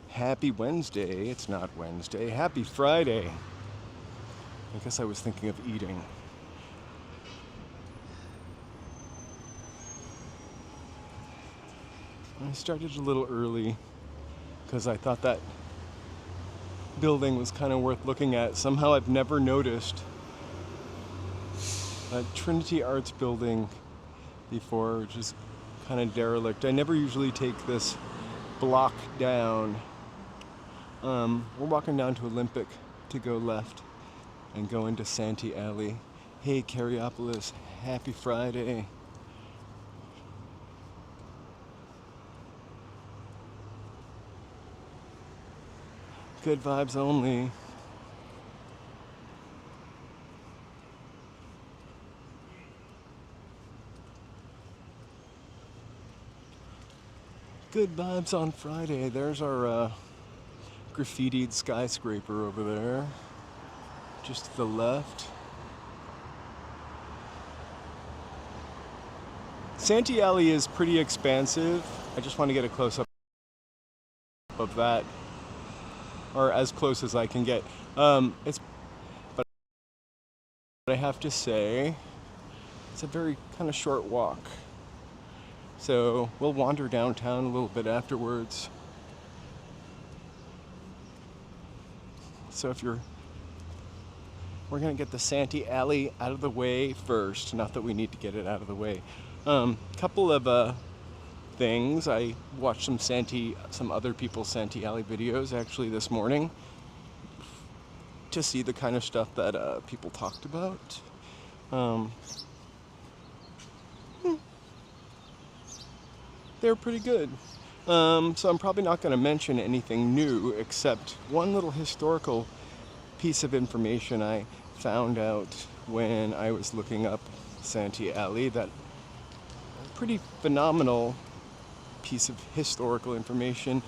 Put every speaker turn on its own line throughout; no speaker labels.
Happy Wednesday. It's not Wednesday. Happy Friday. I guess I was thinking of eating. I started a little early because I thought that building was kind of worth looking at. Somehow I've never noticed a Trinity Arts building before, which is kind of derelict. I never usually take this block down. We're walking down to Olympic to go left and go into Santee Alley. Hey, Carriopolis, happy Friday. Good vibes only. Good vibes on Friday. There's our graffitied skyscraper over there, just to the left. Santee Alley is pretty expansive. I just want to get a close-up of that, or as close as I can get. But I have to say, it's a very kind of short walk. So we'll wander downtown a little bit afterwards. So we're gonna get the Santee Alley out of the way first. Not that we need to get it out of the way. Couple of things. I watched some other people's Santee Alley videos actually this morning to see the kind of stuff that people talked about. They're pretty good. So I'm probably not going to mention anything new except one little historical piece of information I found out when I was looking up Santee Alley. That pretty phenomenal piece of historical information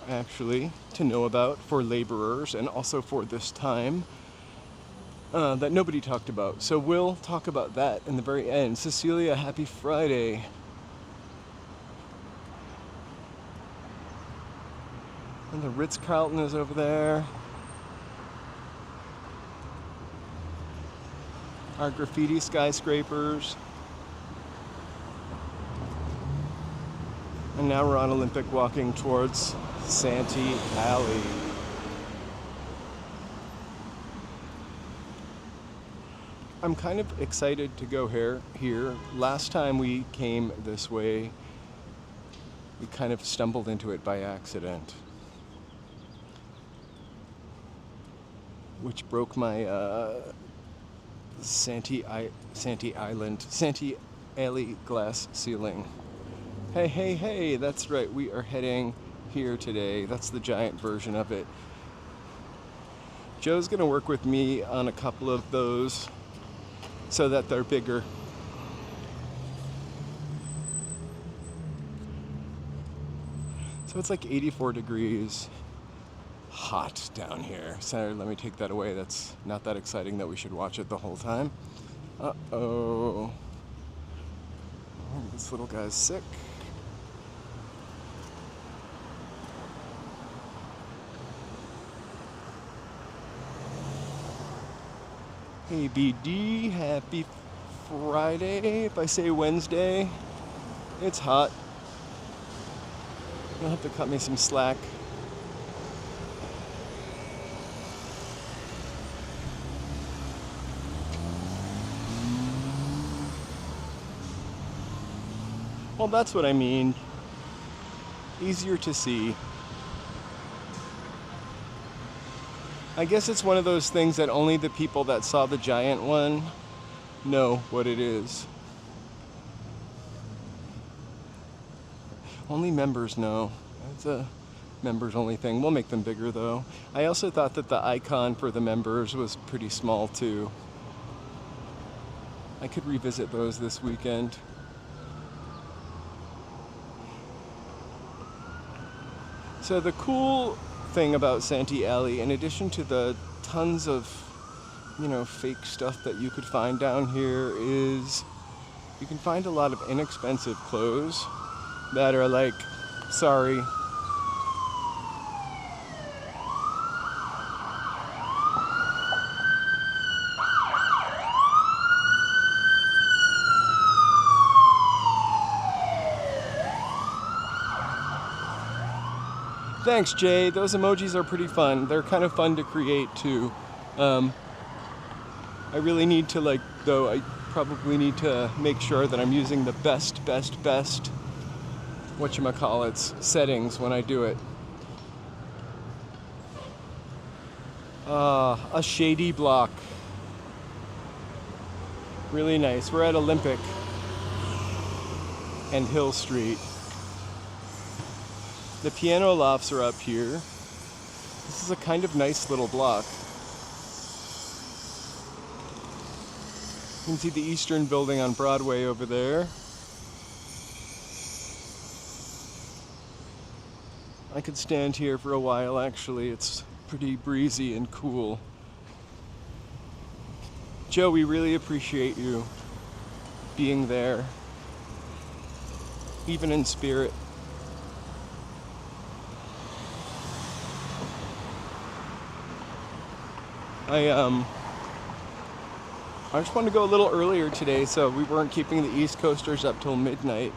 actually to know about for laborers and also for this time that nobody talked about. So we'll talk about that in the very end. Cecilia, happy Friday. And the Ritz-Carlton is over there. Our graffiti skyscrapers. And now we're on Olympic walking towards Santee Alley. I'm kind of excited to go here. Last time we came this way, we kind of stumbled into it by accident, which broke my Santee Alley glass ceiling. Hey, that's right, we are heading here today. That's the giant version of it. Joe's gonna work with me on a couple of those so that they're bigger. So it's like 84 degrees. Hot down here. So let me take that away. That's not that exciting that we should watch it the whole time. Uh-oh. This little guy's sick. Hey BD, happy Friday. If I say Wednesday, it's hot. You'll have to cut me some slack. Well, that's what I mean. Easier to see. I guess it's one of those things that only the people that saw the giant one know what it is. Only members know. It's a members only thing. We'll make them bigger though. I also thought that the icon for the members was pretty small too. I could revisit those this weekend. So the cool thing about Santee Alley, in addition to the tons of, fake stuff that you could find down here, is you can find a lot of inexpensive clothes that are like, sorry, Thanks, Jay. Those emojis are pretty fun. They're kind of fun to create too. I really need to I probably need to make sure that I'm using the best whatchamacallits settings when I do it. A shady block. Really nice. We're at Olympic and Hill Street. The piano lofts are up here. This is a kind of nice little block. You can see the Eastern Building on Broadway over there. I could stand here for a while, actually. It's pretty breezy and cool. Joe, we really appreciate you being there, even in spirit. I just wanted to go a little earlier today so we weren't keeping the East Coasters up till midnight.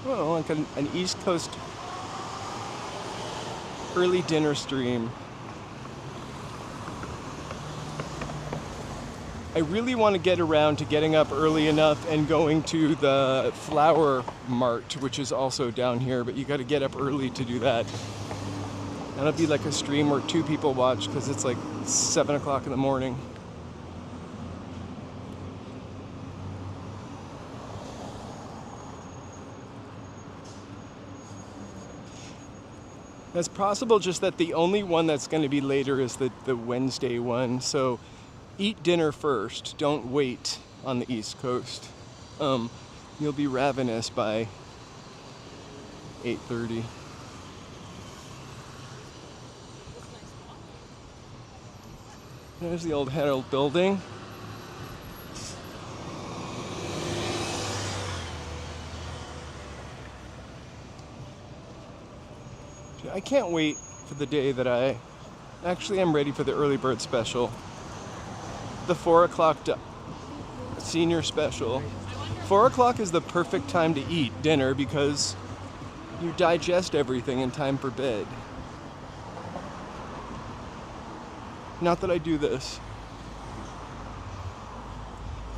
Oh, like an East Coast early dinner stream. I really want to get around to getting up early enough and going to the Flower Mart, which is also down here, but you got to get up early to do that. That'll be like a stream where 2 people watch because it's like 7 o'clock in the morning. It's possible just that the only one that's going to be later is the Wednesday one, so eat dinner first. Don't wait on the East Coast. You'll be ravenous by 8:30. There's the old Herald building. I can't wait for the day that I actually am ready for the early bird special. The 4 o'clock senior special. 4 o'clock is the perfect time to eat dinner because you digest everything in time for bed. Not that I do this.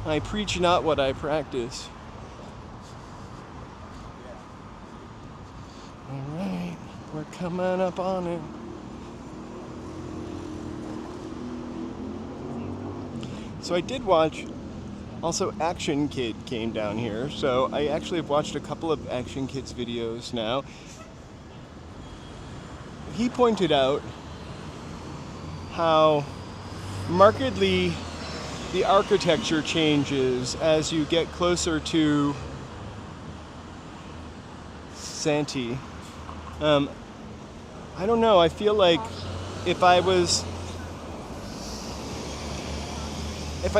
I preach not what I practice. All right, we're coming up on it. So I did watch, also Action Kid came down here, so I actually have watched a couple of Action Kid's videos now. He pointed out how markedly the architecture changes as you get closer to Santee. I don't know, I feel like if I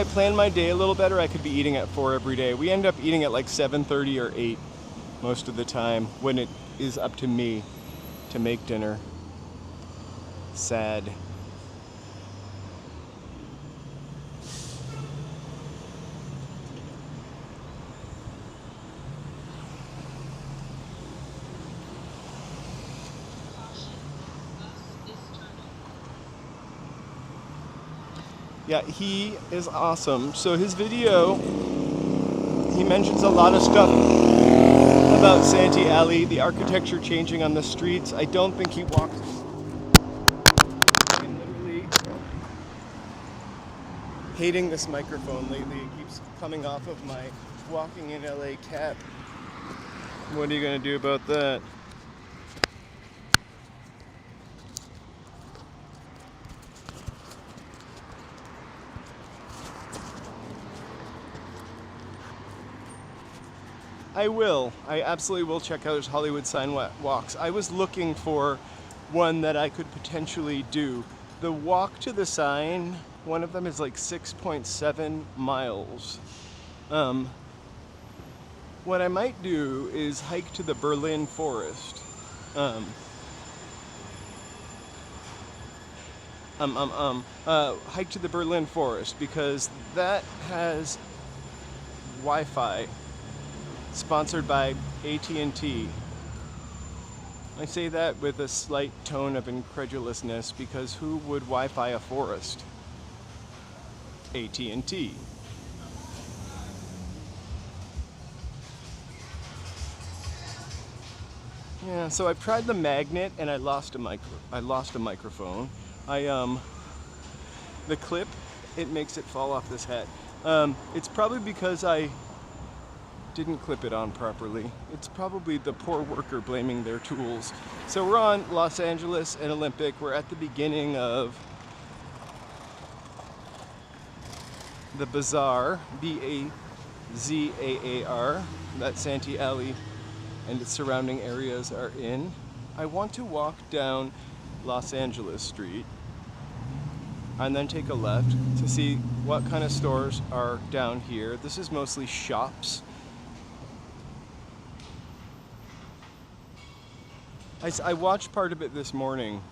planned my day a little better, I could be eating at 4 every day. We end up eating at like 7:30 or 8 most of the time when it is up to me to make dinner. Sad. Yeah, he is awesome. So his video, he mentions a lot of stuff about Santee Alley, the architecture changing on the streets. I don't think he walks. I'm literally hating this microphone lately. It keeps coming off of my walking in LA cap. What are you gonna do about that? I will. I absolutely will check out his Hollywood sign walks. I was looking for one that I could potentially do. The walk to the sign, one of them is like 6.7 miles. What I might do is hike to the Berlin Forest. Hike to the Berlin Forest because that has Wi-Fi, sponsored by AT&T. I say that with a slight tone of incredulousness because who would Wi-Fi a forest? AT&T. Yeah, so I've tried the magnet and I lost a microphone. The clip, it makes it fall off this hat. It's probably because I didn't clip it on properly. It's probably the poor worker blaming their tools. So we're on Los Angeles and Olympic. We're at the beginning of the bazaar, B-A-Z-A-A-R, that Santee Alley and its surrounding areas are in. I want to walk down Los Angeles Street and then take a left to see what kind of stores are down here. This is mostly shops. I watched part of it this morning.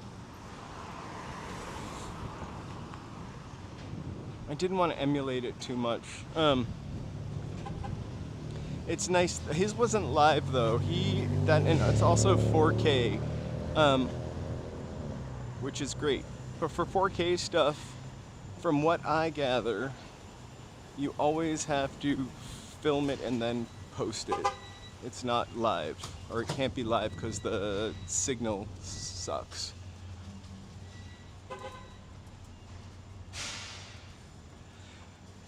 I didn't want to emulate it too much. It's nice. His wasn't live though. And it's also 4K, which is great. But for 4K stuff, from what I gather, you always have to film it and then post it. It's not live, or it can't be live because the signal sucks.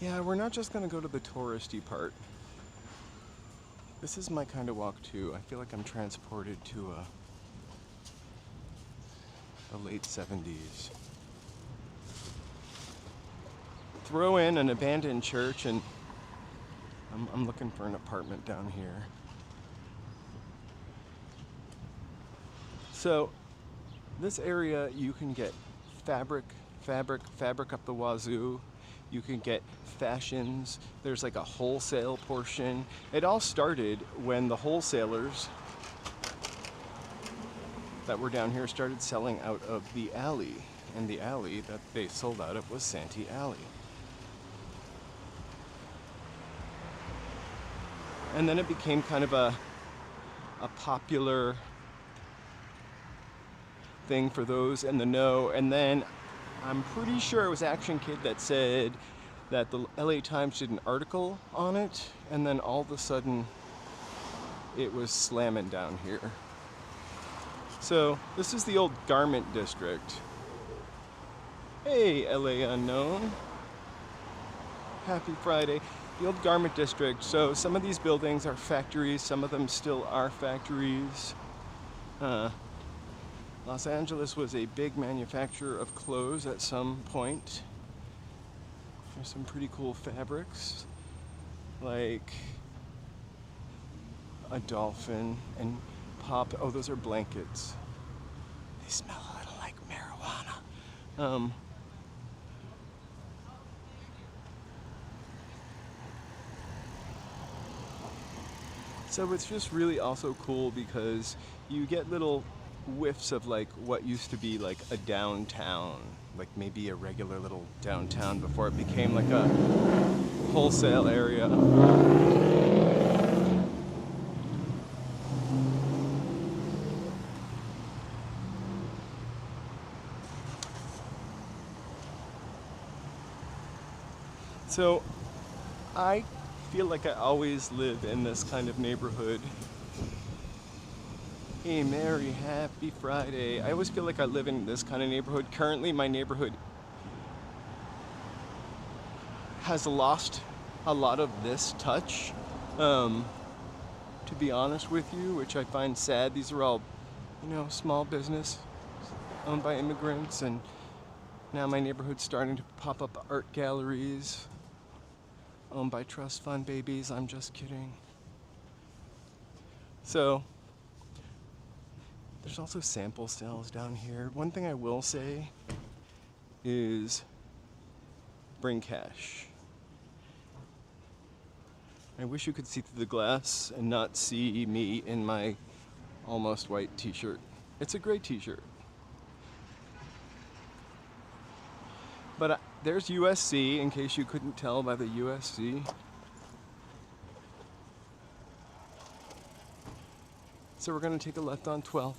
Yeah, we're not just gonna go to the touristy part. This is my kind of walk too. I feel like I'm transported to the late 70s. Throw in an abandoned church and I'm looking for an apartment down here. So this area you can get fabric up the wazoo. You can get fashions. There's like a wholesale portion. It all started when the wholesalers that were down here started selling out of the alley. And the alley that they sold out of was Santee Alley. And then it became kind of a popular thing for those in the know. And then I'm pretty sure it was Action Kid that said that the LA Times did an article on it, and then all of a sudden it was slamming down here. So this is the old garment district. Hey, LA Unknown. Happy Friday. The old garment district. So some of these buildings are factories, some of them still are factories. Los Angeles was a big manufacturer of clothes at some point. There's some pretty cool fabrics, like a dolphin and pop. Oh, those are blankets. They smell a little like marijuana. So it's just really also cool because you get little whiffs of like what used to be like a downtown, like maybe a regular little downtown before it became like a wholesale area. So I feel like I always live in this kind of neighborhood. Hey, Merry Happy Friday. I always feel like I live in this kind of neighborhood. Currently, my neighborhood has lost a lot of this touch, to be honest with you, which I find sad. These are all, small business owned by immigrants, and now my neighborhood's starting to pop up art galleries owned by trust fund babies. I'm just kidding. So there's also sample sales down here. One thing I will say is bring cash. I wish you could see through the glass and not see me in my almost white t-shirt. It's a great t-shirt. But there's USC, in case you couldn't tell by the USC. So we're gonna take a left on 12th.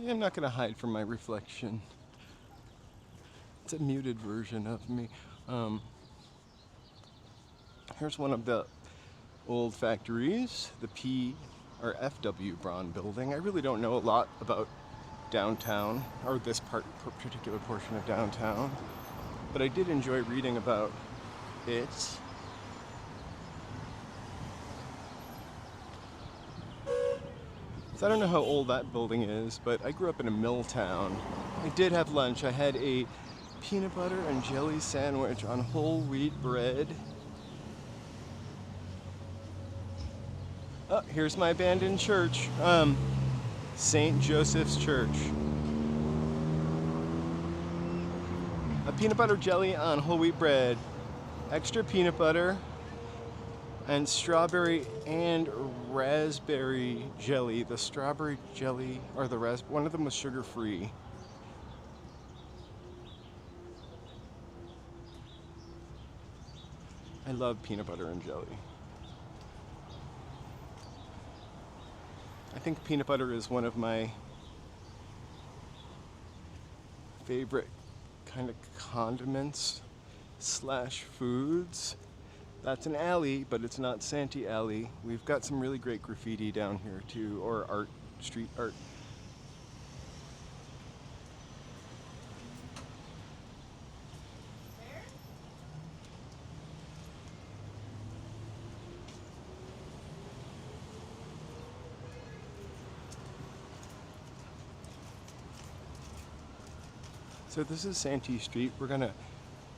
I'm not gonna hide from my reflection. It's a muted version of me. Here's one of the old factories, the P or FW Braun building. I really don't know a lot about downtown, or this particular portion of downtown, but I did enjoy reading about it. So I don't know how old that building is, but I grew up in a mill town. I did have lunch. I had a peanut butter and jelly sandwich on whole wheat bread. Oh, here's my abandoned church. St. Joseph's Church. A peanut butter jelly on whole wheat bread. Extra peanut butter and strawberry and raspberry jelly. The strawberry jelly, or the one of them was sugar-free. I love peanut butter and jelly. I think peanut butter is one of my favorite kind of condiments / foods. That's an alley, but it's not Santee Alley. We've got some really great graffiti down here too, or art, street art. So this is Santee Street. We're gonna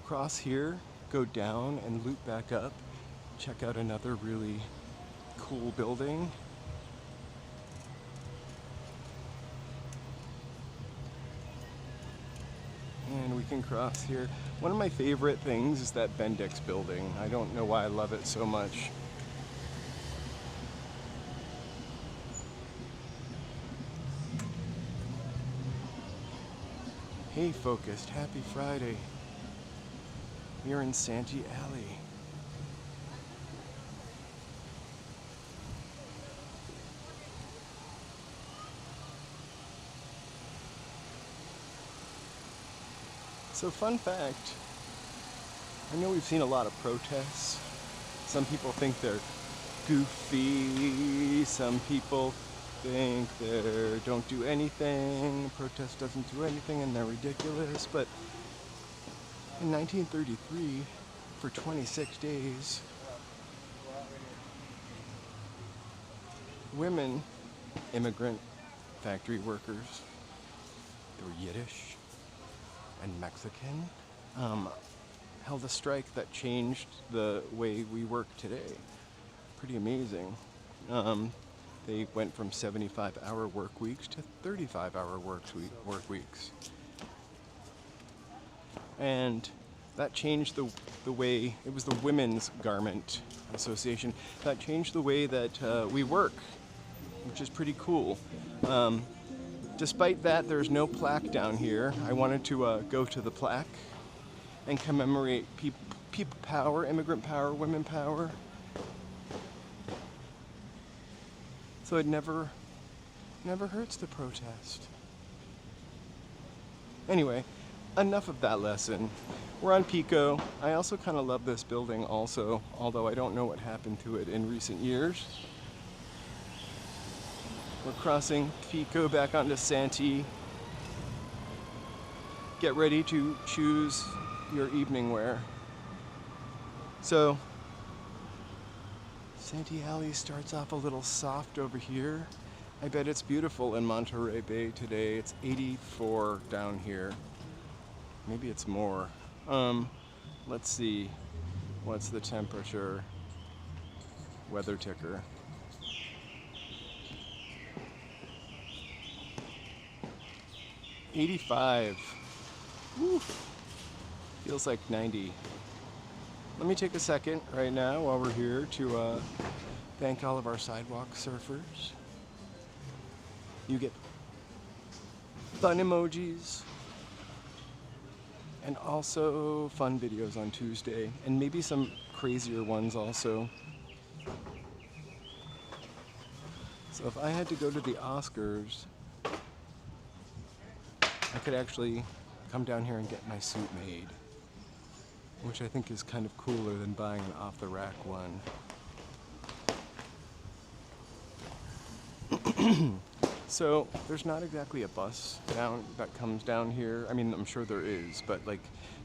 cross here, go down and loop back up, check out another really cool building. And we can cross here. One of my favorite things is that Bendix building. I don't know why I love it so much. Hey Focused, happy Friday. We're in Santee Alley. So fun fact, I know we've seen a lot of protests. Some people think they're goofy, some people think they don't do anything, protest doesn't do anything and they're ridiculous, but in 1933, for 26 days, women, immigrant factory workers, they were Yiddish and Mexican, held a strike that changed the way we work today. Pretty amazing. They went from 75-hour work weeks to 35-hour work weeks. And that changed the way, it was the Women's Garment Association, that changed the way that we work, which is pretty cool. Despite that, there's no plaque down here. I wanted to go to the plaque and commemorate people power, immigrant power, women power. So it never hurts to protest. Anyway, enough of that lesson. We're on Pico. I also kind of love this building also, although I don't know what happened to it in recent years. We're crossing Pico back onto Santee. Get ready to choose your evening wear. So, Santee Alley starts off a little soft over here. I bet it's beautiful in Monterey Bay today. It's 84 down here. Maybe it's more. Let's see. What's the temperature? Weather ticker. $85. Woo. Feels like 90. Let me take a second right now while we're here to thank all of our sidewalk surfers. You get fun emojis And also fun videos on Tuesday, and maybe some crazier ones also. So if I had to go to the Oscars, I could actually come down here and get my suit made, which I think is kind of cooler than buying an off-the-rack one. So there's not exactly a bus down that comes down here. I mean, I'm sure there is, but like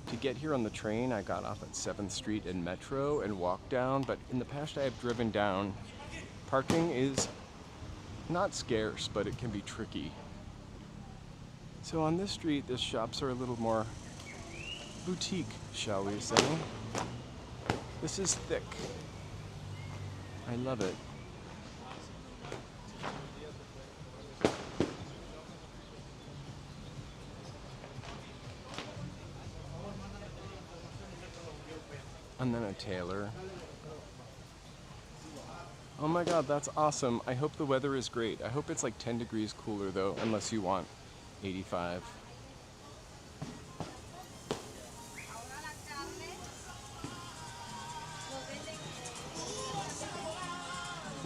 to get here on the train, I got off at 7th Street and Metro and walked down. But in the past, I have driven down. Parking is not scarce, but it can be tricky. So on this street, the shops are a little more boutique, shall we say. This is thick. I love it. And then a tailor. Oh my god, that's awesome. I hope the weather is great. I hope it's like 10 degrees cooler though, unless you want 85.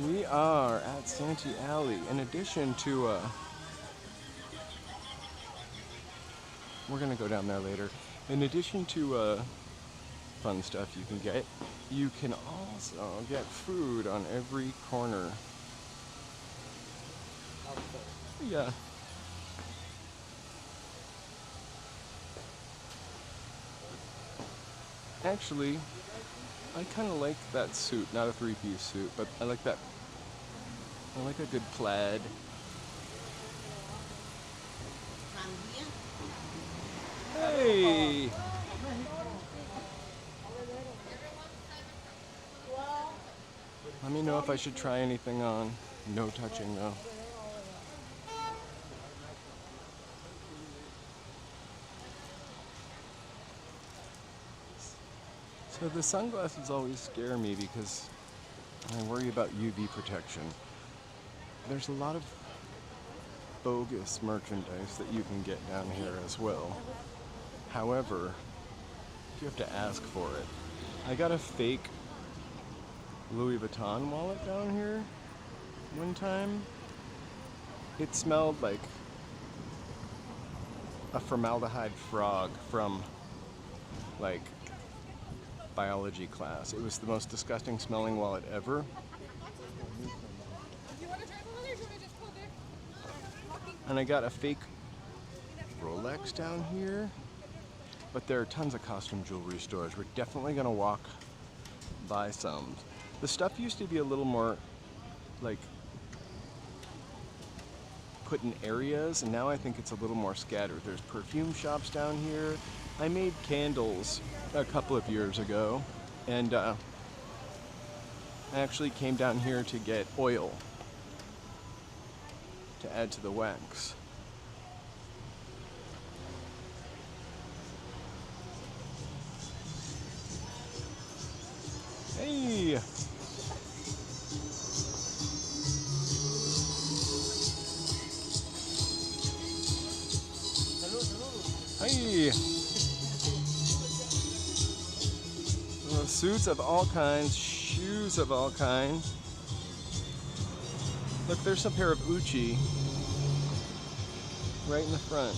We are at Santee Alley. In addition to, we're gonna go down there later. In addition to fun stuff you can get, you can also get food on every corner. Yeah. Actually, I kind of like that suit, not a three-piece suit, but I like that. I like a good plaid. Hey! Let me know if I should try anything on. No touching though. So the sunglasses always scare me because I worry about UV protection. There's a lot of bogus merchandise that you can get down here as well. However, you have to ask for it. I got a fake Louis Vuitton wallet down here one time. It smelled like a formaldehyde frog from like biology class. It was the most disgusting smelling wallet ever. And I got a fake Rolex down here. But there are tons of costume jewelry stores. We're definitely gonna walk by some. The stuff used to be a little more like put in areas, and now I think it's a little more scattered. There's perfume shops down here. I made candles a couple of years ago, and I actually came down here to get oil to add to the wax. Hey! Hey! Suits of all kinds, shoes of all kinds. Look, there's a pair of Uchi right in the front.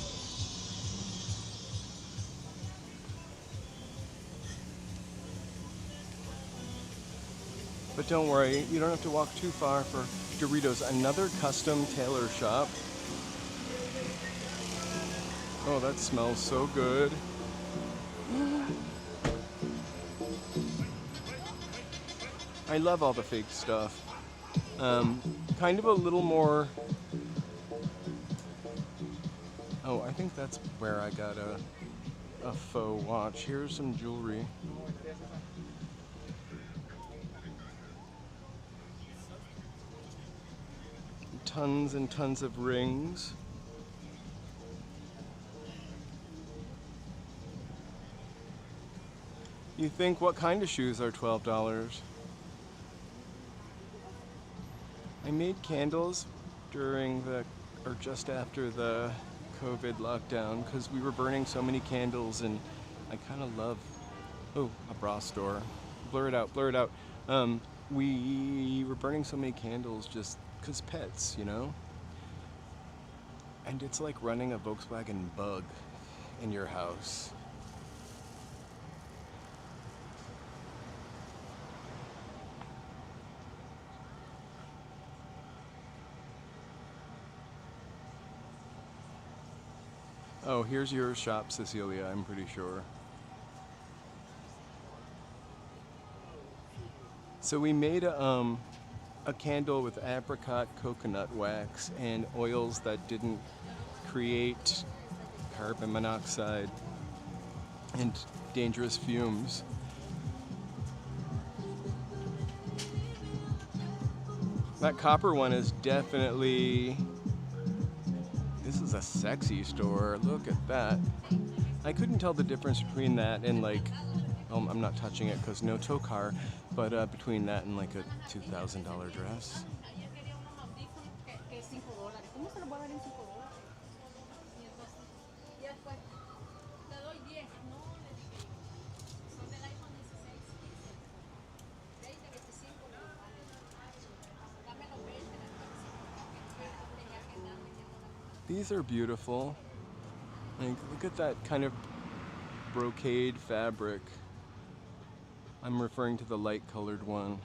But don't worry, you don't have to walk too far for Doritos. Another custom tailor shop. Oh, that smells so good. I love all the fake stuff. Kind of a little more... Oh, I think that's where I got a faux watch. Here's some jewelry. Tons and tons of rings. You think, what kind of shoes are $12? I made candles during the, or just after the COVID lockdown, because we were burning so many candles in I kind of love. Oh, a bra store. Blur it out, blur it out. We were burning so many candles just because pets, you know? And it's like running a Volkswagen Bug in your house. Oh, here's your shop, Cecilia, I'm pretty sure. So we made a candle with apricot coconut wax and oils that didn't create carbon monoxide and dangerous fumes. That copper one is definitely... This is a sexy store. Look at that. I couldn't tell the difference between that and like... I'm not touching it because no tow car, but between that and like a $2,000 dress. These are beautiful. Like, look at that kind of brocade fabric. I'm referring to the light colored one.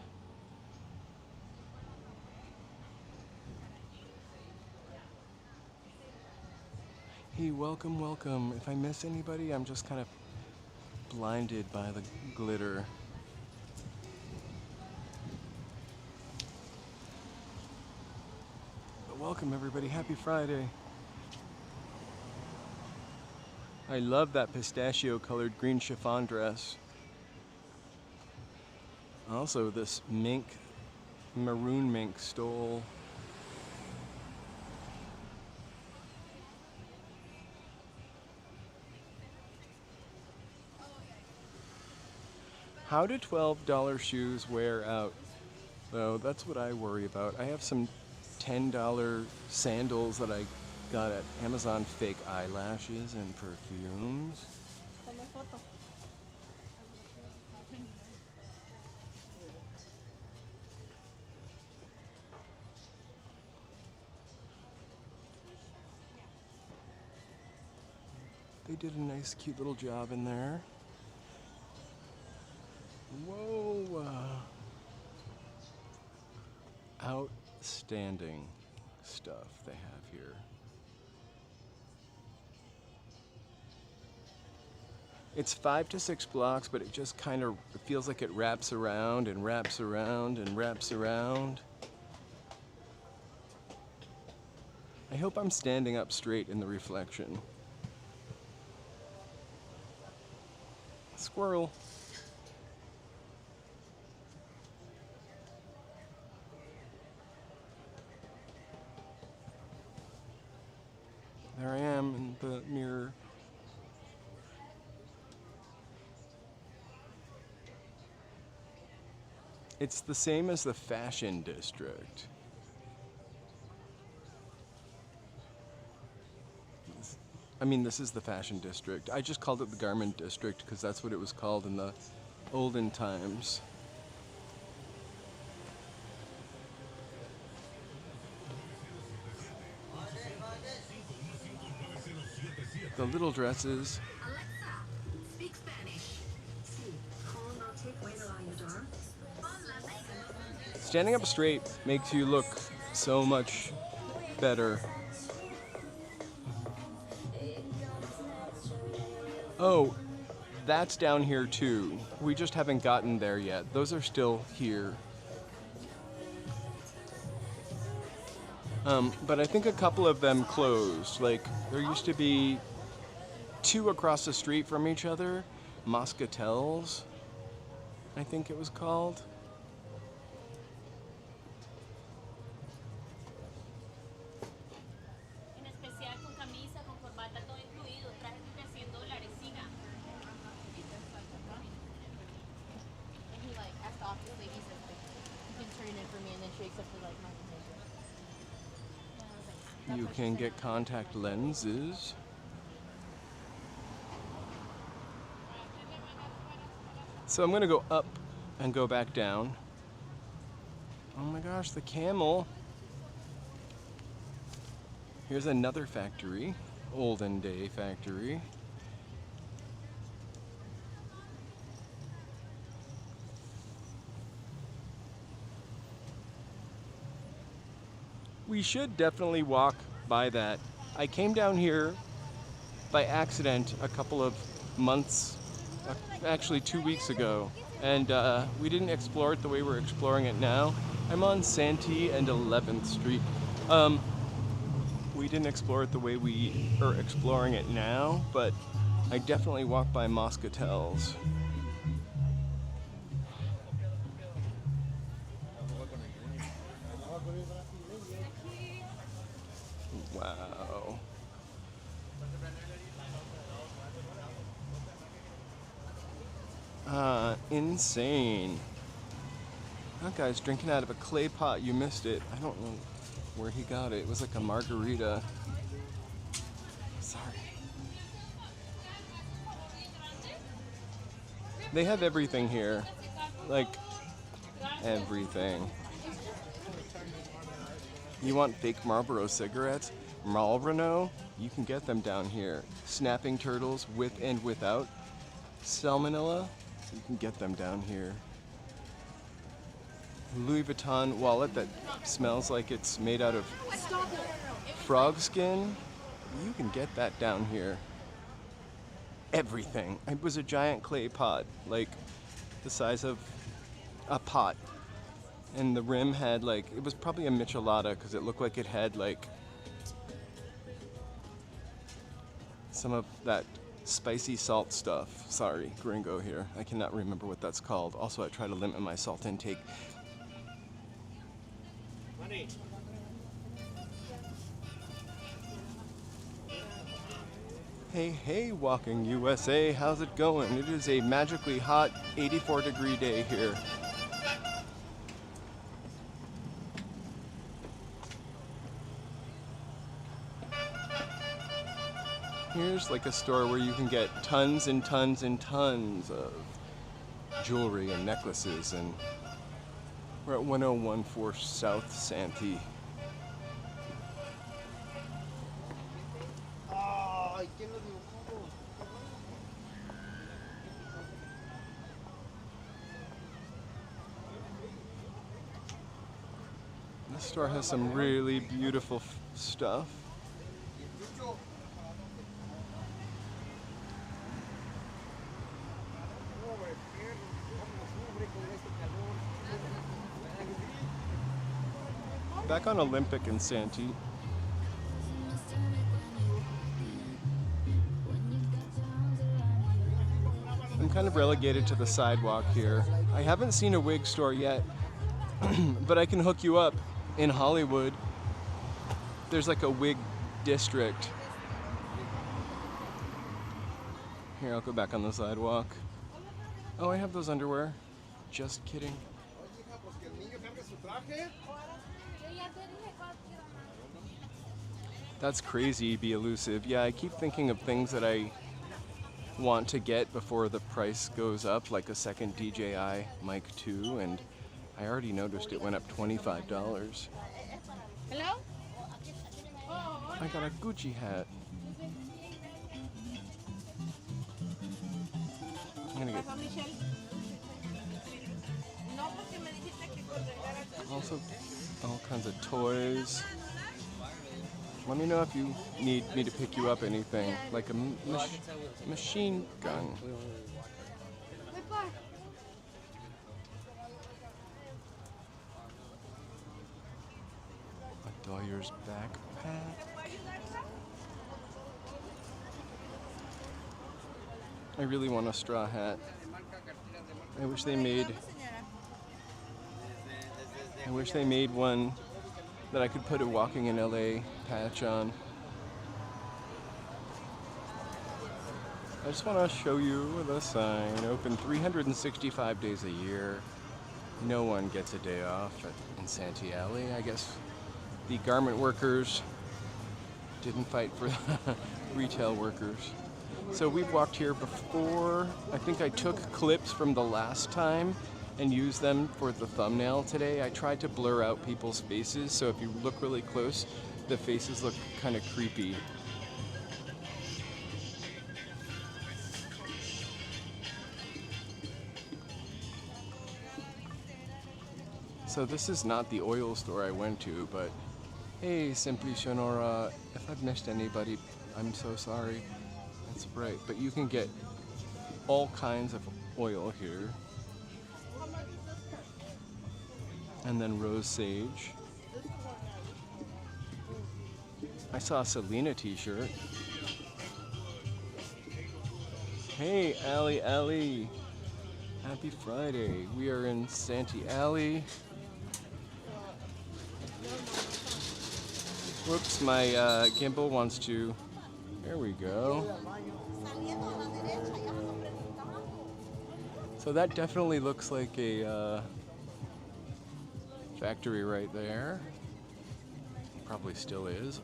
Hey, welcome, welcome. If I miss anybody, I'm just kind of blinded by the glitter. But welcome everybody, happy Friday. I love that pistachio colored green chiffon dress. Also this mink, maroon mink stole. How do $12 shoes wear out? Though that's what I worry about. I have some $10 sandals that I got at Amazon, fake eyelashes and perfumes. They did a nice cute little job in there. Whoa! Outstanding stuff they have here. It's 5 to 6 blocks, but it just kind of feels like it wraps around and wraps around and wraps around. I hope I'm standing up straight in the reflection. Squirrel. There I am in the mirror. It's the same as the fashion district. I mean, this is the fashion district. I just called it the garment district because that's what it was called in the olden times. The little dresses. Standing up straight makes you look so much better. Oh, that's down here too. We just haven't gotten there yet. Those are still here. But I think a couple of them closed. Like, there used to be 2 across the street from each other. Moscatels, I think it was called. You can get contact lenses. So I'm gonna go up and go back down. Oh my gosh, the camel. Here's another factory, olden day factory. We should definitely walk by that. I came down here by accident a couple of months, actually 2 weeks ago, and we didn't explore it the way we're exploring it now. I'm on Santee and 11th Street. We didn't explore it the way we are exploring it now, but I definitely walked by Moscatels. Wow. Insane. That guy's drinking out of a clay pot. You missed it. I don't know where he got it. It was like a margarita. Sorry. They have everything here. Like, everything. You want fake Marlboro cigarettes? Marlboro? You can get them down here. Snapping turtles with and without salmonella? You can get them down here. Louis Vuitton wallet that smells like it's made out of frog skin? You can get that down here. Everything. It was a giant clay pot, like the size of a pot. And the rim had like, it was probably a michelada because it looked like it had like some of that spicy salt stuff. Sorry, gringo here. I cannot remember what that's called. Also, I try to limit my salt intake. Money. Hey, hey, Walking USA, how's it going? It is a magically hot 84-degree day here. Here's like a store where you can get tons and tons and tons of jewelry and necklaces, and we're at 1014 South Santee. This store has some really beautiful stuff. Back on Olympic in Santee. I'm kind of relegated to the sidewalk here. I haven't seen a wig store yet, but I can hook you up in Hollywood. There's like a wig district. Here, I'll go back on the sidewalk. Oh, I have those underwear. Just kidding. That's crazy, be elusive. Yeah, I keep thinking of things that I want to get before the price goes up, like a second DJI Mic 2, and I already noticed it went up $25.
Hello?
I got a Gucci hat. I'm gonna get also all kinds of toys. Let me know if you need me to pick you up anything, like a machine gun. A Doyer's backpack. I really want a straw hat. I wish they made one that I could put a Walking in LA patch on. I just want to show you the sign. Open 365 days a year. No one gets a day off in Santee Alley. I guess the garment workers didn't fight for the retail workers. So we've walked here before. I think I took clips from the last time and used them for the thumbnail today. I tried to blur out people's faces, so if you look really close, the faces look kind of creepy. So this is not the oil store I went to, but hey, Simply Sonora, if I've missed anybody, I'm so sorry. That's right, but you can get all kinds of oil here. And then rose sage. I saw a Selena t-shirt. Hey, Alley. Happy Friday. We are in Santee Alley. Whoops, my gimbal wants to. There we go. So that definitely looks like a factory right there. Probably still is.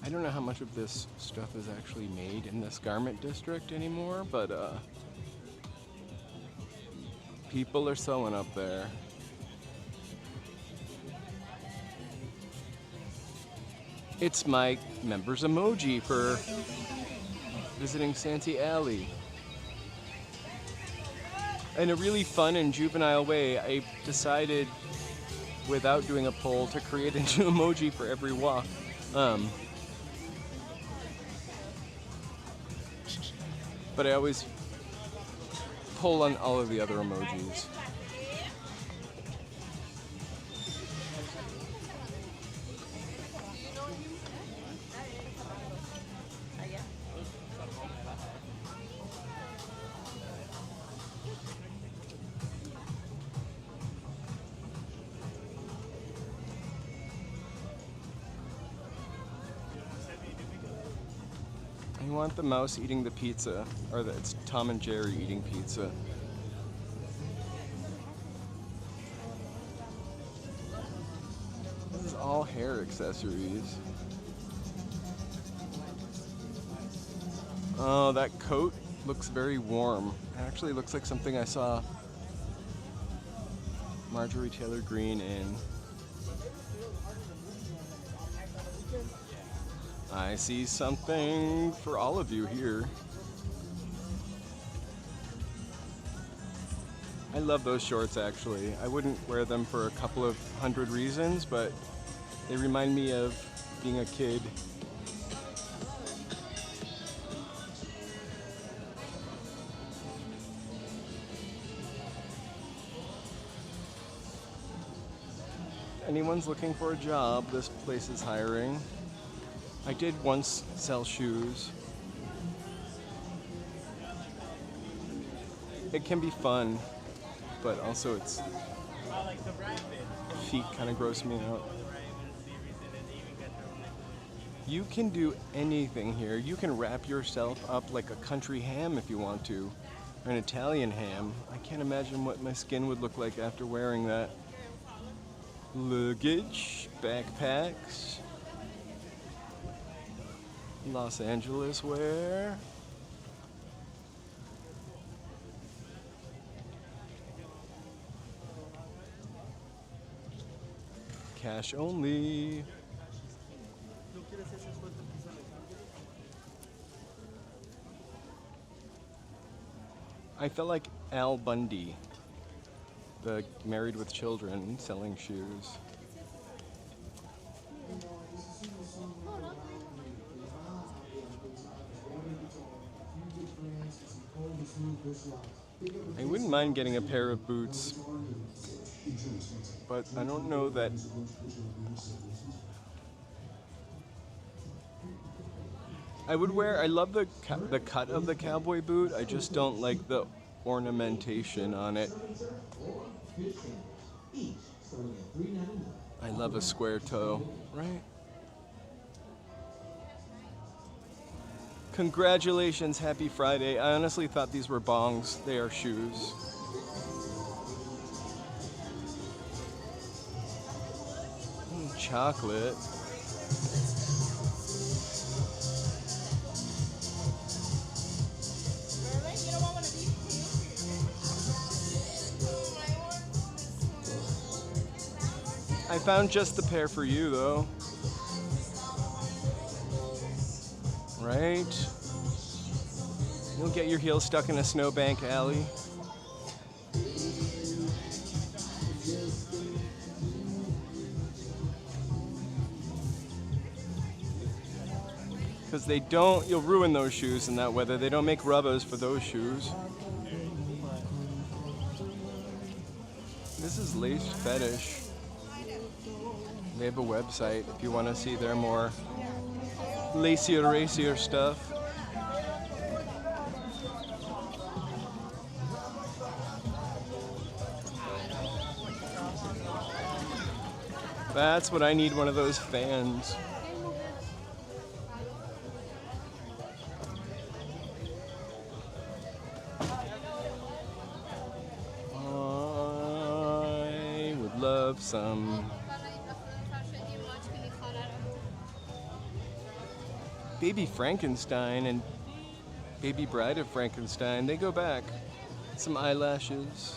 I don't know how much of this stuff is actually made in this garment district anymore, but people are sewing up there. It's my members emoji for visiting Santee Alley. In a really fun and juvenile way, I decided, without doing a poll, to create a new emoji for every walk. But I always pull on all of the other emojis. You want the mouse eating the pizza, or it's Tom and Jerry eating pizza. This is all hair accessories. Oh, that coat looks very warm. It actually looks like something I saw Marjorie Taylor Greene in. I see something for all of you here. I love those shorts actually. I wouldn't wear them for a couple of hundred reasons, but they remind me of being a kid. If anyone's looking for a job, this place is hiring. I did once sell shoes. It can be fun, but also its feet kind of gross me out. You can do anything here. You can wrap yourself up like a country ham if you want to, or an Italian ham. I can't imagine what my skin would look like after wearing that. Luggage, backpacks. Los Angeles wear. Cash only. I felt like Al Bundy, the Married with Children, selling shoes. I wouldn't mind getting a pair of boots, but I don't know that I would wear. I love the cut of the cowboy boot. I just don't like the ornamentation on it. I love a square toe, right? Congratulations, happy Friday. I honestly thought these were bongs. They are shoes. Chocolate. I found just the pair for you, though. Right? You'll get your heels stuck in a snowbank alley. Because they don't, you'll ruin those shoes in that weather. They don't make rubbers for those shoes. This is Lace Fetish. They have a website if you want to see their more lacier, racier stuff. That's what I need, one of those fans. I would love some Baby Frankenstein and Baby Bride of Frankenstein. They go back. Some eyelashes.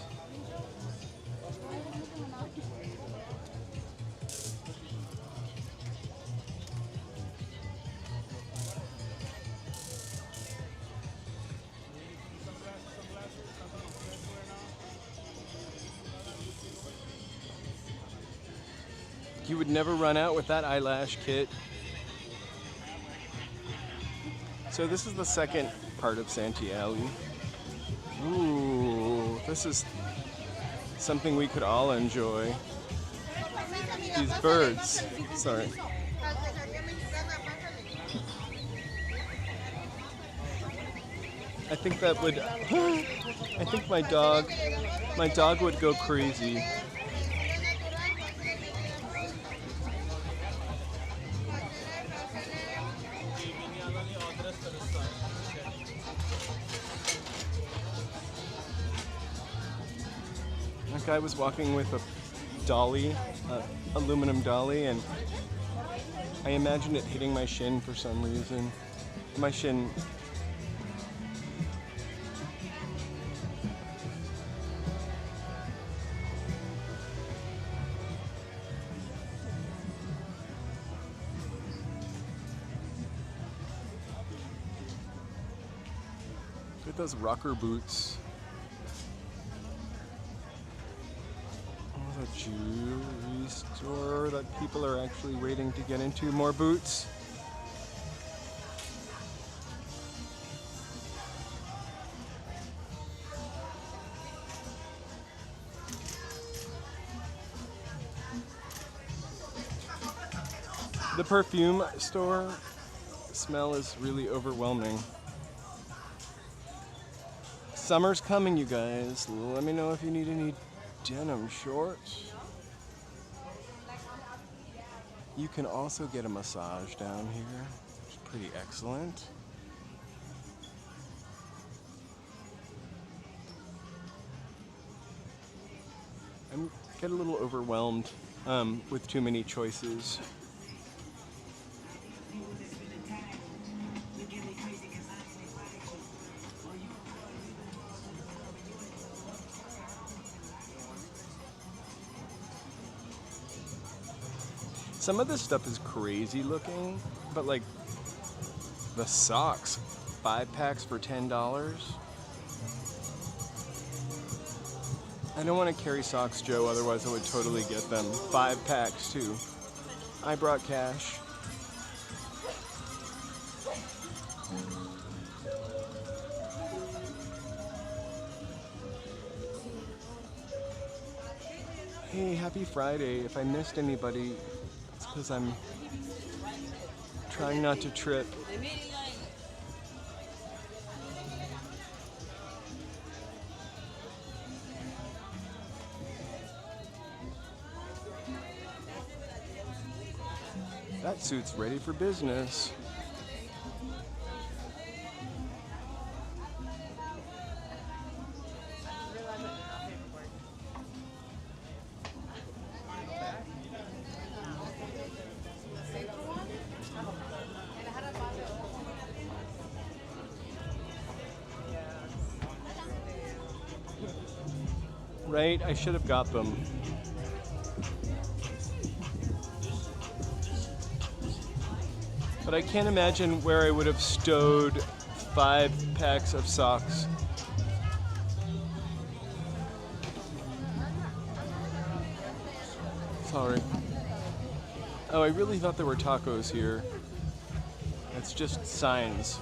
You would never run out with that eyelash kit. So this is the second part of Santee Alley. Ooh, this is something we could all enjoy. These birds. Sorry. I think that would, I think my dog would go crazy. That guy was walking with a dolly, aluminum dolly, and I imagined it hitting my shin for some reason. My shin. Look at those rocker boots. A jewelry store that people are actually waiting to get into. More boots. The perfume store smell is really overwhelming. Summer's coming, you guys. Let me know if you need any denim shorts. You can also get a massage down here, which is pretty excellent. I get a little overwhelmed with too many choices. Some of this stuff is crazy looking, but like the socks, 5 packs for $10. I don't want to carry socks, Joe, otherwise I would totally get them. 5 packs too. I brought cash. Hey, happy Friday. If I missed anybody, because I'm trying not to trip. That suit's ready for business. Right? I should have got them. but I can't imagine where I would have stowed 5 packs of socks. Sorry. Oh, I really thought there were tacos here. It's just signs.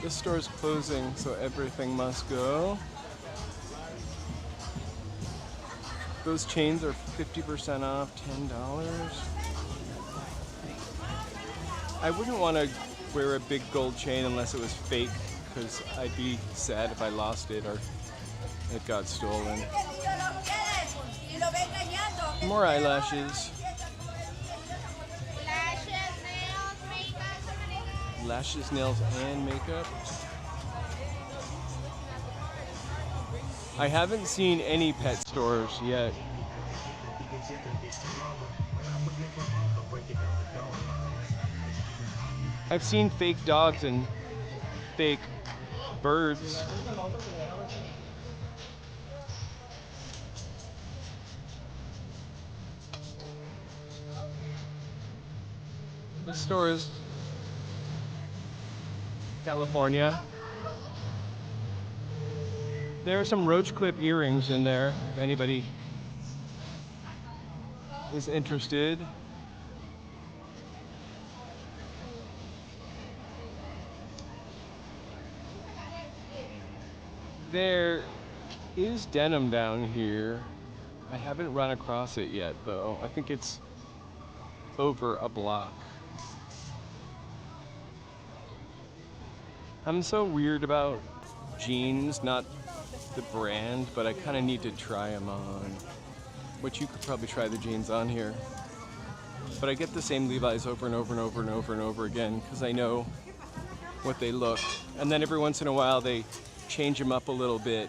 This store is closing, so everything must go. Those chains are 50% off, $10. I wouldn't want to wear a big gold chain unless it was fake, because I'd be sad if I lost it or it got stolen. More eyelashes. Lashes, nails, and makeup. I haven't seen any pet stores yet. I've seen fake dogs and fake birds. This store is California. There are some roach clip earrings in there, if anybody is interested. There is denim down here. I haven't run across it yet, though. I think it's over a block. I'm so weird about jeans, not the brand, but I kind of need to try them on. Which you could probably try the jeans on here. But I get the same Levi's over and over and over and over and over again because I know what they look. And then every once in a while they change them up a little bit.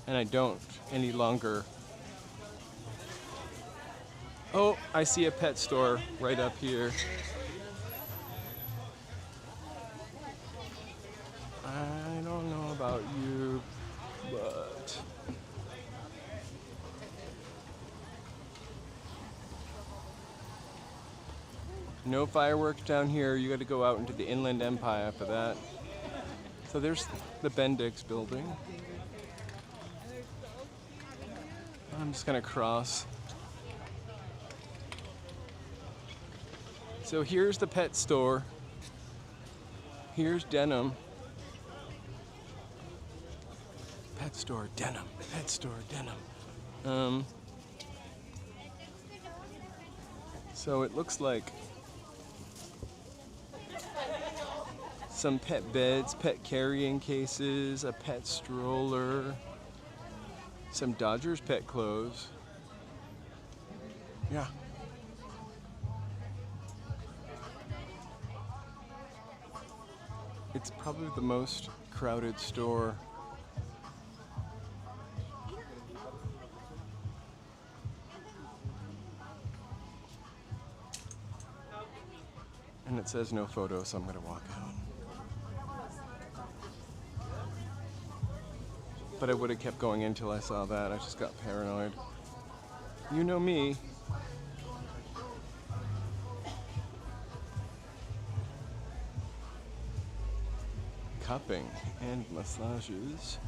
And I don't any longer. Oh, I see a pet store right up here. I don't know about you, but no fireworks down here. You got to go out into the Inland Empire for that. So there's the Bendix building. I'm just gonna cross. So here's the pet store. Here's denim. Pet store, denim. Pet store, denim. So it looks like some pet beds, pet carrying cases, a pet stroller, some Dodgers pet clothes. Yeah. It's probably the most crowded store. And it says no photo, so I'm gonna walk out. But I would have kept going until I saw that. I just got paranoid. You know me. Cupping and massages.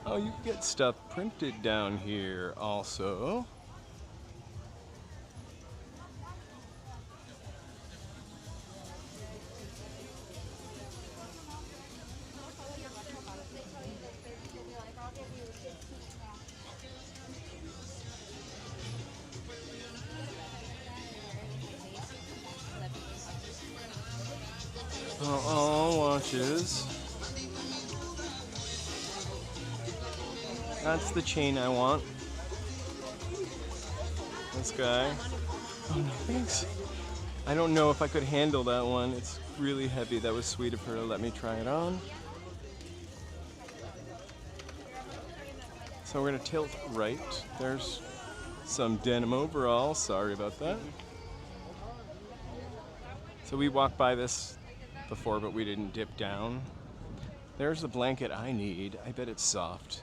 Oh, you can get stuff printed down here also. Oh, watches. That's the chain I want. This guy. Oh no, thanks. I don't know if I could handle that one. It's really heavy. That was sweet of her to let me try it on. So we're gonna tilt right. There's some denim overalls. Sorry about that. So we walked by this before, but we didn't dip down. There's the blanket I need. I bet it's soft.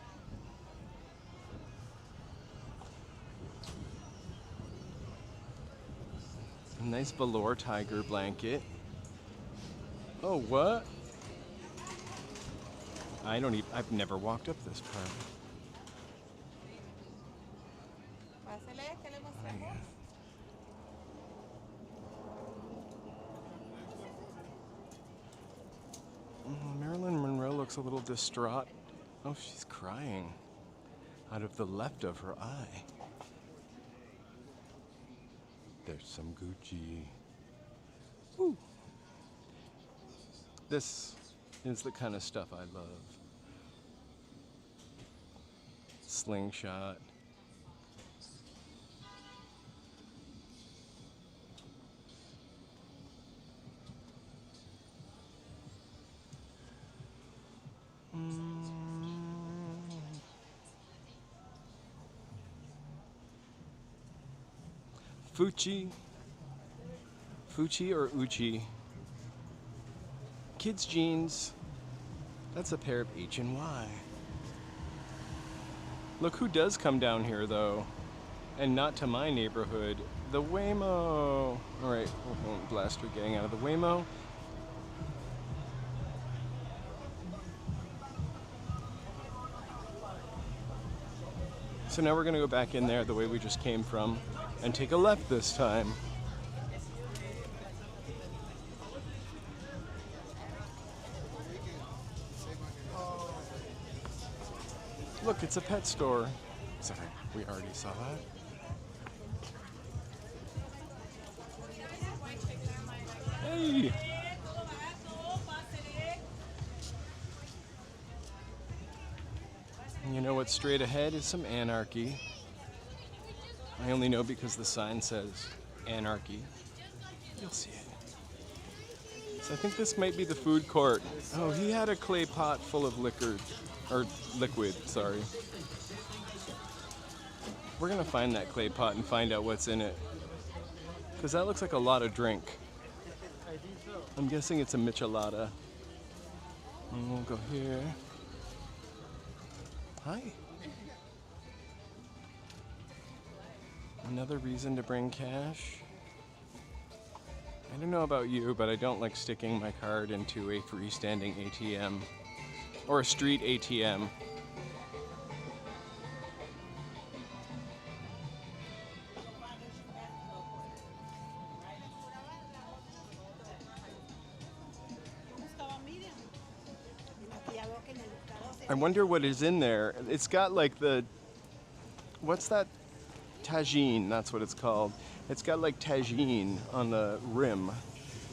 A nice velour tiger blanket. Oh, what? I've never walked up this part. Marilyn Monroe looks a little distraught. Oh, she's crying out of the left of her eye. There's some Gucci. Woo. This is the kind of stuff I love. Slingshot. Fuchi or Uchi. Kids jeans. That's a pair of H&Y. Look who does come down here though, and not to my neighborhood. The Waymo. All right, Blaster getting out of the Waymo. So now we're gonna go back in there the way we just came from and take a left this time. Look, it's a pet store. We already saw that. Hey! You know what's straight ahead is some anarchy. I only know because the sign says anarchy. You'll see it. So I think this might be the food court. Oh, he had a clay pot full of liquor. Or liquid, sorry. We're gonna find that clay pot and find out what's in it. Because that looks like a lot of drink. I'm guessing it's a michelada. And we'll go here. Hi. Another reason to bring cash. I don't know about you, but I don't like sticking my card into a freestanding ATM. Or a street ATM. I wonder what is in there. It's got like the, what's that? Tagine, that's what it's called. It's got like tagine on the rim.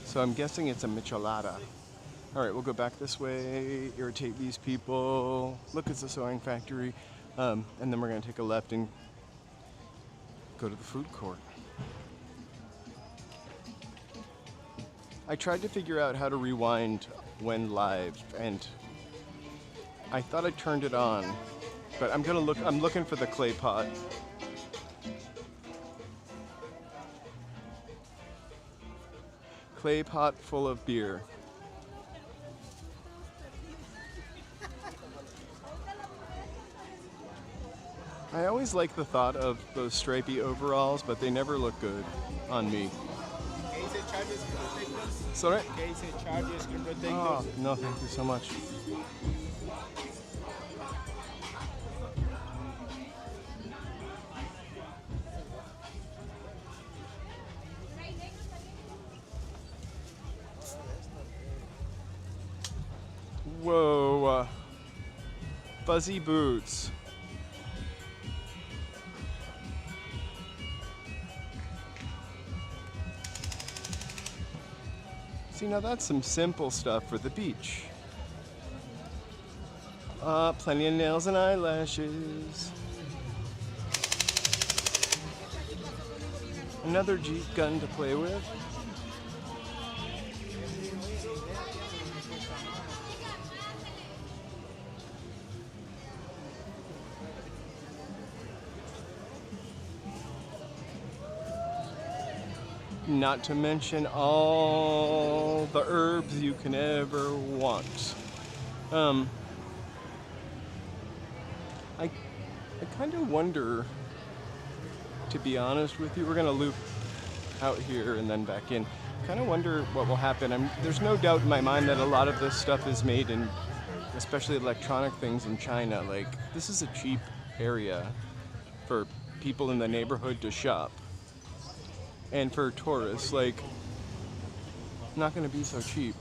So I'm guessing it's a michelada. All right, we'll go back this way, irritate these people. Look, it's a sewing factory. And then we're gonna take a left and go to the food court. I tried to figure out how to rewind when live, and I thought I turned it on, but I'm looking for the clay pot. Clay pot full of beer. I always like the thought of those stripy overalls, but they never look good on me. Sorry? Oh, no, thank you so much. Whoa. Fuzzy boots. See, now that's some simple stuff for the beach. Plenty of nails and eyelashes. Another Jeep gun to play with. not to mention all the herbs you can ever want. Um, I, I kind of wonder, to be honest with you, we're gonna loop out here and then back in. Kind of wonder what will happen. There's no doubt in my mind that a lot of this stuff is made in, especially electronic things, in China. Like, this is a cheap area for people in the neighborhood to shop. And for tourists, like, not gonna be so cheap.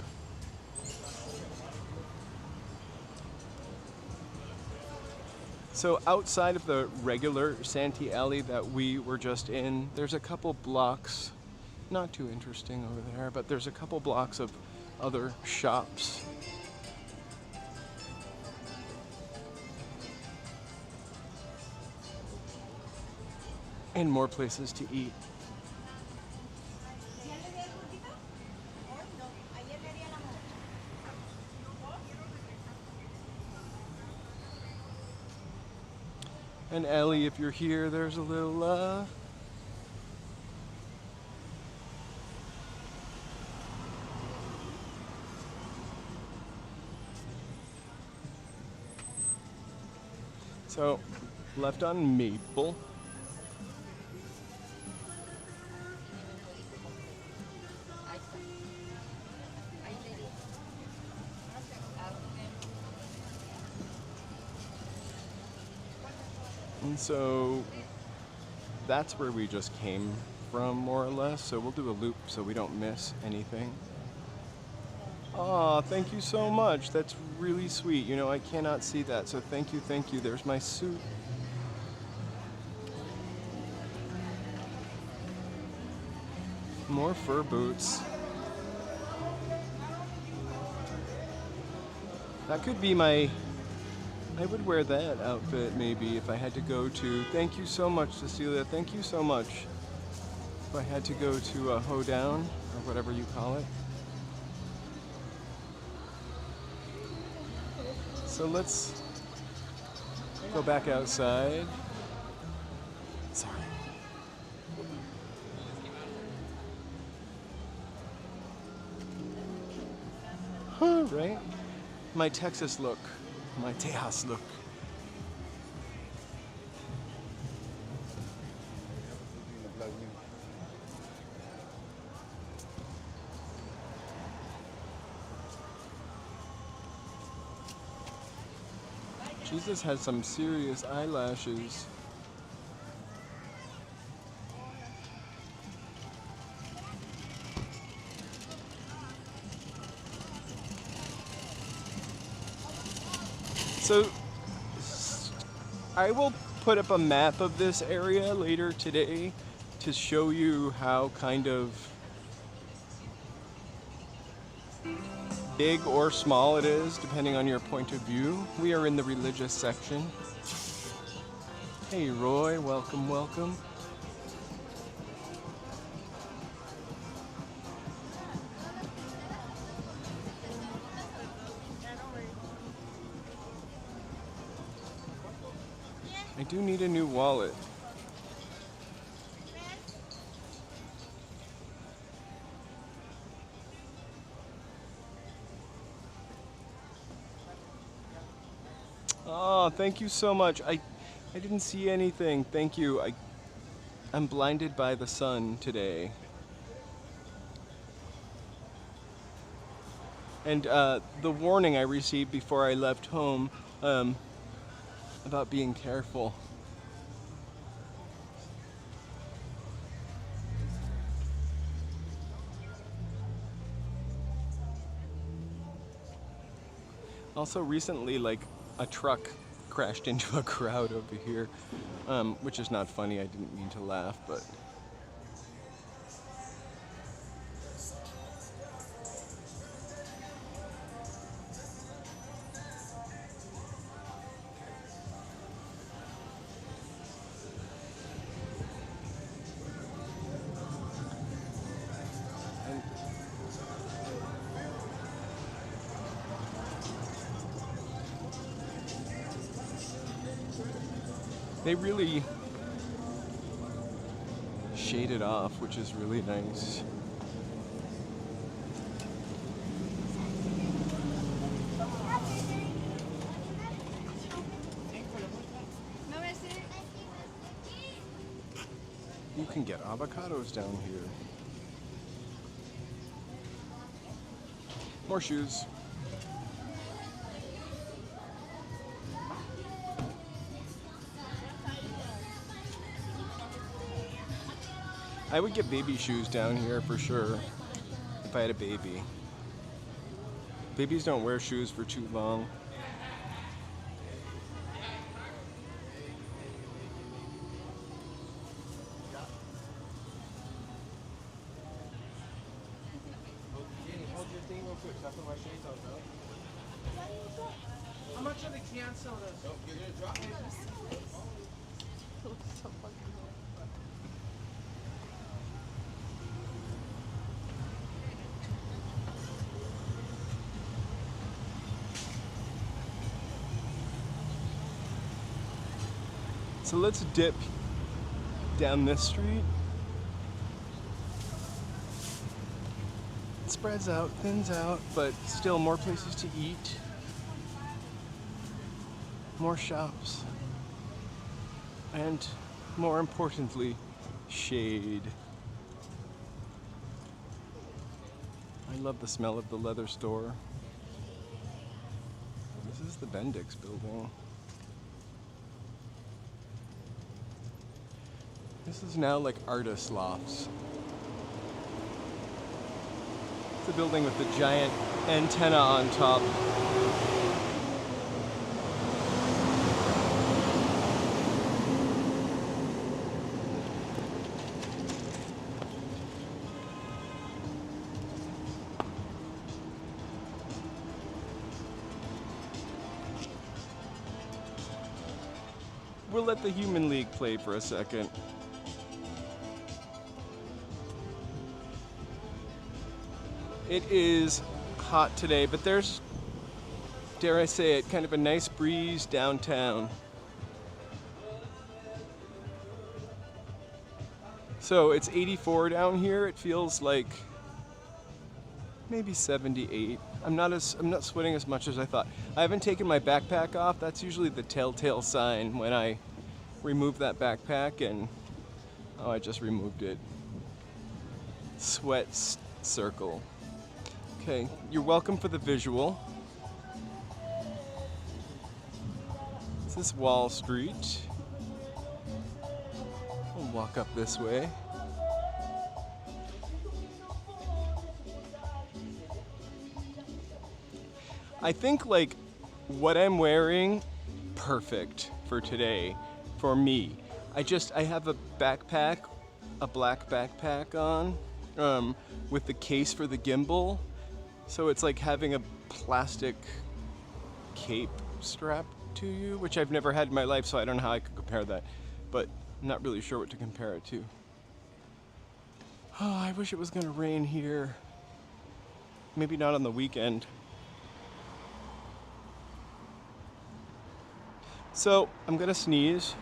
So outside of the regular Santee Alley that we were just in, there's a couple blocks, not too interesting over there, but there's a couple blocks of other shops. And more places to eat. And Ellie, if you're here, there's a little so left on Maple. And so that's where we just came from, more or less. So we'll do a loop so we don't miss anything. Aw, thank you so much. That's really sweet. You know, I cannot see that, so thank you, thank you. There's my suit. More fur boots. That could be I would wear that outfit maybe if I had to go to, thank you so much, Cecilia, thank you so much. If I had to go to a hoedown, or whatever you call it. So let's go back outside. Sorry. Huh, right? My Texas look. My Tejas look. Jesus has some serious eyelashes. So I will put up a map of this area later today to show you how kind of big or small it is, depending on your point of view. We are in the religious section. Hey Roy, welcome, welcome. I do need a new wallet. Oh, thank you so much. I didn't see anything. Thank you. I'm blinded by the sun today. And the warning I received before I left home about being careful. Also recently, like, a truck crashed into a crowd over here, which is not funny. I didn't mean to laugh, but they really shaded off, which is really nice. You can get avocados down here. More shoes. I would get baby shoes down here for sure if I had a baby. Babies don't wear shoes for too long.
How much are the can sodas? Nope, you're gonna drop it.
So let's dip down this street. It spreads out, thins out, but still more places to eat. More shops. And more importantly, shade. I love the smell of the leather store. This is the Bendix building. This is now like artist lofts. It's a building with the giant antenna on top. We'll let the Human League play for a second. It is hot today, but there's, dare I say it, kind of a nice breeze downtown. So it's 84 down here. It feels like maybe 78. I'm not sweating as much as I thought. I haven't taken my backpack off. That's usually the telltale sign when I remove that backpack, and oh, I just removed it. Sweat circle. Okay, you're welcome for the visual. This is Wall Street. We'll walk up this way. I think like what I'm wearing, perfect for today, for me. I have a backpack, a black backpack on, with the case for the gimbal. So it's like having a plastic cape strapped to you, which I've never had in my life, so I don't know how I could compare that. But I'm not really sure what to compare it to. Oh, I wish it was gonna rain here. Maybe not on the weekend. So I'm gonna sneeze.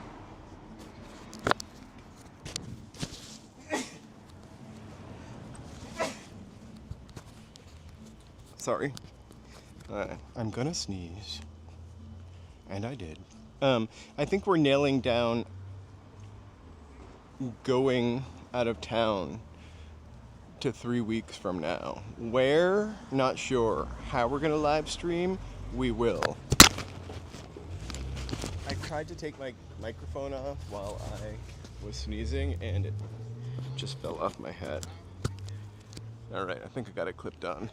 Sorry. I'm gonna sneeze. And I did. I think we're nailing down going out of town to 3 weeks from now. Where? Not sure. How we're gonna live stream? We will. I tried to take my microphone off while I was sneezing and it just fell off my head. Alright, I think I got it clipped on.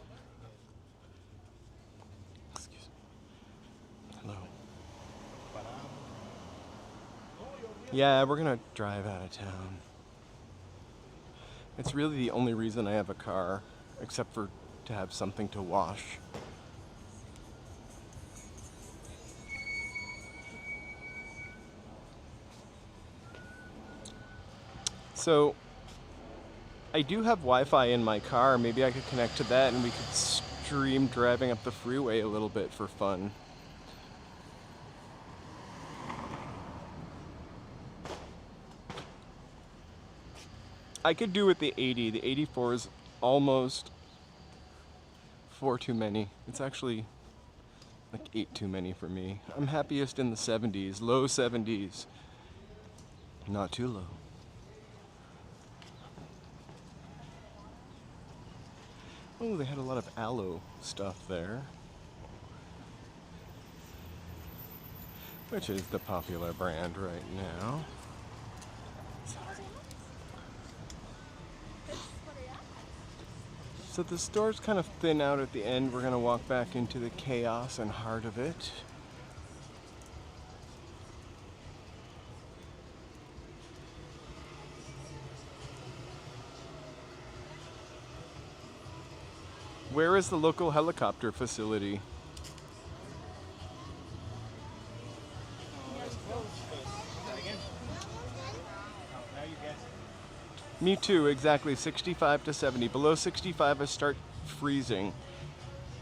Excuse me. Hello. Yeah, we're gonna drive out of town. It's really the only reason I have a car, except for to have something to wash. So, I do have Wi-Fi in my car. Maybe I could connect to that and we could stream driving up the freeway a little bit for fun. I could do with the 80. The 84 is almost 4 too many. It's actually like 8 too many for me. I'm happiest in the 70s, low 70s. Not too low. Oh, they had a lot of aloe stuff there, which is the popular brand right now. So the store's kind of thin out at the end. We're gonna walk back into the chaos and heart of it. Where is the local helicopter facility? Me too, exactly. 65 to 70. Below 65, I start freezing.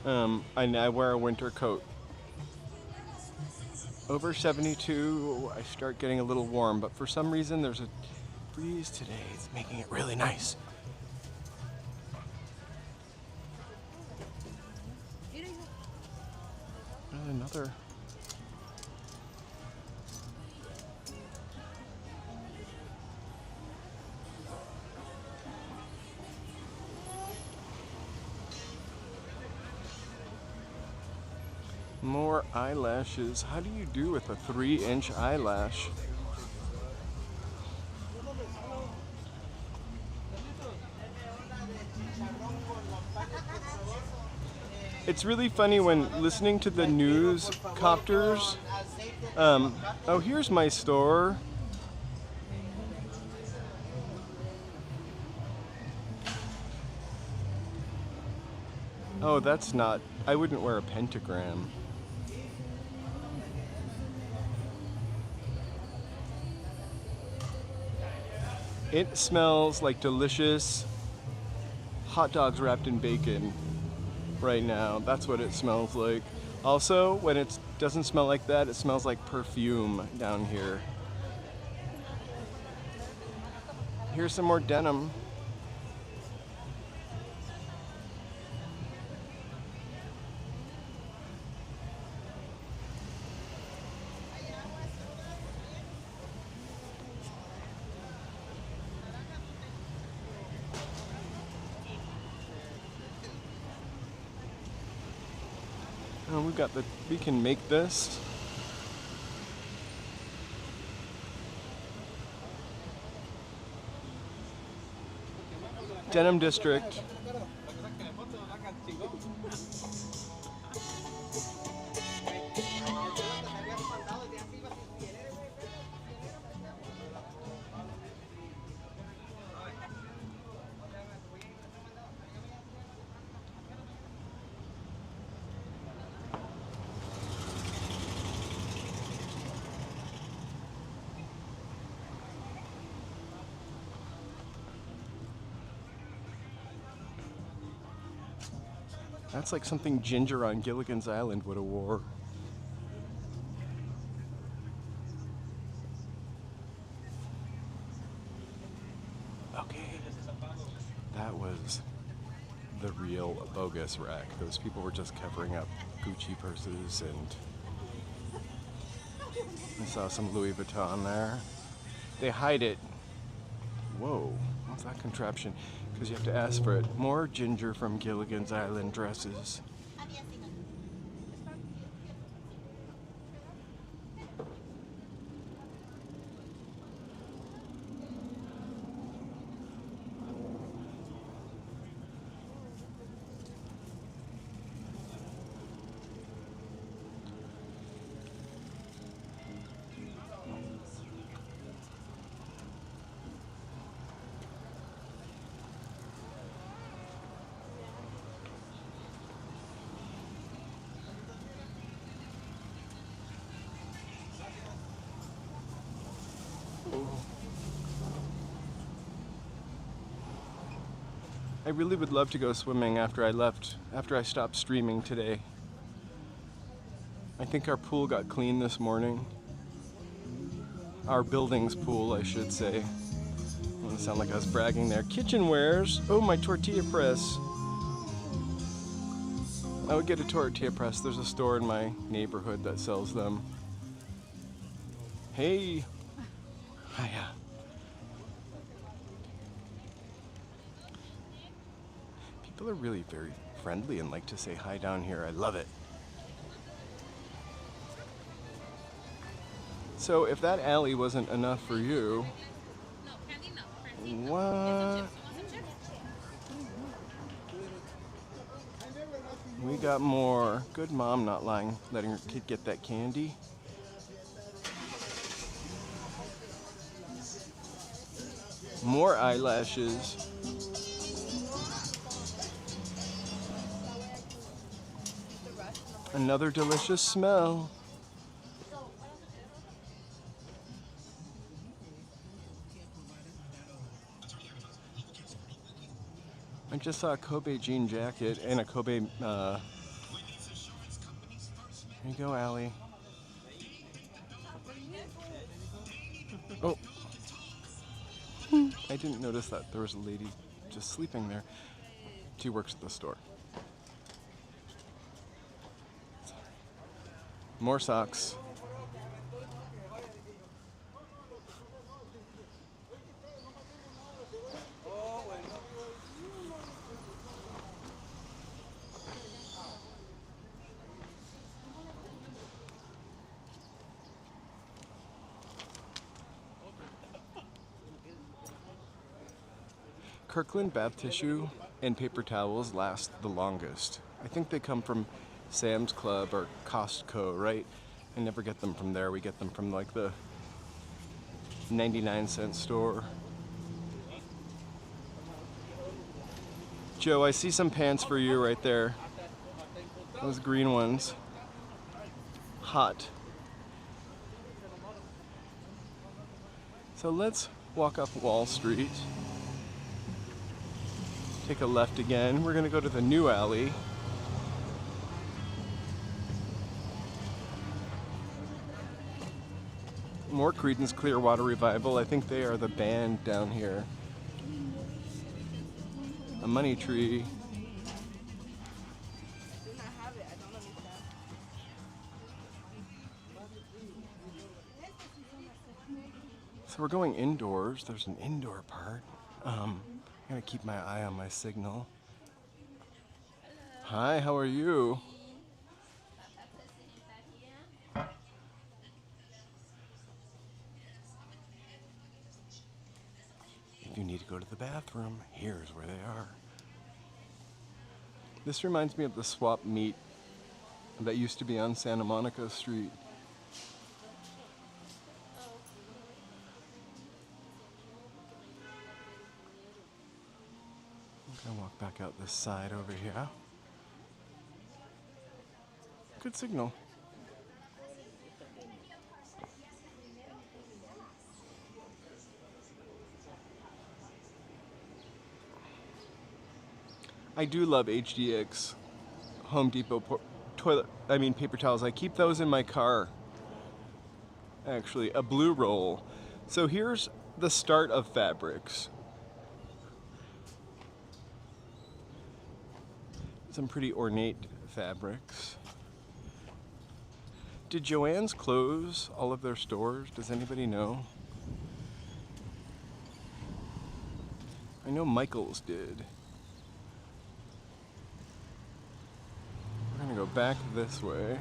I wear a winter coat. Over 72, I start getting a little warm, but for some reason, there's a breeze today. It's making it really nice. And another. More eyelashes. How do you do with a 3-inch eyelash? It's really funny when listening to the news copters. Oh, here's my store. Oh, that's not. I wouldn't wear a pentagram. It smells like delicious hot dogs wrapped in bacon right now. That's what it smells like. Also, when it doesn't smell like that, it smells like perfume down here. Here's some more denim. Oh, we can make this. Denim District. That's like something Ginger on Gilligan's Island would have wore. Okay, that was the real bogus rack. Those people were just covering up Gucci purses, and I saw some Louis Vuitton there. They hide it. Whoa, what's that contraption? Because you have to ask for it. More Ginger from Gilligan's Island dresses. I really would love to go swimming after I stopped streaming today. I think our pool got clean this morning. Our building's pool, I should say. Doesn't sound like I was bragging there. Kitchenwares. Oh, my tortilla press. I would get a tortilla press. There's a store in my neighborhood that sells them. Hey. Hiya. People are really very friendly and like to say hi down here. I love it. So if that alley wasn't enough for you, what? We got more. Good mom not lying, letting her kid get that candy. More eyelashes. Another delicious smell. I just saw a Kobe jean jacket and a Kobe, here you go, Allie. Oh. I didn't notice that there was a lady just sleeping there. She works at the store. More socks. Kirkland bath tissue and paper towels last the longest. I think they come from Sam's Club or Costco, right? I never get them from there. We get them from like the 99-cent store. Joe, I see some pants for you right there. Those green ones. Hot. So let's walk up Wall Street. Take a left again. We're gonna go to the new alley. More Creedence Clearwater Revival. I think they are the band down here. A money tree. So we're going indoors. There's an indoor part. I'm gonna keep my eye on my signal. Hi, how are you? If you need to go to the bathroom, here's where they are. This reminds me of the swap meet that used to be on Santa Monica Street. I'm gonna walk back out this side over here. Good signal. I do love HDX Home Depot paper towels. I keep those in my car. Actually, a blue roll. So here's the start of fabrics. Some pretty ornate fabrics. Did Joann's close all of their stores? Does anybody know? I know Michael's did. We're gonna go back this way.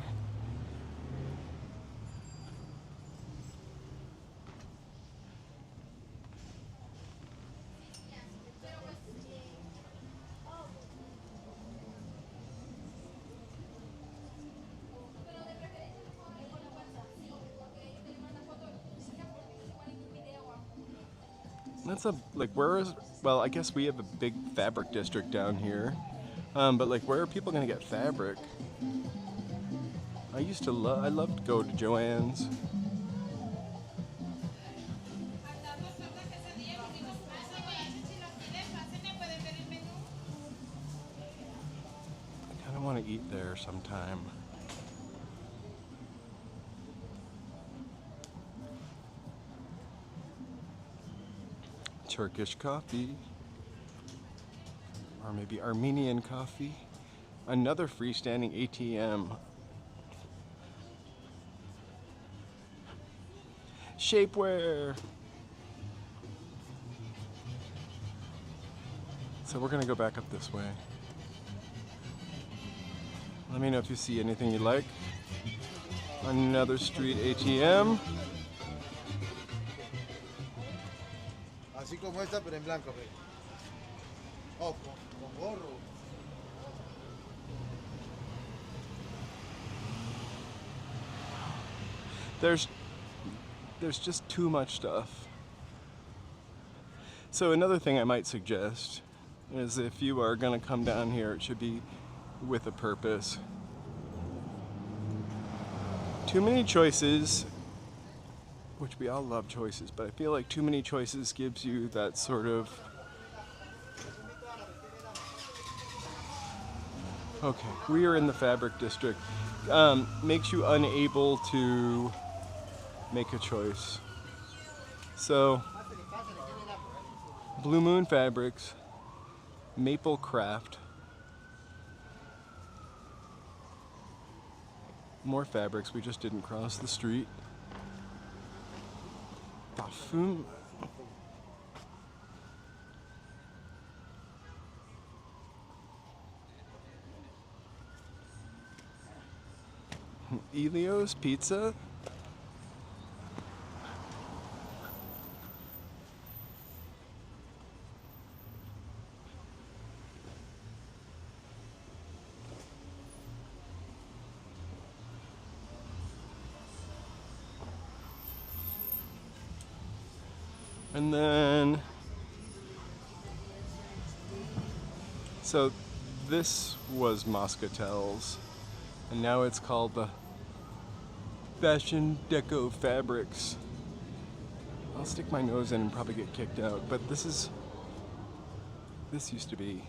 That's well, I guess we have a big fabric district down here. But like, where are people gonna get fabric? I loved to go to Joann's. I kinda wanna eat there sometime. Turkish coffee. Or maybe Armenian coffee. Another freestanding ATM. Shapewear. So we're gonna go back up this way. Let me know if you see anything you like. Another street ATM.
Así como esta, pero en blanco. Oh, con gorro.
There's just too much stuff. So another thing I might suggest is if you are gonna come down here, it should be with a purpose. Too many choices, which we all love choices, but I feel like too many choices gives you that sort of, okay, we are in the fabric district, makes you unable to make a choice. So, Blue Moon Fabrics, Maple Craft, more fabrics, we just didn't cross the street. Parfum. Elio's Pizza. And then, so this was Moscatel's, and now it's called the Fashion Deco Fabrics. I'll stick my nose in and probably get kicked out, but this used to be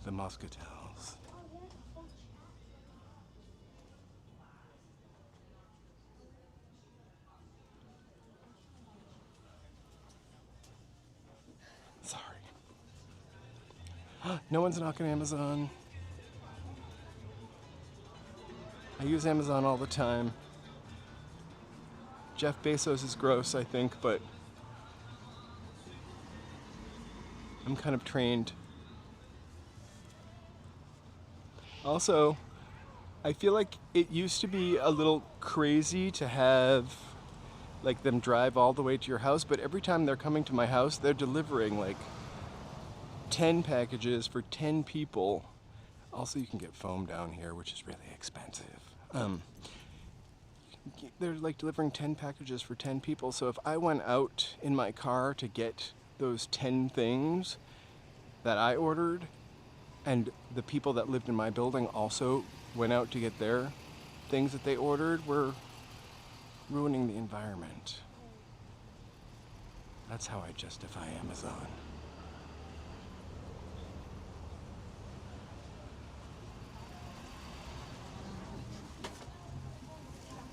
the Moscatel's. Sorry. No one's knocking Amazon. I use Amazon all the time. Jeff Bezos is gross, I think, but I'm kind of trained. Also, I feel like it used to be a little crazy to have like them drive all the way to your house, but every time they're coming to my house, they're delivering like 10 packages for 10 people. Also, you can get foam down here, which is really expensive. They're like delivering 10 packages for 10 people. So if I went out in my car to get those 10 things that I ordered, and the people that lived in my building also went out to get their things that they ordered, we're ruining the environment. That's how I justify Amazon.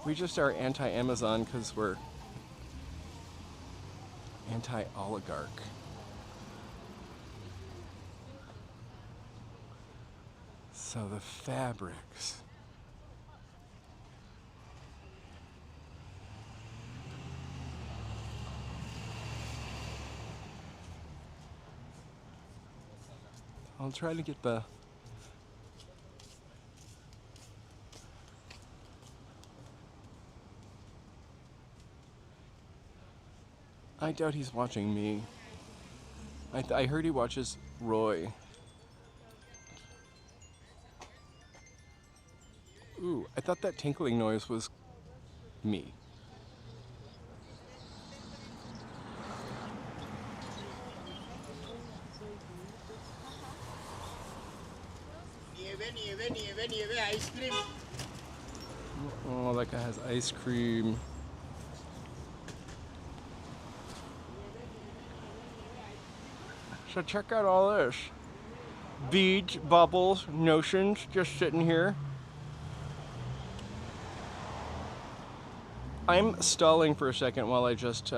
We just are anti-Amazon because we're anti-oligarch. So the fabrics. I'll try to get the I doubt he's watching me. I heard he watches Roy. Ooh, I thought that tinkling noise was me.
Nieve, ice cream.
Oh, that guy has ice cream. So check out all this. Beads, bubbles, notions, just sitting here. I'm stalling for a second while I just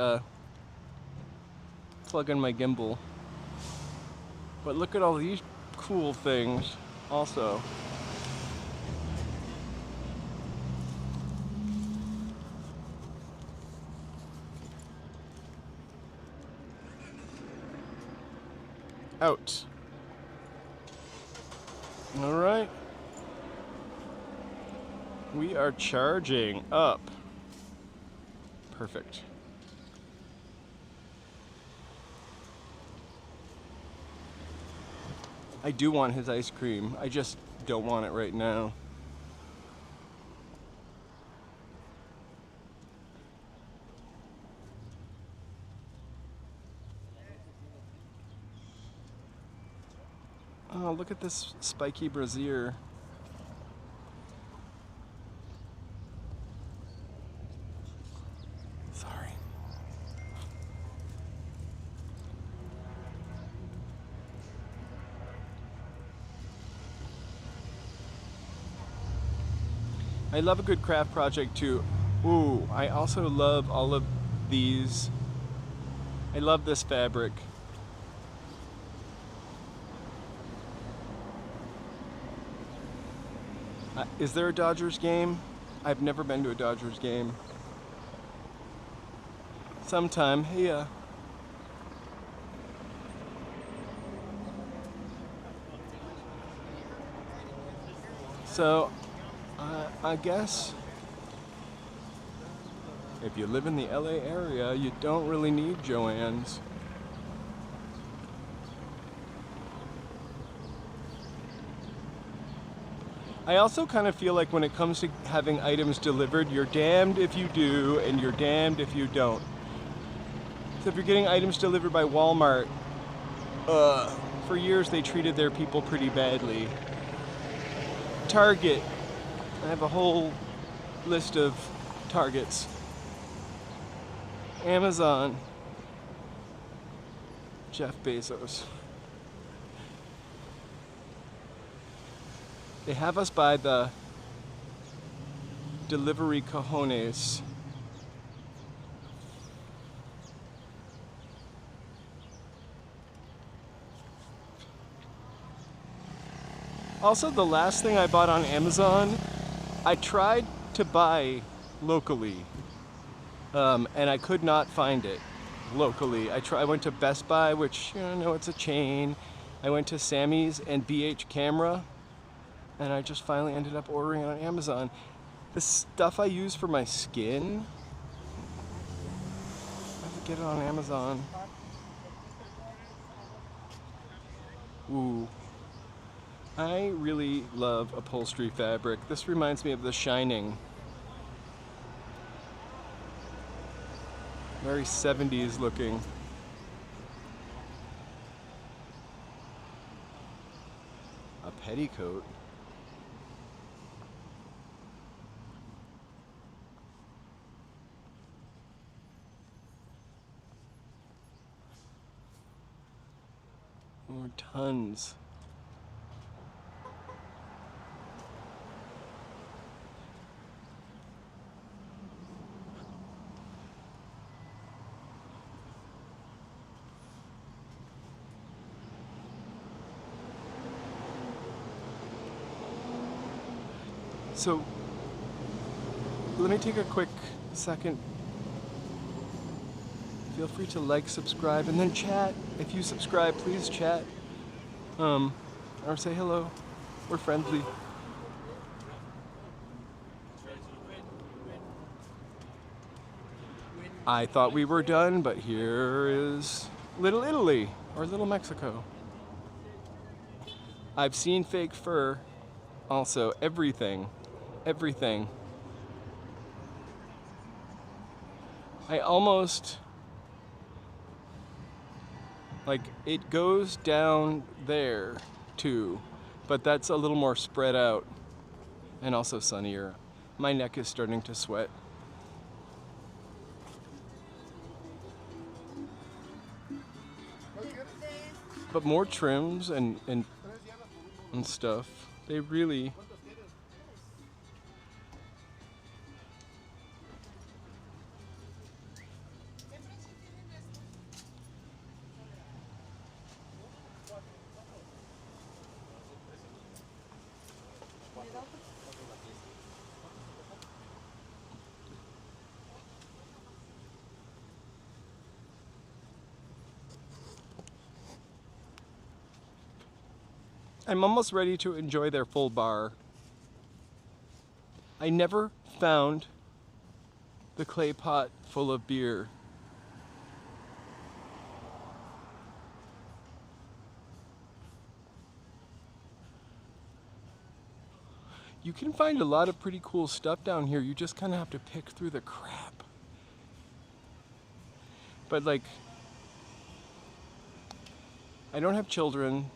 plug in my gimbal. But look at all these cool things also. Out. All right. We are charging up. Perfect. I do want his ice cream. I just don't want it right now. Oh, look at this spiky brassiere. Sorry. I love a good craft project too. Ooh, I also love all of these. I love this fabric. Is there a Dodgers game? I've never been to a Dodgers game. Sometime, yeah. So, I guess if you live in the LA area, you don't really need Joann's. I also kind of feel like when it comes to having items delivered, you're damned if you do and you're damned if you don't. So if you're getting items delivered by Walmart, for years they treated their people pretty badly. Target, I have a whole list of Targets. Amazon, Jeff Bezos. They have us by the delivery cojones. Also, the last thing I bought on Amazon, I tried to buy locally, and I could not find it locally. I went to Best Buy, which, you know, it's a chain. I went to Sammy's and BH Camera, and I just finally ended up ordering it on Amazon. The stuff I use for my skin, I have to get it on Amazon. Ooh. I really love upholstery fabric. This reminds me of The Shining. Very 70s looking. A petticoat. More tons. So, let me take a quick second. Feel free to like, subscribe, and then chat. If you subscribe, please chat. Or say hello. We're friendly. I thought we were done, but here is Little Italy, or Little Mexico. I've seen fake fur. Also, everything. Everything. I almost, like, it goes down there too, but that's a little more spread out and also sunnier. My neck is starting to sweat. But more trims and stuff. They really, I'm almost ready to enjoy their full bar. I never found the clay pot full of beer. You can find a lot of pretty cool stuff down here. You just kind of have to pick through the crap. But like, I don't have children,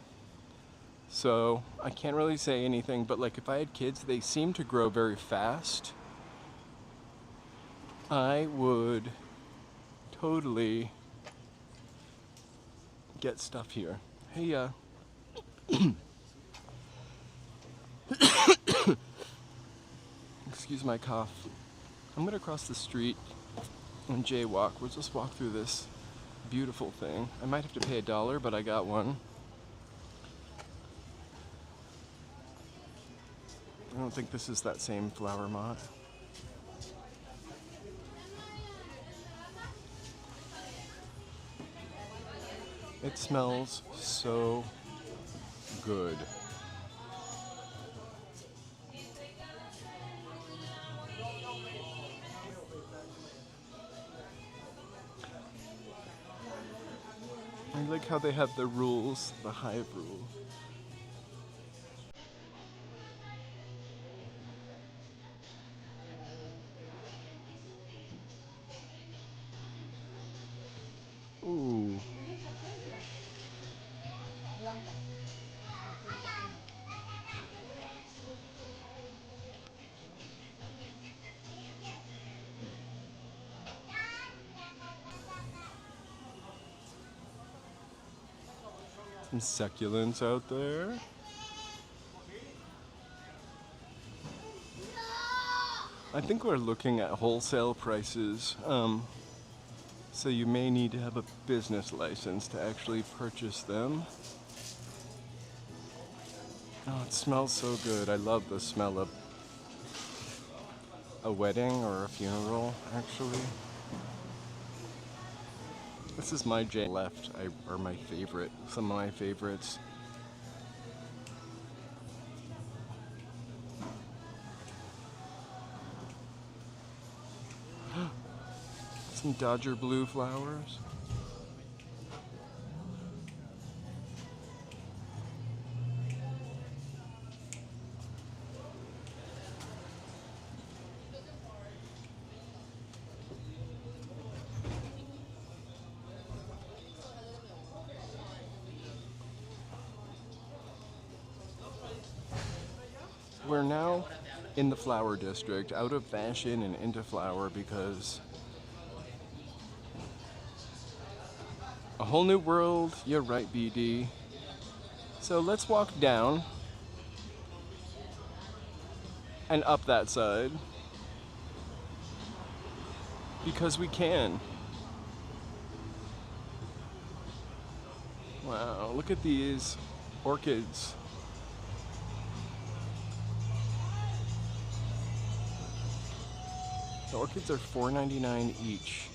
so I can't really say anything, but like if I had kids, they seem to grow very fast. I would totally get stuff here. Hey, excuse my cough. I'm gonna cross the street and jaywalk. We'll just walk through this beautiful thing. I might have to pay $1, but I got one. I don't think this is that same flower mart. It smells so good. I like how they have the rules, the hive rule. Ooh. Some succulents out there. I think we're looking at wholesale prices, so you may need to have a business license to actually purchase them. Oh, it smells so good. I love the smell of a wedding or a funeral, actually. This is my left, or my favorite, some of my favorites. Some Dodger blue flowers. We're now in the flower district, out of fashion and into flower, because a whole new world. You're right, BD. So let's walk down and up that side, because we can. Wow, look at these orchids. The orchids are $4.99 each.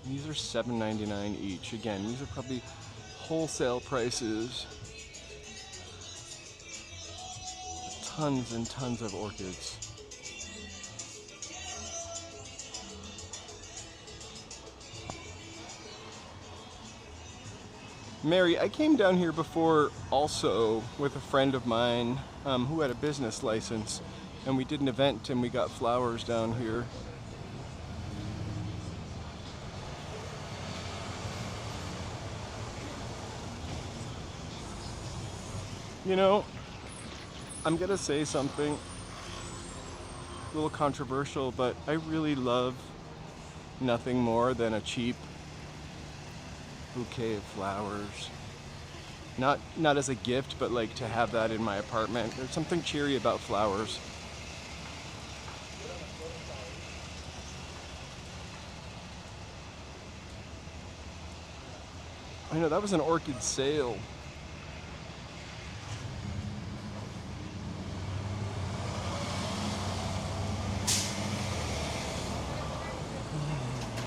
These are $7.99 each. Again, these are probably wholesale prices. Tons and tons of orchids. Mary, I came down here before also with a friend of mine who had a business license, and we did an event and we got flowers down here. You know, I'm gonna say something a little controversial, but I really love nothing more than a cheap bouquet of flowers. Not as a gift, but like to have that in my apartment. There's something cheery about flowers. I know, that was an orchid sale.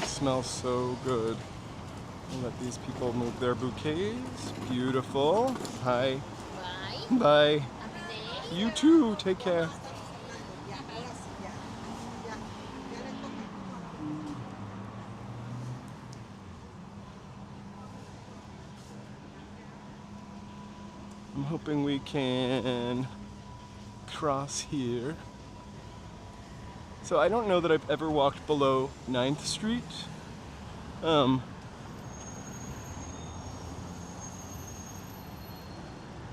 It smells so good. We'll let these people move their bouquets. Beautiful. Hi.
Bye.
Bye.
Happy day.
You too. Take care. I'm hoping we can cross here. So I don't know that I've ever walked below 9th Street.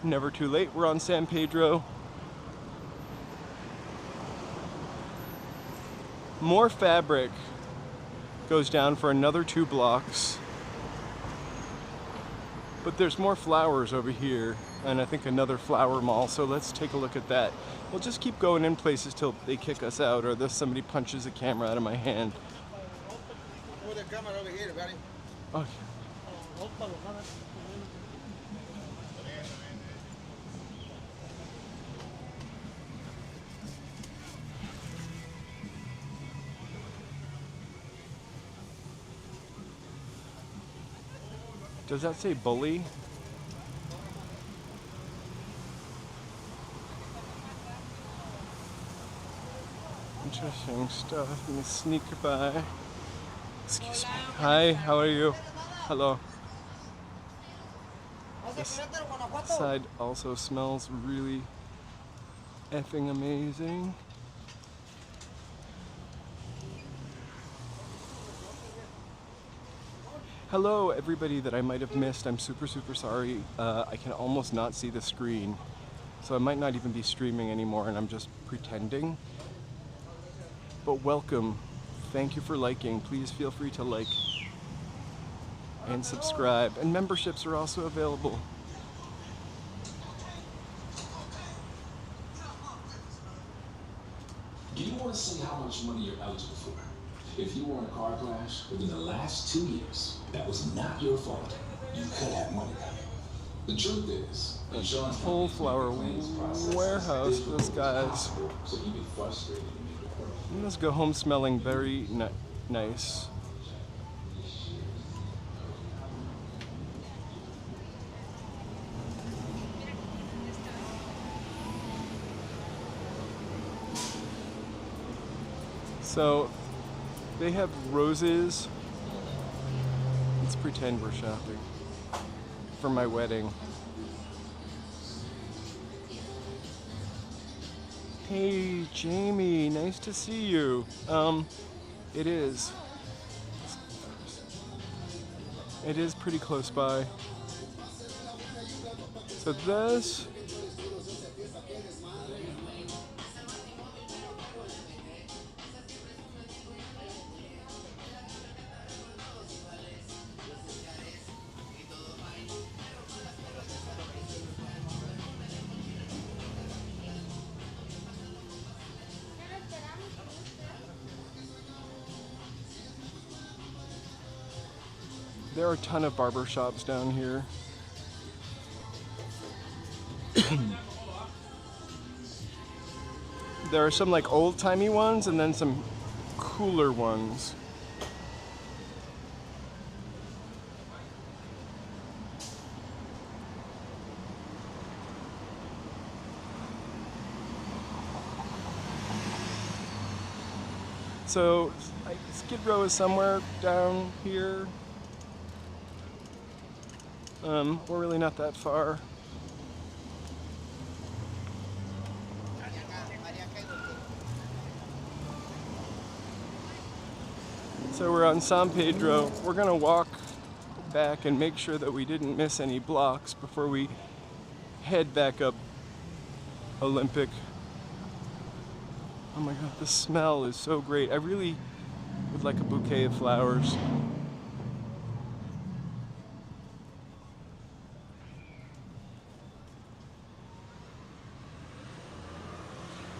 Never too late. We're on San Pedro. More fabric goes down for another 2 blocks. But there's more flowers over here, and I think another flower mall, so let's take a look at that. We'll just keep going in places till they kick us out, or somebody punches a camera out of my hand.
Put the camera over here, buddy.
Okay. Does that say bully? Interesting stuff. Let me sneak by. Excuse me. Hi, how are you? Hello. This side also smells really effing amazing. Hello, everybody that I might have missed. I'm super sorry. I can almost not see the screen, so I might not even be streaming anymore, and I'm just pretending. But welcome. Thank you for liking. Please feel free to like and subscribe. And memberships are also available.
Do you want to see how much money you're eligible for? If you were in a car crash within the last 2 years, that was not your fault. You could have money coming. The truth is, insurance
Whole flower warehouse, those guys.
So you'd be frustrated to make it work.
Let's go home smelling very nice. So they have roses. Let's pretend we're shopping for my wedding. Hey, Jamie, nice to see you. It is. It is pretty close by. So this. There are a ton of barber shops down here. There are some like old-timey ones and then some cooler ones. So Skid Row is somewhere down here. We're really not that far. So we're on San Pedro. We're gonna walk back and make sure that we didn't miss any blocks before we head back up Olympic. Oh my god, the smell is so great. I really would like a bouquet of flowers.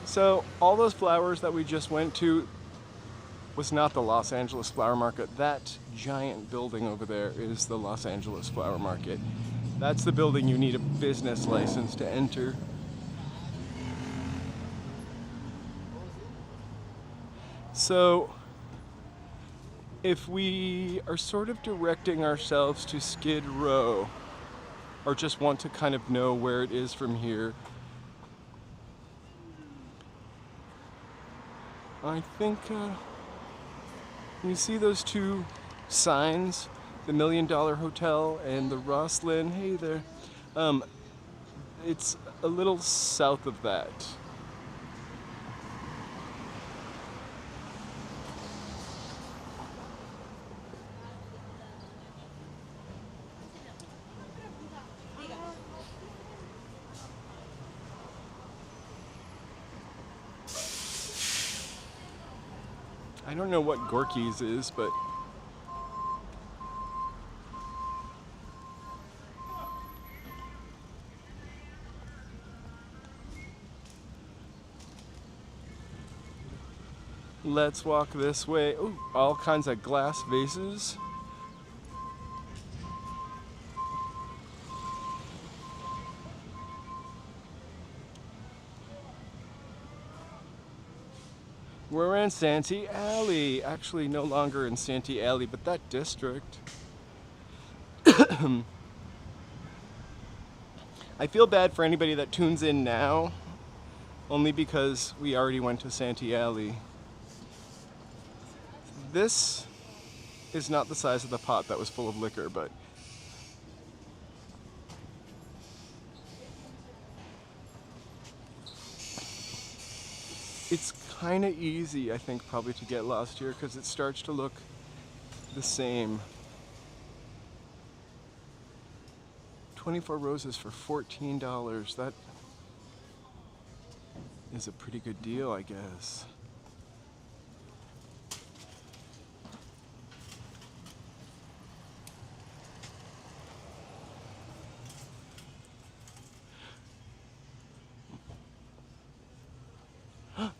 So all those flowers that we just went to was not the Los Angeles Flower Market. That giant building over there is the Los Angeles Flower Market. That's the building you need a business license to enter. So if we are sort of directing ourselves to Skid Row, or just want to kind of know where it is from here, I think you see those two signs, the $1 Million Hotel and the Rosslyn. Hey there. It's a little south of that. I don't know what Gorky's is, but let's walk this way. Ooh, all kinds of glass vases. We're in Santee Alley. Actually, no longer in Santee Alley, but that district. I feel bad for anybody that tunes in now, only because we already went to Santee Alley. This is not the size of the pot that was full of liquor, but it's kind of easy, I think, probably to get lost here because it starts to look the same. 24 roses for $14. That is a pretty good deal, I guess.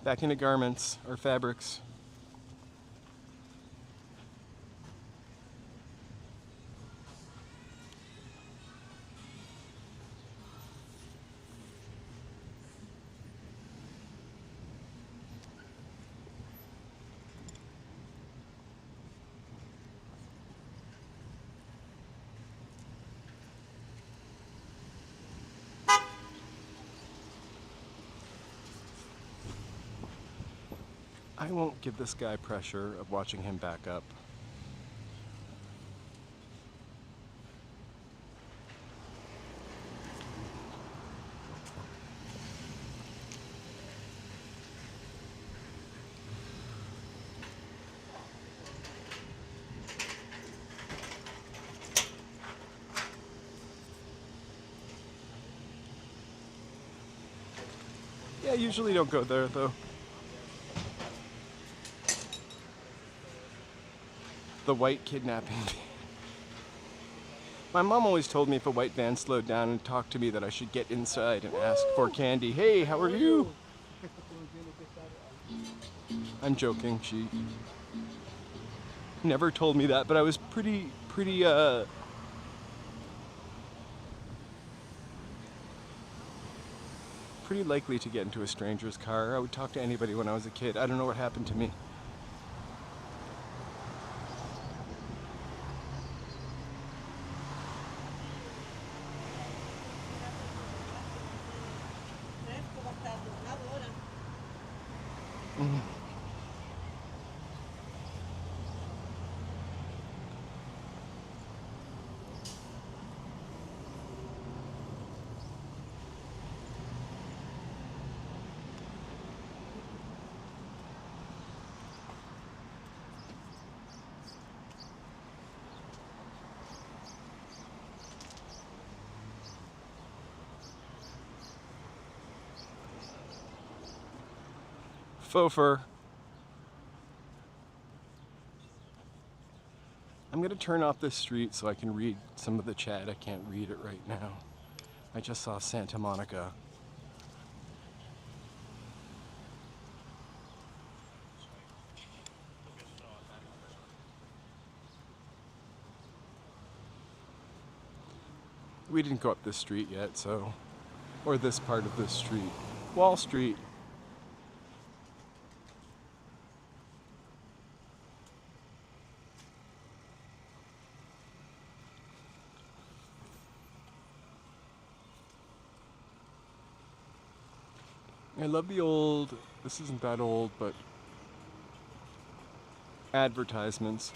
Back into garments or fabrics. I won't give this guy pressure of watching him back up. Yeah, I usually don't go there though. The white kidnapping van. My mom always told me if a white van slowed down and talked to me that I should get inside and ask for candy. Hey, how are you? I'm joking, she never told me that, but I was pretty likely to get into a stranger's car. I would talk to anybody when I was a kid. I don't know what happened to me. Faux fur. I'm gonna turn off this street so I can read some of the chat. I can't read it right now. I just saw Santa Monica. We didn't go up this street yet, so, or this part of this street. Wall Street. I love the old, this isn't that old, but advertisements.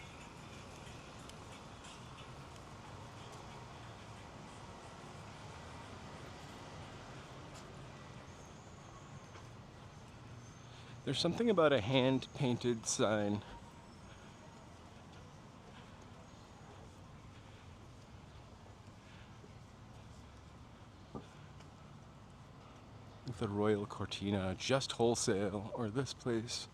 There's something about a hand-painted sign. The Royal Cortina, just Wholesale, or this place.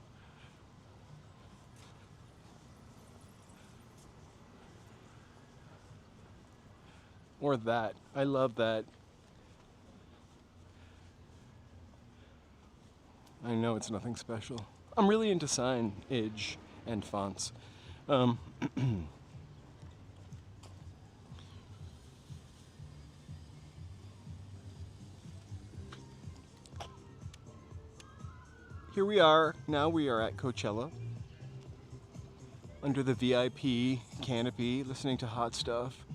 Or that. I love that. I know it's nothing special. I'm really into signage and fonts. Here we are. Now we are at Coachella. Under the VIP canopy, listening to Hot Stuff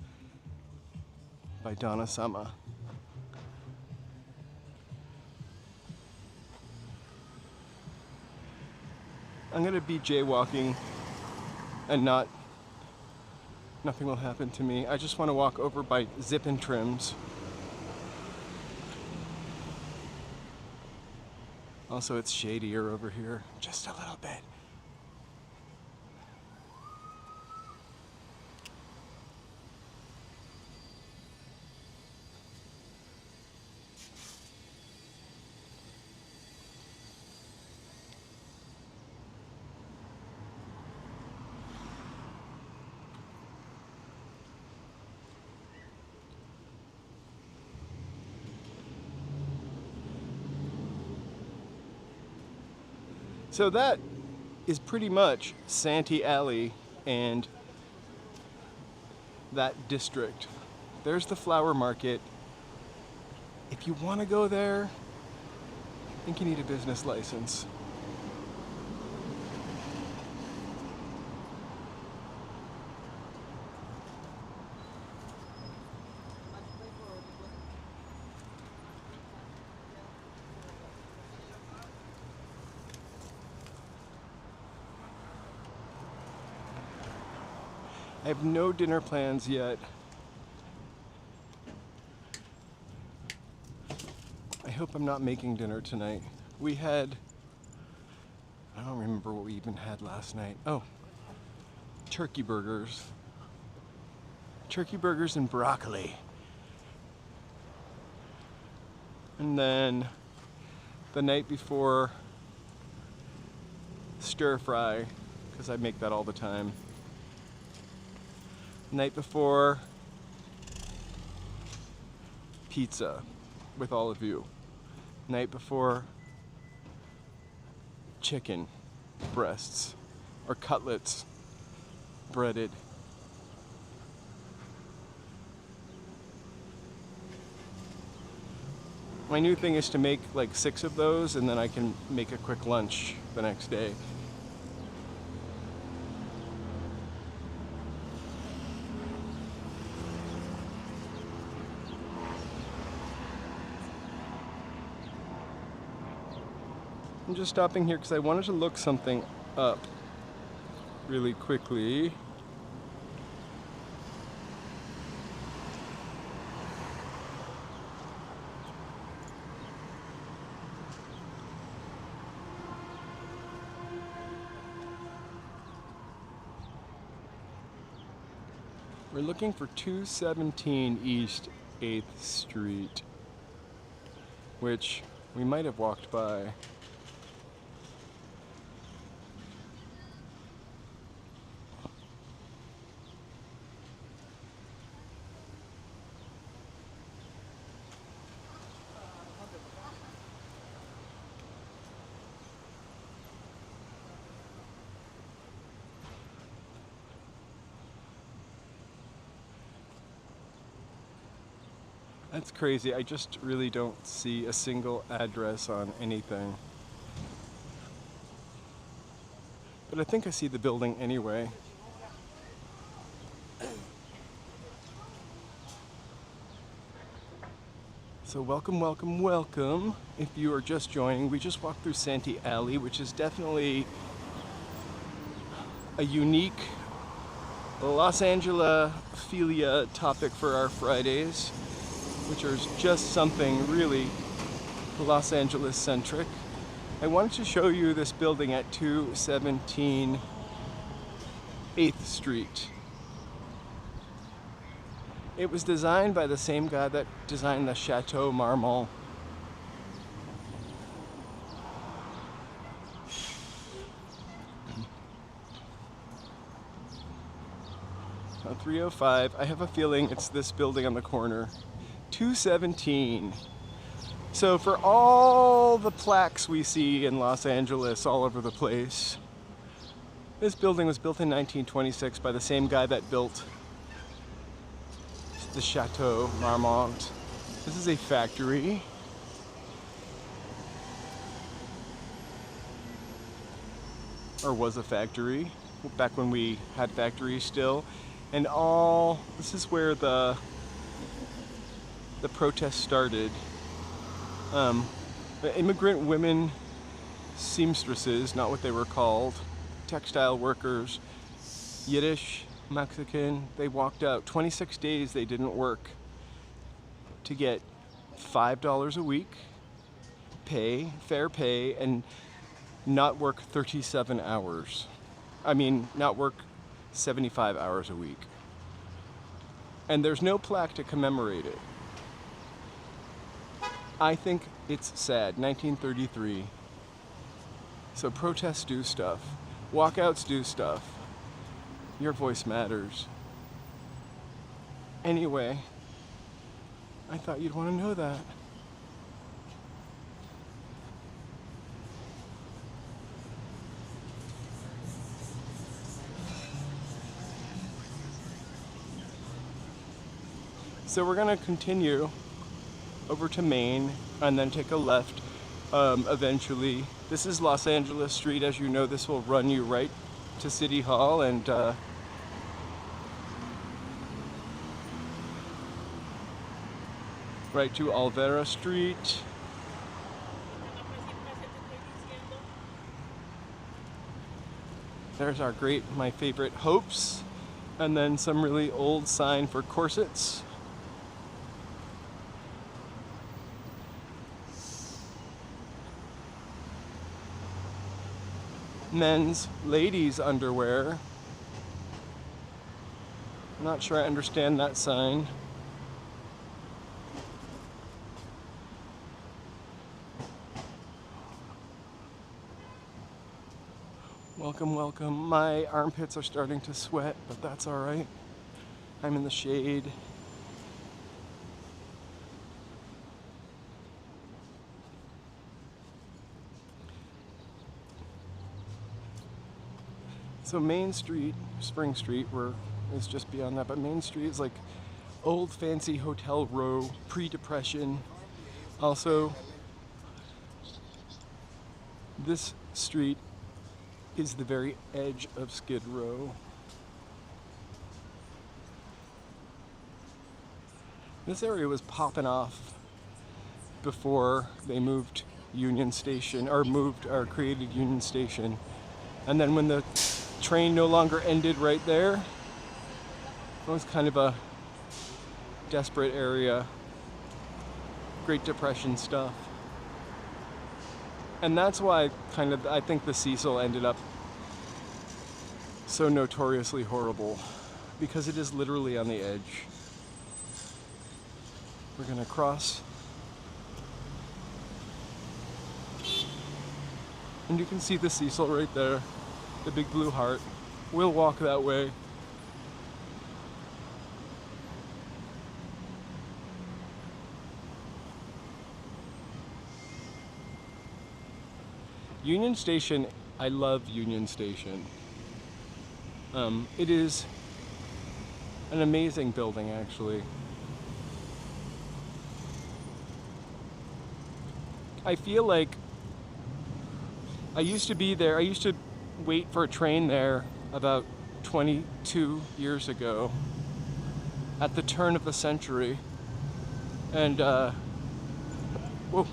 by Donna Summer. I'm gonna be jaywalking and nothing will happen to me. I just want to walk over by Zip and Trims. Also, it's shadier over here, just a little bit. So that is pretty much Santee Alley and that district. There's the flower market. If you want to go there, I think you need a business license. I have no dinner plans yet. I hope I'm not making dinner tonight. We had, I don't remember what we even had last night. Oh, turkey burgers. Turkey burgers and broccoli. And then the night before, stir fry, because I make that all the time. Night before, pizza with all of you. Night before, chicken breasts or cutlets breaded. My new thing is to make like 6 of those and then I can make a quick lunch the next day. I'm just stopping here because I wanted to look something up really quickly. We're looking for 217 East 8th Street, which we might have walked by. That's crazy. I just really don't see a single address on anything. But I think I see the building anyway. So welcome, welcome, welcome. If you are just joining, we just walked through Santee Alley, which is definitely a unique Los Angeles-philia topic for our Fridays, which is just something really Los Angeles-centric. I wanted to show you this building at 217 8th Street. It was designed by the same guy that designed the Chateau Marmont. On 305, I have a feeling it's this building on the corner. 217. So for all the plaques we see in Los Angeles all over the place, this building was built in 1926 by the same guy that built the Chateau Marmont. This is a factory. Or was a factory, back when we had factories still. And this is where the protest started. The immigrant women seamstresses, not what they were called, textile workers, Yiddish, Mexican, they walked out. 26 days they didn't work to get $5 a week pay, fair pay, and not work 37 hours. I mean, not work 75 hours a week. And there's no plaque to commemorate it. I think it's sad. 1933. So protests do stuff. Walkouts do stuff. Your voice matters. Anyway, I thought you'd want to know that. So we're going to continue over to Main and then take a left eventually. This is Los Angeles Street. As you know, this will run you right to City Hall and right to Alvera Street. There's my favorite Hopes, and then some really old sign for corsets. Men's, ladies' underwear. Not sure I understand that sign. Welcome, welcome. My armpits are starting to sweat, but that's all right. I'm in the shade. So Main Street, Spring Street, is just beyond that, but Main Street is like old fancy hotel row, pre-depression. Also, this street is the very edge of Skid Row. This area was popping off before they moved Union Station, or created Union Station. And then when the train no longer ended right there, it was kind of a desperate area. Great Depression stuff. And that's why I think the Cecil ended up so notoriously horrible, because it is literally on the edge. We're gonna cross. And you can see the Cecil right there, the big blue heart. We'll walk that way. Union Station, I love Union Station. It is an amazing building, actually. I feel like I used to be there. I used to wait for a train there about 22 years ago at the turn of the century. And Whoa,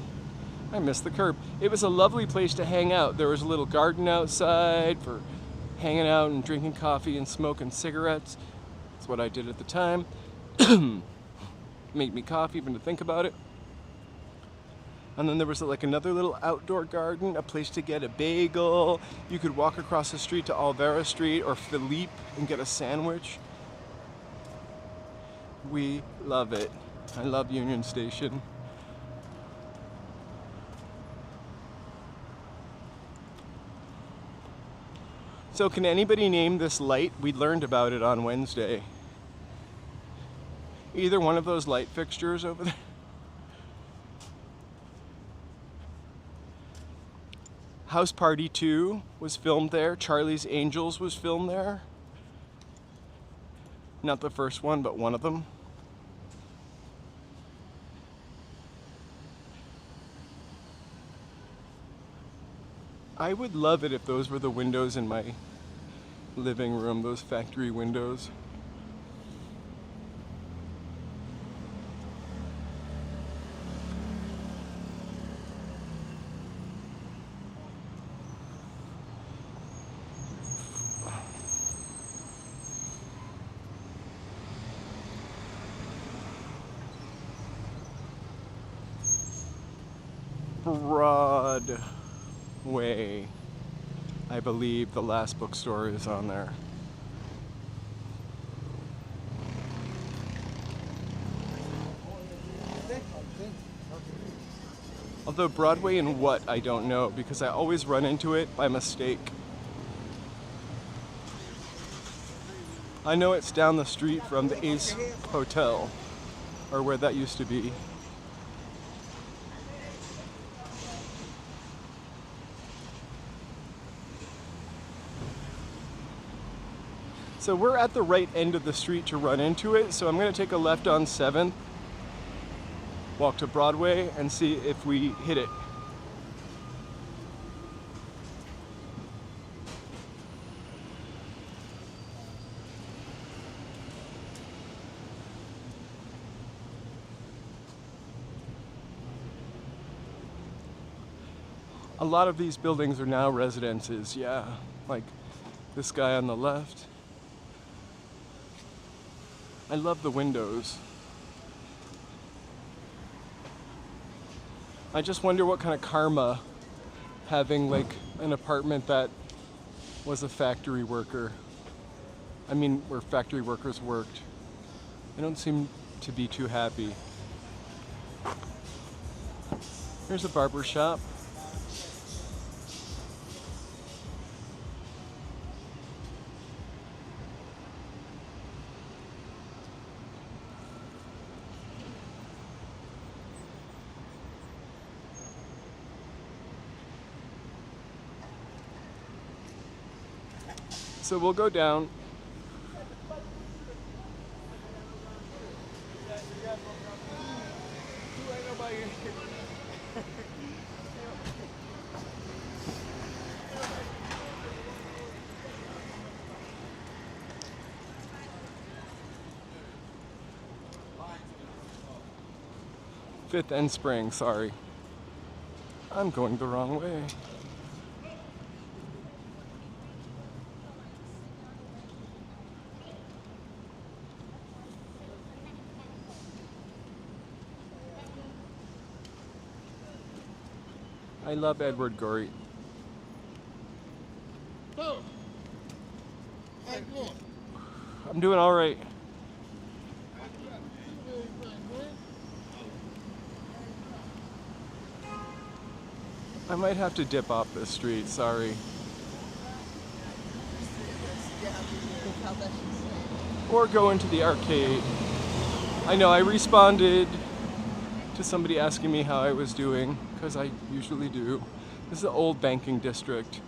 I missed the curb. It was a lovely place to hang out. There was a little garden outside for hanging out and drinking coffee and smoking cigarettes. That's what I did at the time. Made me coffee even to think about it. And then there was like another little outdoor garden, a place to get a bagel. You could walk across the street to Alvera Street or Philippe and get a sandwich. We love it. I love Union Station. So can anybody name this light? We learned about it on Wednesday. Either one of those light fixtures over there. House Party 2 was filmed there. Charlie's Angels was filmed there. Not the first one, but one of them. I would love it if those were the windows in my living room, those factory windows. Broadway. I believe the Last Bookstore is on there. Although Broadway and what, I don't know, because I always run into it by mistake. I know it's down the street from the Ace Hotel, or where that used to be. So we're at the right end of the street to run into it, so I'm going to take a left on 7th, walk to Broadway, and see if we hit it. A lot of these buildings are now residences, yeah, like this guy on the left. I love the windows. I just wonder what kind of karma having like an apartment that was a factory worker. I mean, where factory workers worked. I don't seem to be too happy. Here's a barber shop. So we'll go down. Fifth and Spring, sorry. I'm going the wrong way. I love Edward Gorey. I'm doing all right. I might have to dip off this street, sorry. Or go into the arcade. I know, I responded to somebody asking me how I was doing, because I usually do. This is the old banking district.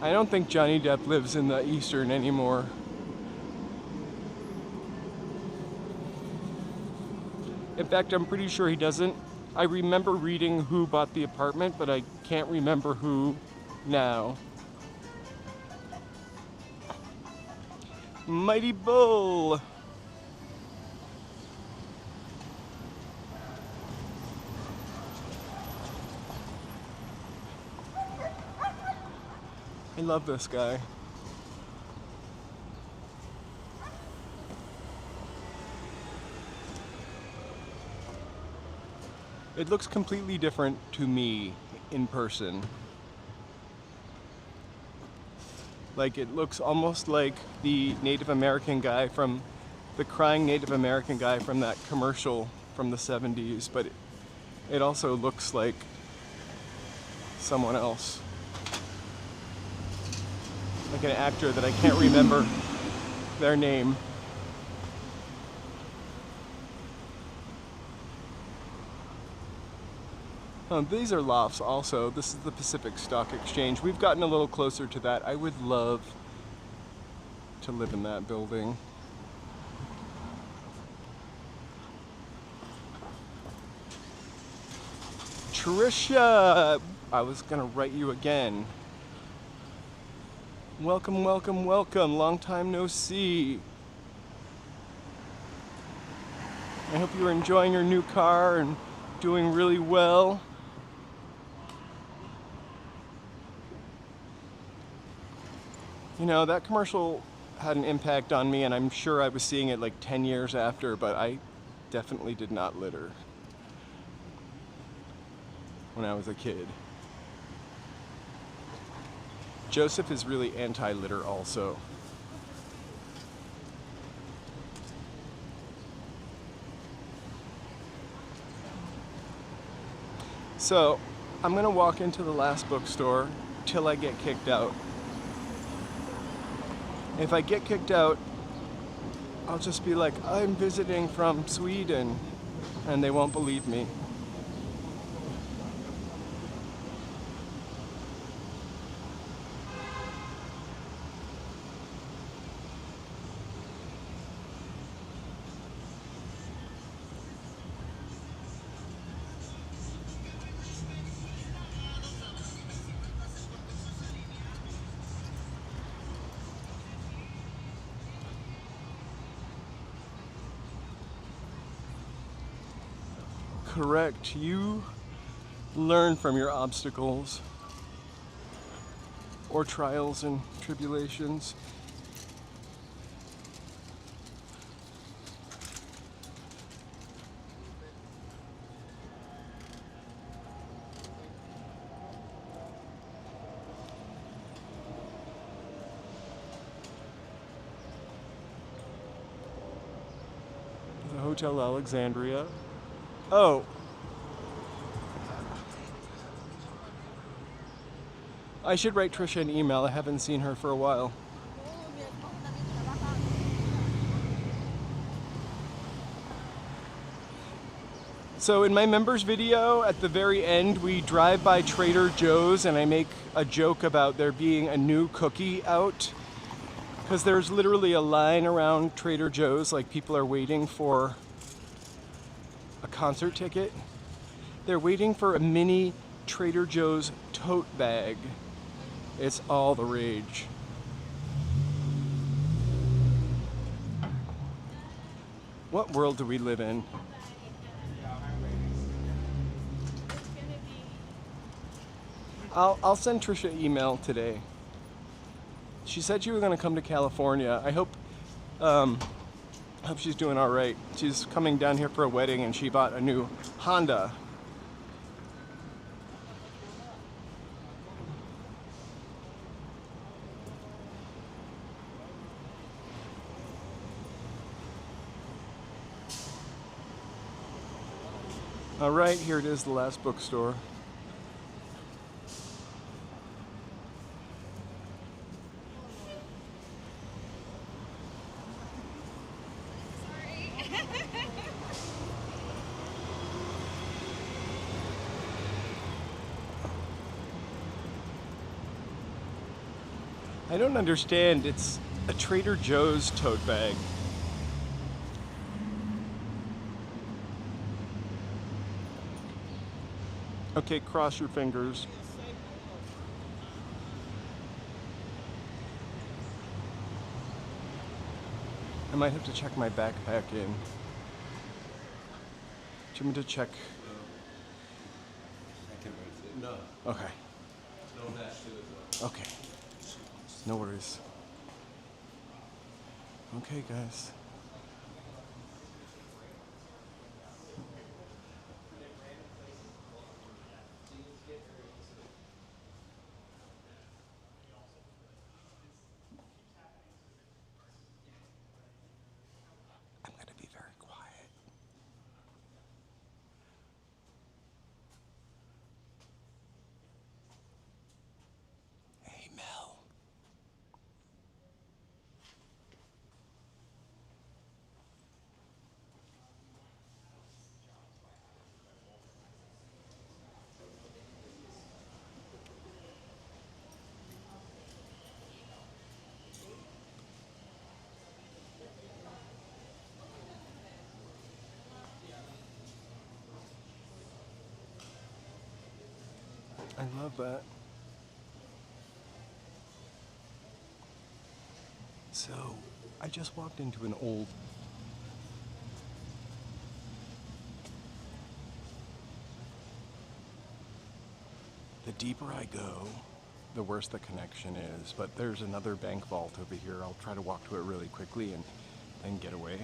I don't think Johnny Depp lives in the Eastern anymore. In fact, I'm pretty sure he doesn't. I remember reading who bought the apartment, but I can't remember who now. Mighty Bull. I love this guy. It looks completely different to me in person. Like, it looks almost like the Native American guy from the crying Native American guy from that commercial from the 70s, but it also looks like someone else. Like an actor that I can't remember their name. These are lofts also. This is the Pacific Stock Exchange. We've gotten a little closer to that. I would love to live in that building. Tricia! I was gonna write you again. Welcome, welcome, welcome. Long time no see. I hope you're enjoying your new car and doing really well. You know, that commercial had an impact on me, and I'm sure I was seeing it like 10 years after, but I definitely did not litter when I was a kid. Joseph is really anti-litter also. So, I'm gonna walk into the Last Bookstore till I get kicked out. If I get kicked out, I'll just be like, I'm visiting from Sweden, and they won't believe me. Correct. You learn from your obstacles or trials and tribulations. The Hotel Alexandria. Oh. I should write Trisha an email. I haven't seen her for a while. So in my members video, at the very end, we drive by Trader Joe's and I make a joke about there being a new cookie out. Because there's literally a line around Trader Joe's, like people are waiting for a concert ticket. They're waiting for a mini Trader Joe's tote bag. It's all the rage. What world do we live in? I'll send Trisha an email today. She said she was going to come to California. I hope she's doing all right. She's coming down here for a wedding and she bought a new Honda. All right, here it is, the Last Bookstore. I don't understand. It's a Trader Joe's tote bag. Okay, cross your fingers. I might have to check my backpack in. Do you want me to check?
No,
Okay.
no that shit as well.
Okay. No worries. Okay, guys. I'm gonna be very quiet. Hey, Mel. I love that. So, I just walked into an old... The deeper I go, the worse the connection is. But there's another bank vault over here. I'll try to walk to it really quickly and then get away.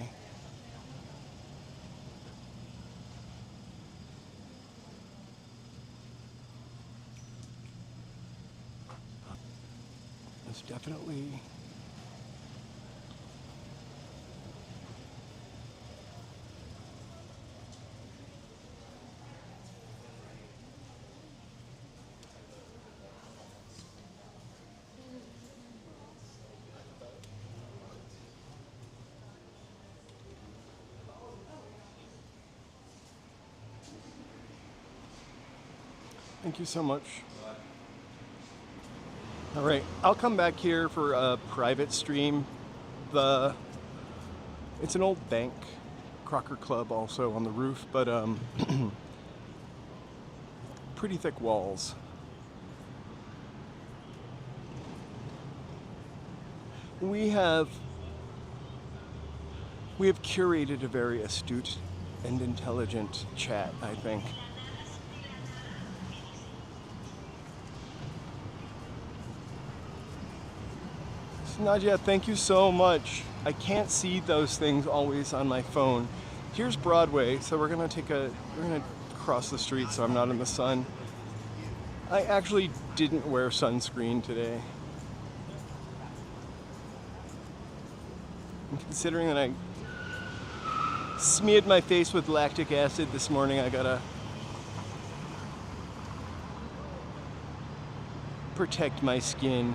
It's definitely... Thank you so much. All right, I'll come back here for a private stream. It's an old bank, Crocker Club also on the roof, but pretty thick walls. We have curated a very astute and intelligent chat, I think. Nadia, thank you so much. I can't see those things always on my phone. Here's Broadway, so we're gonna cross the street so I'm not in the sun. I actually didn't wear sunscreen today. And considering that I smeared my face with lactic acid this morning, I gotta protect my skin.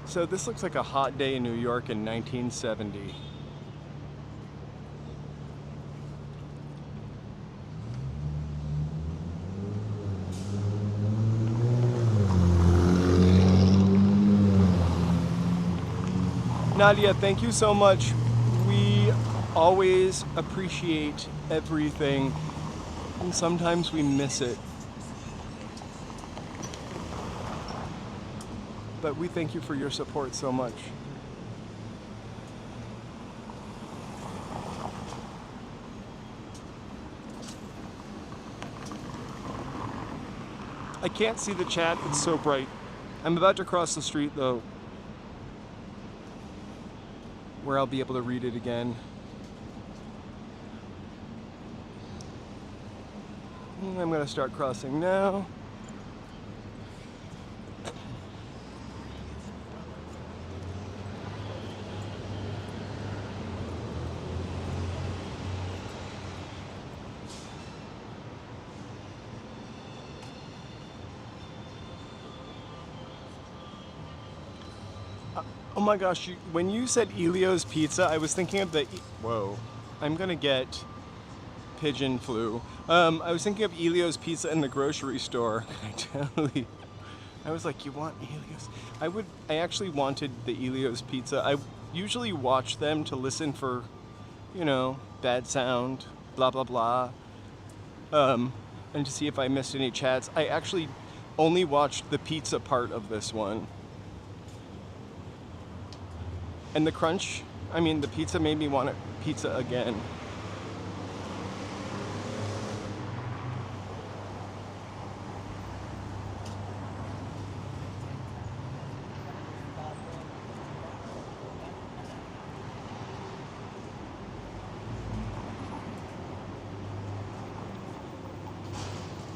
So this looks like a hot day in New York in 1970. Nadia, thank you so much. We always appreciate everything, and sometimes we miss it. But we thank you for your support so much. I can't see the chat, it's so bright. I'm about to cross the street though, where I'll be able to read it again. I'm gonna start crossing now. Oh my gosh, when you said Elio's Pizza, I was thinking of the... Whoa. I'm gonna get pigeon flu. I was thinking of Elio's Pizza in the grocery store. I was like, you want Elio's? I actually wanted the Elio's Pizza. I usually watch them to listen for, you know, bad sound, blah, blah, blah. And to see if I missed any chats. I actually only watched the pizza part of this one. And the crunch, I mean, the pizza made me want pizza again.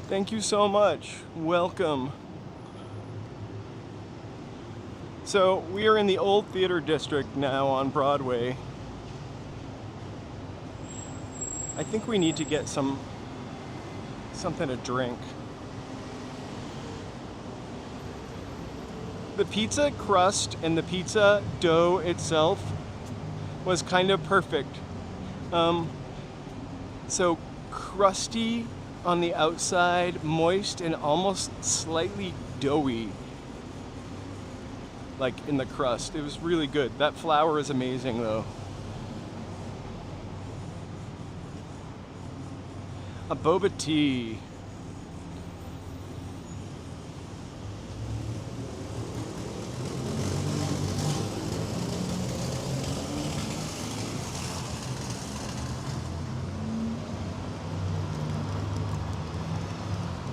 Thank you so much. Welcome. So we are in the old theater district now on Broadway. I think we need to get something to drink. The pizza crust and the pizza dough itself was kind of perfect. So crusty on the outside, moist and almost slightly doughy, like in the crust. It was really good. That flour is amazing though. A boba tea.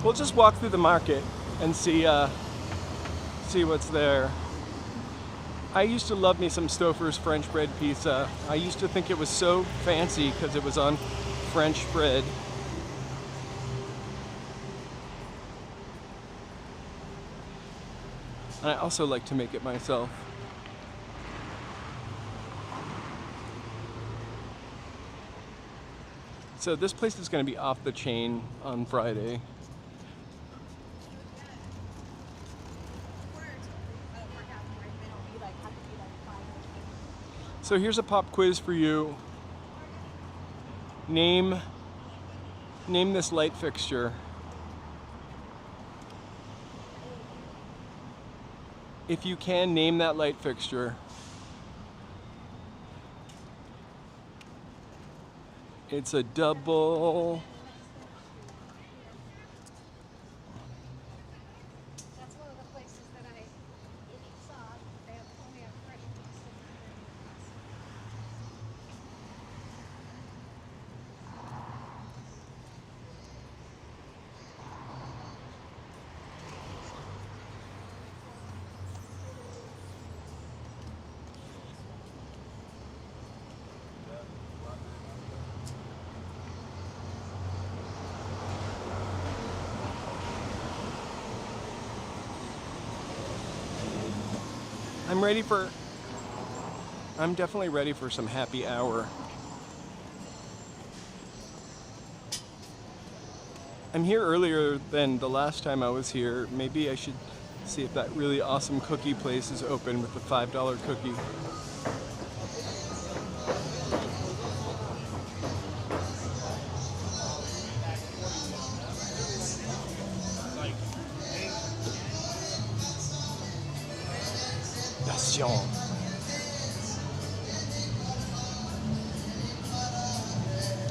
We'll just walk through the market and see what's there. I used to love me some Stouffer's French bread pizza. I used to think it was so fancy because it was on French bread. And I also like to make it myself. So this place is going to be off the chain on Friday. So here's a pop quiz for you. Name this light fixture. If you can, name that light fixture. It's a double.
That's one of the places that I saw. They only have fresh pizza.
I'm definitely ready for some happy hour. I'm here earlier than the last time I was here. Maybe I should see if that really awesome cookie place is open with the $5 cookie.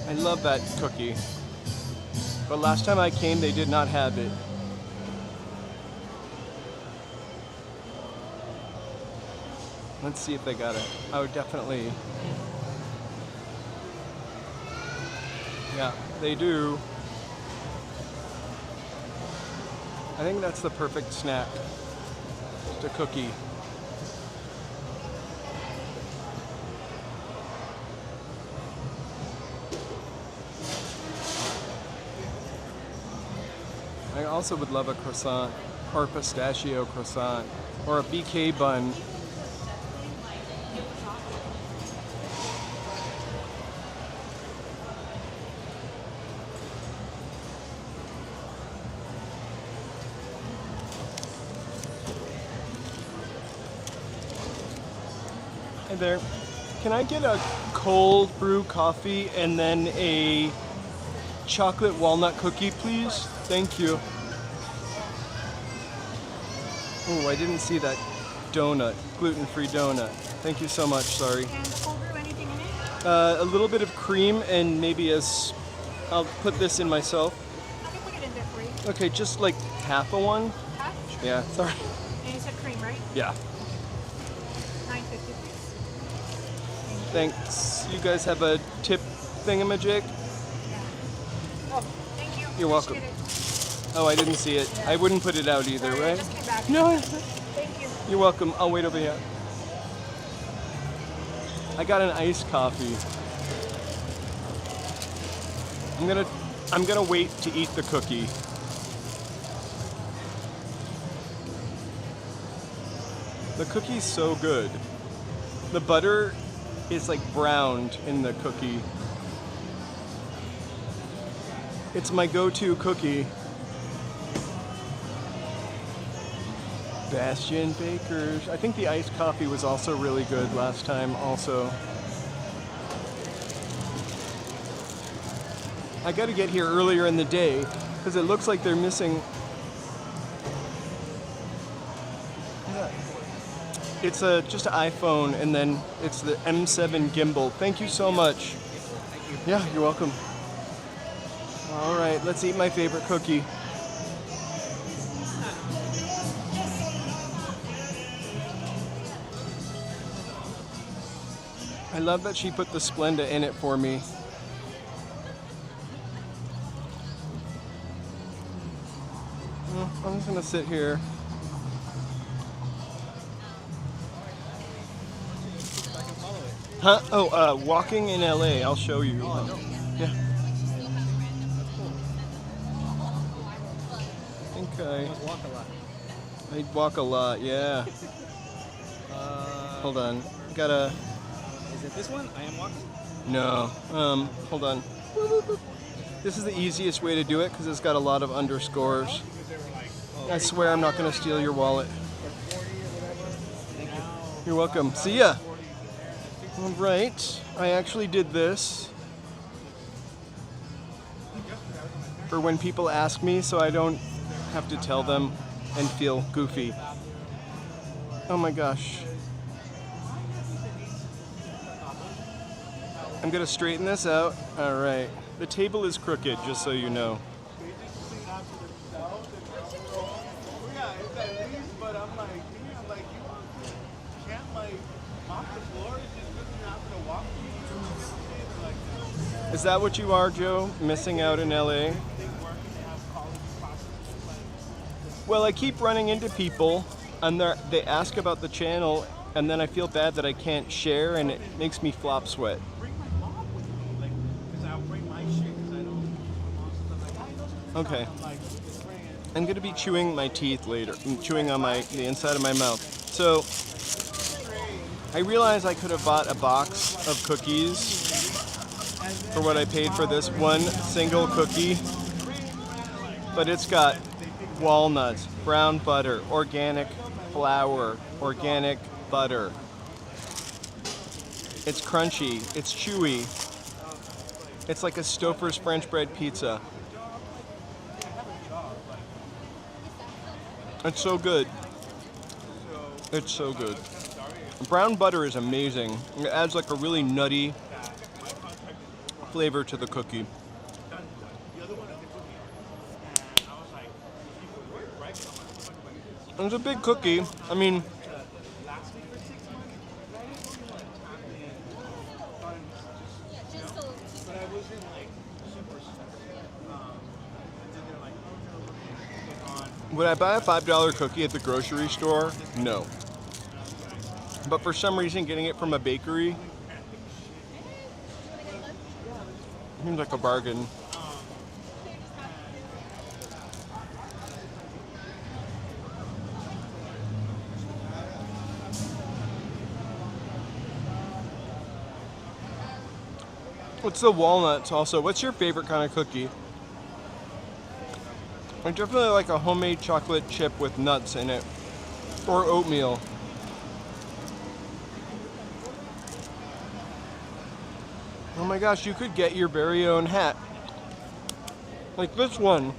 I love that cookie. But last time I came, they did not have it. Let's see if they got it. Oh, definitely. Yeah, they do. I think that's the perfect snack. Just a cookie. I also would love a croissant, or a pistachio croissant, or a BK bun. Hey there, can I get a cold brew coffee and then a chocolate walnut cookie, please? Thank you. Oh, I didn't see that donut, gluten-free donut. Thank you so much, sorry.
And cold brew, anything in it?
A little bit of cream and maybe I'll put this in myself.
I can put it in there for you.
Okay, just like half a one.
Half?
Yeah, sorry.
And you said cream, right?
Yeah.
$9.50 please.
Thanks. You guys have a tip thingamajig?
Oh, thank you.
You're welcome.
Appreciate it.
Oh, I didn't see it. I wouldn't put it out either,
Sorry, I
right?
just came back.
No,
Thank you.
you're welcome. I'll wait over here. I got an iced coffee. I'm gonna wait to eat the cookie. The cookie's so good. The butter is like browned in the cookie. It's my go-to cookie. Bastion Bakers. I think the iced coffee was also really good last time also. I gotta get here earlier in the day because it looks like they're missing. It's just an iPhone and then it's the M7 gimbal. Thank you so much. Yeah, you're welcome. All right, let's eat my favorite cookie. I love that she put the Splenda in it for me. Well, I'm just gonna sit here. Huh? Oh, walking in LA. I'll show you. Yeah. I think
Walk a lot.
I'd walk a lot. Yeah. Hold on. Gotta.
Is it this one? I am walking.
No. Hold on. This is the easiest way to do it because it's got a lot of underscores. I swear I'm not gonna steal your wallet. You're welcome. See ya. All right. I actually did this for when people ask me so I don't have to tell them and feel goofy. Oh my gosh. I'm gonna straighten this out. All right. The table is crooked, just so you know. Is that what you are, Joe? Missing out in LA? Well, I keep running into people and they ask about the channel and then I feel bad that I can't share and it makes me flop sweat. Okay. I'm gonna be chewing my teeth later. I'm chewing on the inside of my mouth. So I realized I could have bought a box of cookies for what I paid for this one single cookie, but it's got walnuts, brown butter, organic flour, organic butter. It's crunchy, it's chewy. It's like a Stouffer's French bread pizza. It's so good. It's so good. Brown butter is amazing. It adds like a really nutty flavor to the cookie. It's a big cookie. I mean, would I buy a $5 cookie at the grocery store? No. But for some reason, getting it from a bakery seems like a bargain. What's the walnuts also? What's your favorite kind of cookie? I definitely like a homemade chocolate chip with nuts in it. Or oatmeal. Oh my gosh, you could get your very own hat. Like this one.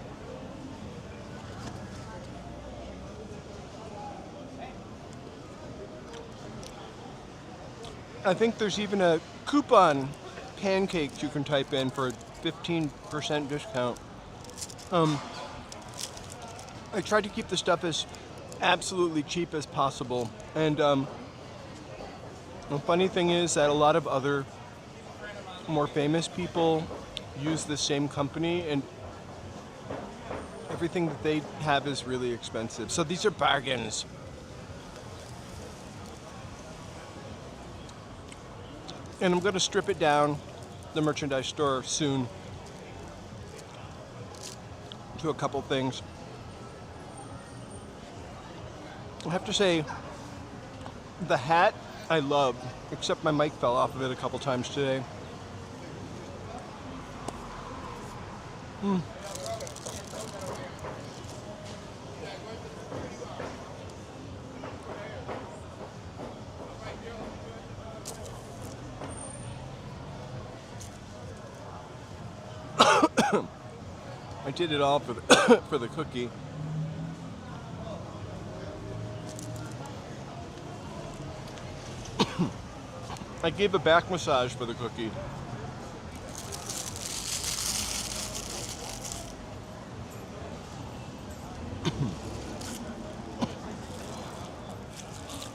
I think there's even a coupon pancakes you can type in for a 15% discount. I tried to keep the stuff as absolutely cheap as possible, and The funny thing is that a lot of other more famous people use the same company, and everything that they have is really expensive. So these are bargains. And I'm going to strip it down, the merchandise store, soon to a couple things. I have to say, the hat I love, except my mic fell off of it a couple times today. I did it all for the for the cookie. I gave a back massage for the cookie.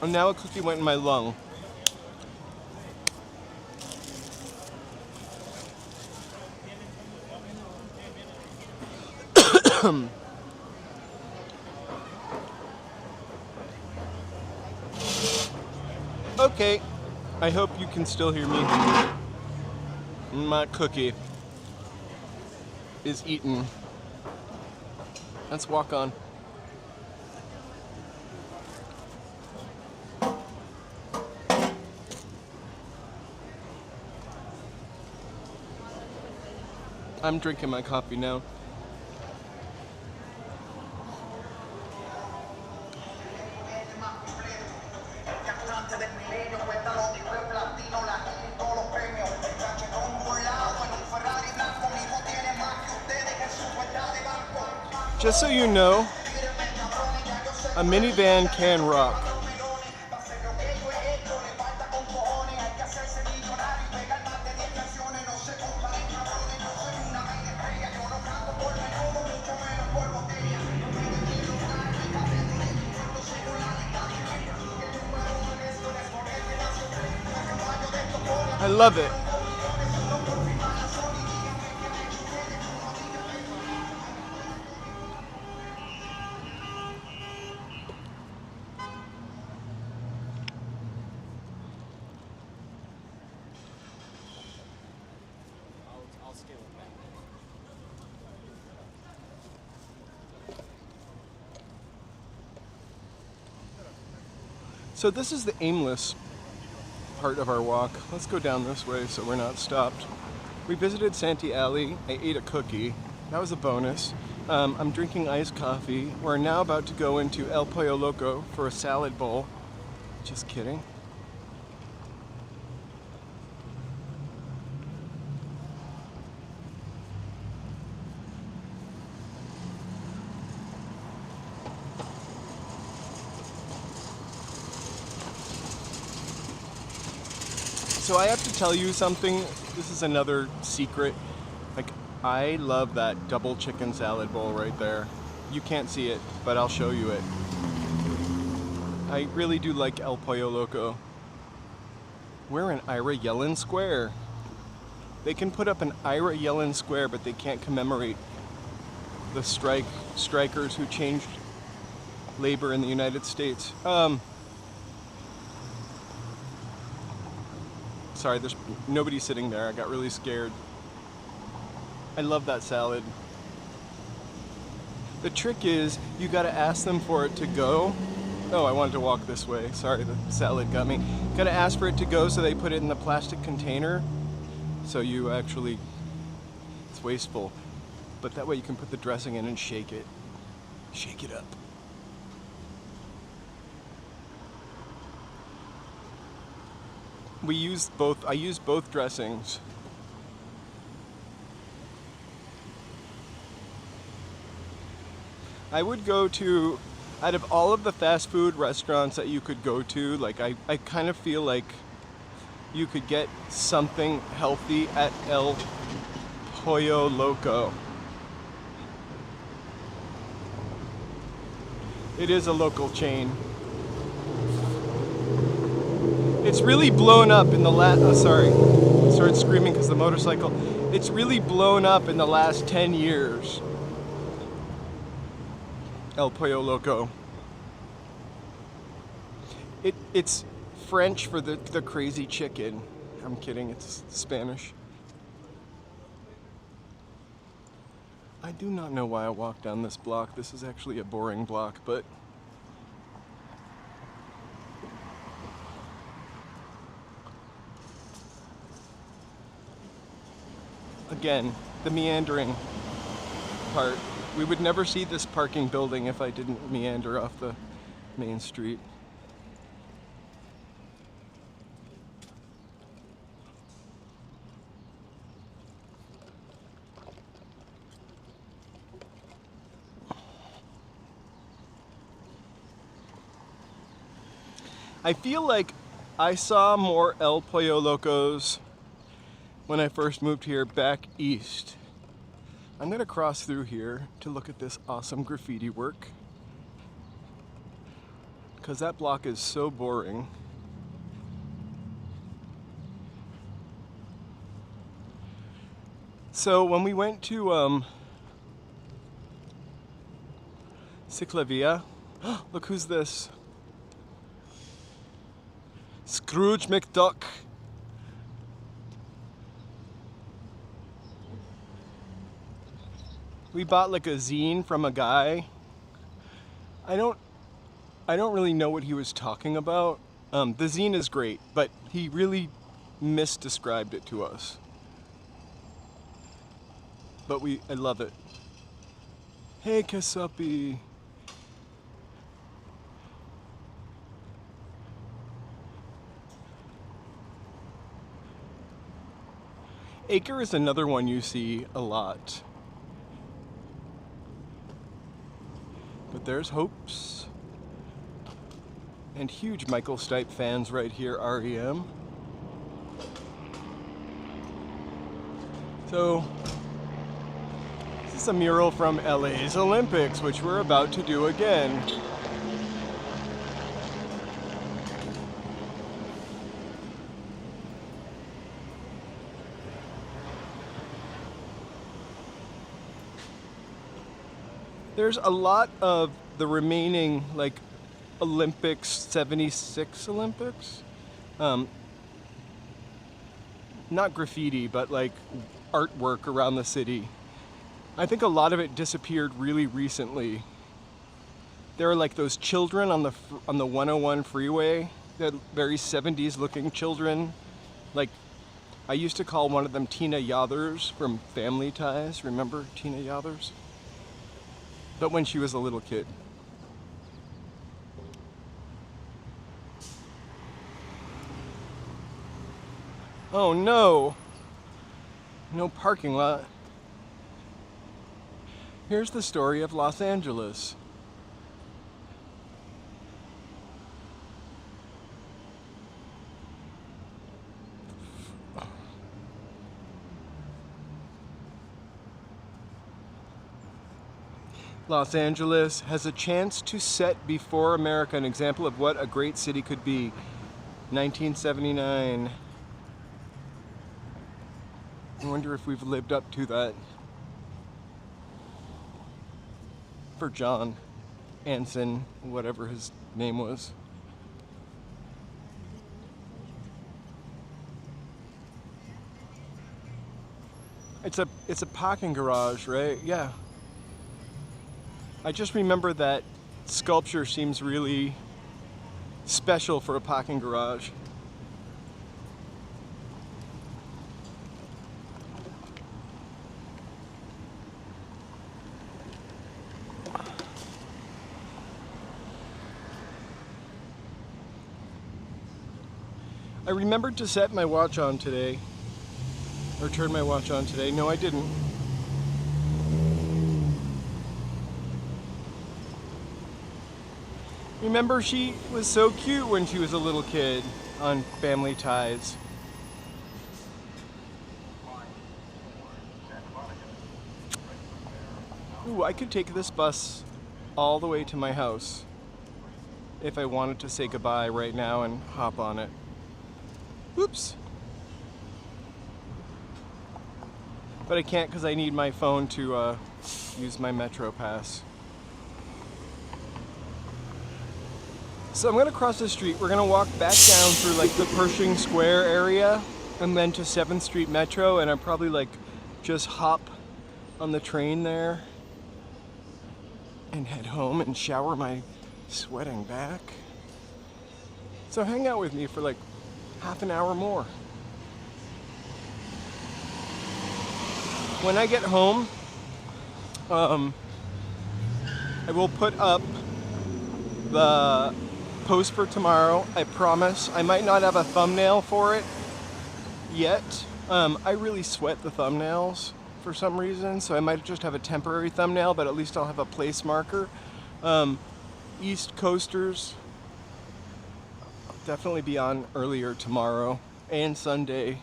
And now a cookie went in my lung. Okay, I hope you can still hear me. My cookie is eaten. Let's walk on. I'm drinking my coffee now. Just so you know, a minivan can rock. I love it. So this is the aimless part of our walk. Let's go down this way so we're not stopped. We visited Santee Alley. I ate a cookie. That was a bonus. I'm drinking iced coffee. We're now about to go into El Pollo Loco for a salad bowl. Just kidding. So I have to tell you something. This is another secret. Like, I love that double chicken salad bowl right there. You can't see it, but I'll show you it. I really do like El Pollo Loco. We're in Ira Yellen Square. They can put up an Ira Yellen Square, but they can't commemorate the strikers who changed labor in the United States. Sorry, there's nobody sitting there. I got really scared. I love that salad. The trick is you gotta ask them for it to go. Oh, I wanted to walk this way. Sorry, the salad got me. Gotta ask for it to go so they put it in the plastic container. So you actually, it's wasteful. But that way you can put the dressing in and shake it. Shake it up. I use both dressings. I would go to, out of all of the fast food restaurants that you could go to, like I kind of feel like you could get something healthy at El Pollo Loco. It is a local chain. It's really blown up in the last. Oh, sorry. I started screaming because the motorcycle. It's really blown up in the last 10 years. El Pollo Loco. It's French for the crazy chicken. I'm kidding, it's Spanish. I do not know why I walked down this block. This is actually a boring block, but again, the meandering part. We would never see this parking building if I didn't meander off the main street. I feel like I saw more El Pollo Locos when I first moved here back east. I'm gonna cross through here to look at this awesome graffiti work, because that block is so boring. So when we went to Ciclavia, look who's this. Scrooge McDuck. We bought like a zine from a guy. I don't really know what he was talking about. The zine is great, but he really misdescribed it to us. But I love it. Hey, Kasapi. Acre is another one you see a lot. But there's Hopes. And huge Michael Stipe fans right here, REM. So, this is a mural from LA's Olympics, which we're about to do again. There's a lot of the remaining, like, Olympics, 76 Olympics. Not graffiti, but like artwork around the city. I think a lot of it disappeared really recently. There are like those children on the 101 freeway, that very 70s looking children. Like, I used to call one of them Tina Yothers from Family Ties. Remember Tina Yothers? But when she was a little kid. Oh no! No parking lot. Here's the story of Los Angeles. Los Angeles has a chance to set before America an example of what a great city could be. 1979. I wonder if we've lived up to that. For John Anson, whatever his name was. It's a parking garage, right? Yeah. I just remember that sculpture seems really special for a parking garage. I remembered to set my watch on today, or turn my watch on today. No, I didn't. Remember, she was so cute when she was a little kid on Family Ties. Ooh, I could take this bus all the way to my house if I wanted to say goodbye right now and hop on it. Oops. But I can't because I need my phone to use my Metro Pass. So I'm gonna cross the street. We're gonna walk back down through like the Pershing Square area and then to 7th Street Metro, and I'll probably like just hop on the train there and head home and shower my sweating back. So hang out with me for like half an hour more. When I get home, I will put up the post for tomorrow. I promise. I might not have a thumbnail for it yet. I really sweat the thumbnails for some reason, so I might just have a temporary thumbnail, but at least I'll have a place marker. East Coasters, I'll definitely be on earlier tomorrow and Sunday.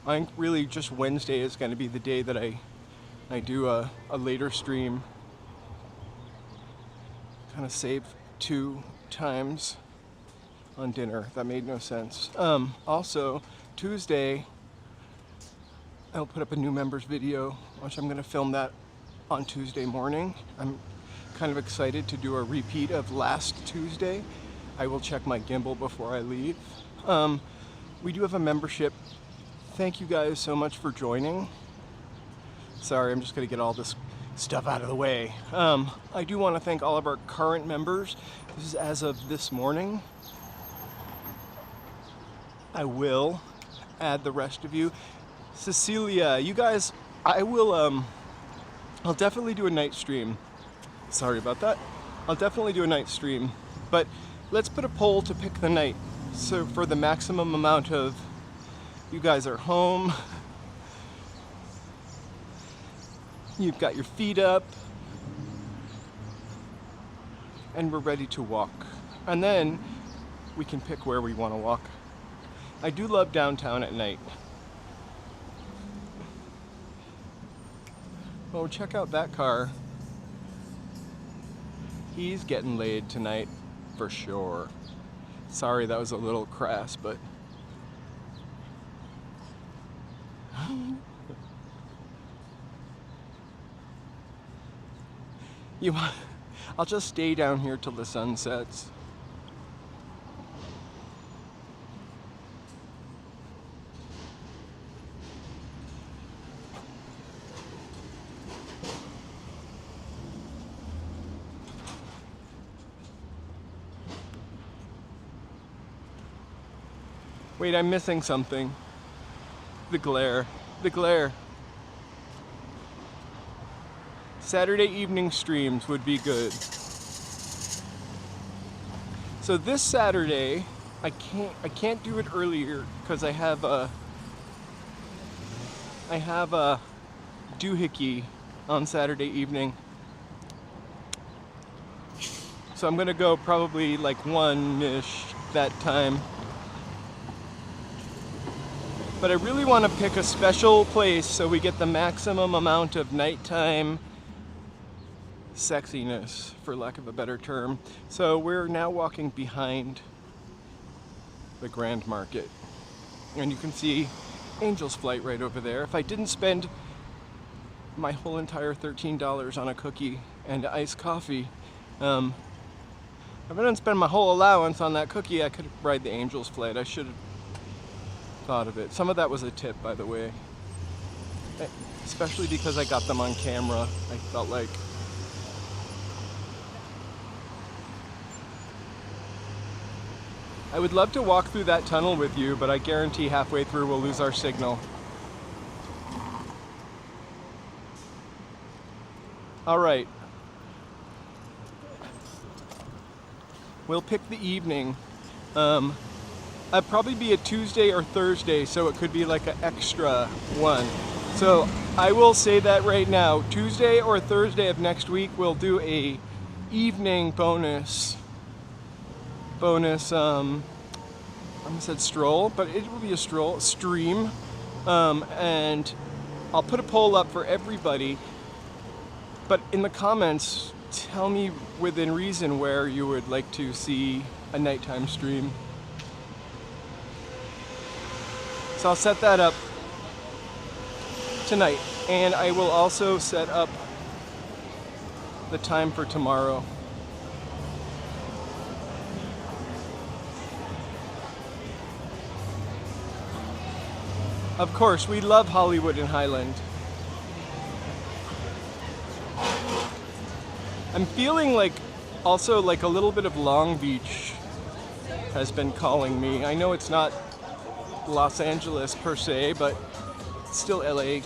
I think really just Wednesday is going to be the day that I do a later stream. Kind of save 2 times on dinner. That made no sense. Also, Tuesday, I'll put up a new members video, which I'm going to film that on Tuesday morning. I'm kind of excited to do a repeat of last Tuesday. I will check my gimbal before I leave. We do have a membership. Thank you guys so much for joining. Sorry, I'm just going to get all this stuff out of the way. I do want to thank all of our current members. This is as of this morning. I will add the rest of you. Cecilia, you guys, I'll definitely do a night stream. Sorry about that. I'll definitely do a night stream, but let's put a poll to pick the night. So for the maximum amount of you guys are home, you've got your feet up, and we're ready to walk. And then we can pick where we want to walk. I do love downtown at night. Oh, check out that car. He's getting laid tonight, for sure. Sorry, that was a little crass, but... I'll just stay down here till the sun sets. Wait, I'm missing something. The glare. The glare. Saturday evening streams would be good. So this Saturday, I can't do it earlier because I have a doohickey on Saturday evening. So I'm gonna go probably like 1-ish that time. But I really want to pick a special place so we get the maximum amount of nighttime sexiness, for lack of a better term. So we're now walking behind the Grand Market. And you can see Angel's Flight right over there. If I didn't spend my whole entire $13 on a cookie and iced coffee, if I didn't spend my whole allowance on that cookie, I could ride the Angel's Flight. I should have thought of it. Some of that was a tip, by the way. Especially because I got them on camera. I felt like... I would love to walk through that tunnel with you, but I guarantee halfway through we'll lose our signal. All right. We'll pick the evening. I'd probably be a Tuesday or Thursday, so it could be like an extra one. So I will say that right now. Tuesday or Thursday of next week, we'll do a evening bonus, I almost said stroll, but it will be a stream. And I'll put a poll up for everybody. But in the comments, tell me within reason where you would like to see a nighttime stream. So I'll set that up tonight, and I will also set up the time for tomorrow. Of course, we love Hollywood and Highland. I'm feeling like also like a little bit of Long Beach has been calling me. I know it's not Los Angeles per se, but it's still LA-ish.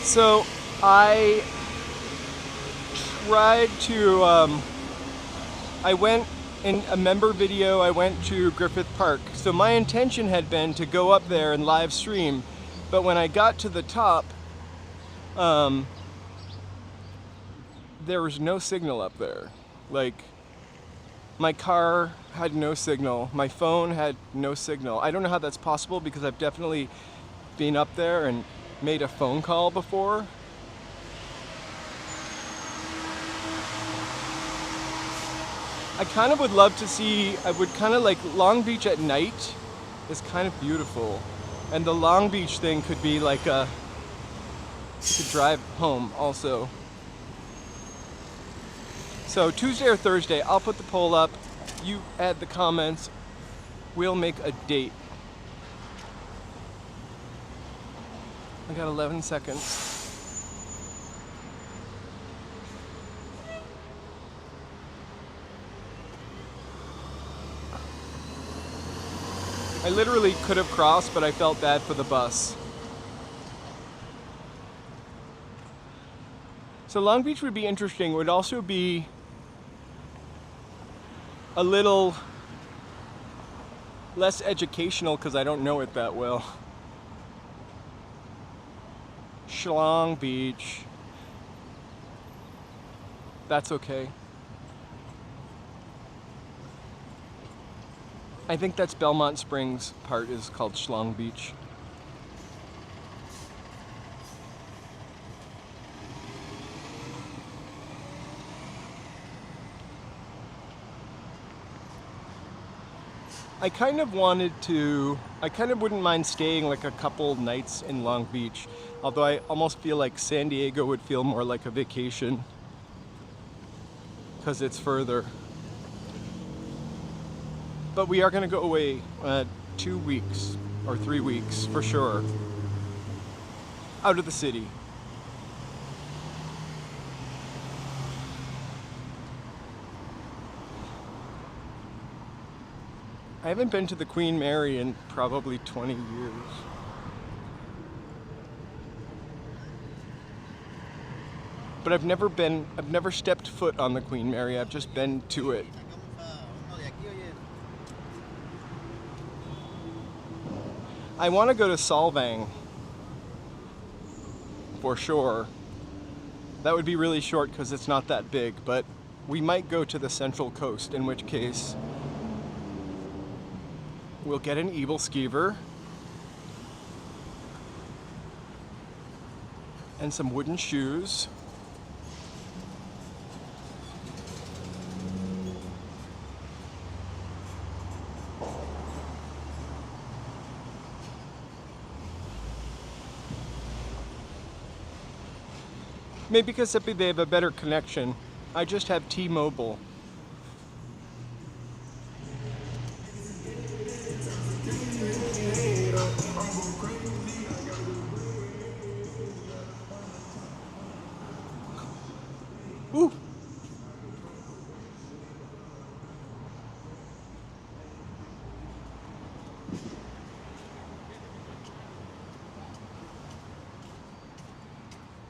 So I tried to, I went in a member video, I went to Griffith Park. So my intention had been to go up there and live stream, but when I got to the top, there was no signal up there. Like, my car had no signal, my phone had no signal. I don't know how that's possible because I've definitely been up there and made a phone call before. I kind of would love to see, I would kind of like Long Beach at night is kind of beautiful. And the Long Beach thing could be like you could drive home also. So Tuesday or Thursday, I'll put the poll up, you add the comments, we'll make a date. I got 11 seconds. I literally could have crossed, but I felt bad for the bus. So Long Beach would be interesting. It would also be a little less educational because I don't know it that well. Long Beach. That's okay. I think that's Belmont Springs part is called Schlong Beach. I kind of wouldn't mind staying like a couple nights in Long Beach, although I almost feel like San Diego would feel more like a vacation because it's further. But we are going to go away 2 weeks or 3 weeks for sure, out of the city. I haven't been to the Queen Mary in probably 20 years. But I've never stepped foot on the Queen Mary, I've just been to it. I want to go to Solvang, for sure. That would be really short because it's not that big, but we might go to the Central Coast, in which case we'll get an Ebel skeever and some wooden shoes. Maybe because they have a better connection. I just have T-Mobile. Ooh.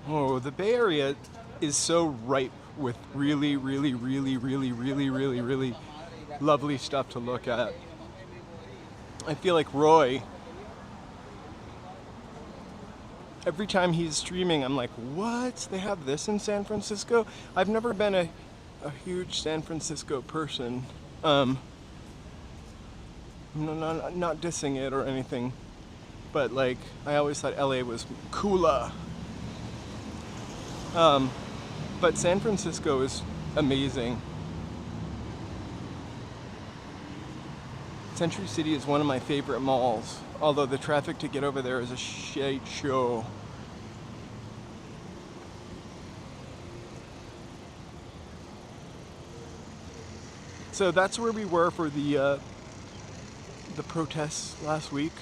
Oh, the Bay Area is so ripe with really, really, really, really, really, really, really lovely stuff to look at. I feel like Roy every time he's streaming, I'm like, what? They have this in San Francisco? I've never been a huge San Francisco person. Not dissing it or anything, but like, I always thought LA was cooler. But San Francisco is amazing. Century City is one of my favorite malls, although the traffic to get over there is a shit show. So that's where we were for the protests last week.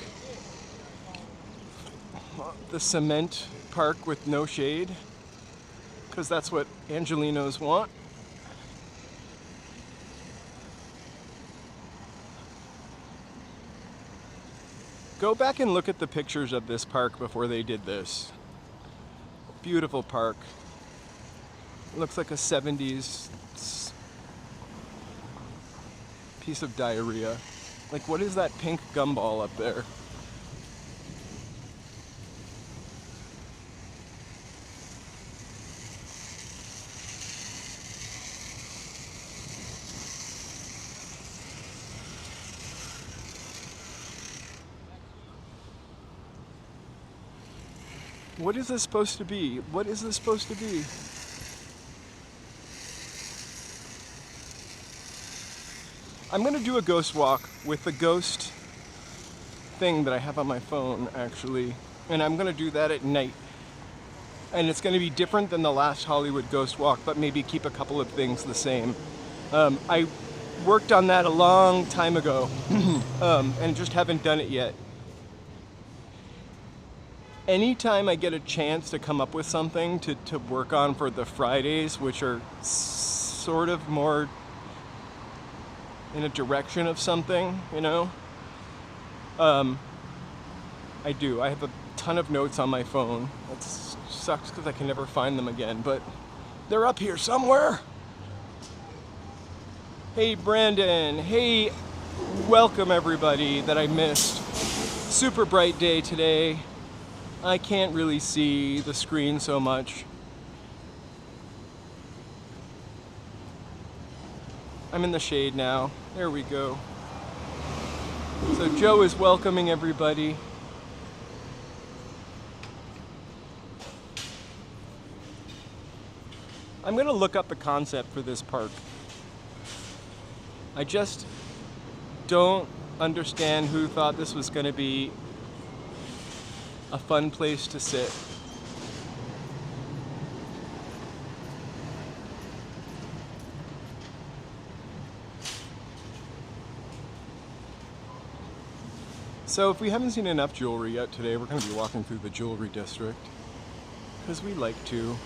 The cement park with no shade, because that's what Angelinos want. Go back and look at the pictures of this park before they did this. Beautiful park. It looks like a 70s piece of diarrhea. Like, what is that pink gumball up there? What is this supposed to be? What is this supposed to be? I'm gonna do a ghost walk with the ghost thing that I have on my phone, actually. And I'm gonna do that at night. And it's gonna be different than the last Hollywood ghost walk, but maybe keep a couple of things the same. I worked on that a long time ago, and just haven't done it yet. Anytime I get a chance to come up with something to work on for the Fridays, which are sort of more in a direction of something, you know, I do. I have a ton of notes on my phone. That sucks because I can never find them again, but they're up here somewhere. Hey, Brandon. Hey, welcome everybody that I missed. Super bright day today. I can't really see the screen so much. I'm in the shade now. There we go. So Joe is welcoming everybody. I'm gonna look up the concept for this park. I just don't understand who thought this was gonna be a fun place to sit. So if we haven't seen enough jewelry yet today, we're going to be walking through the jewelry district, because we like to.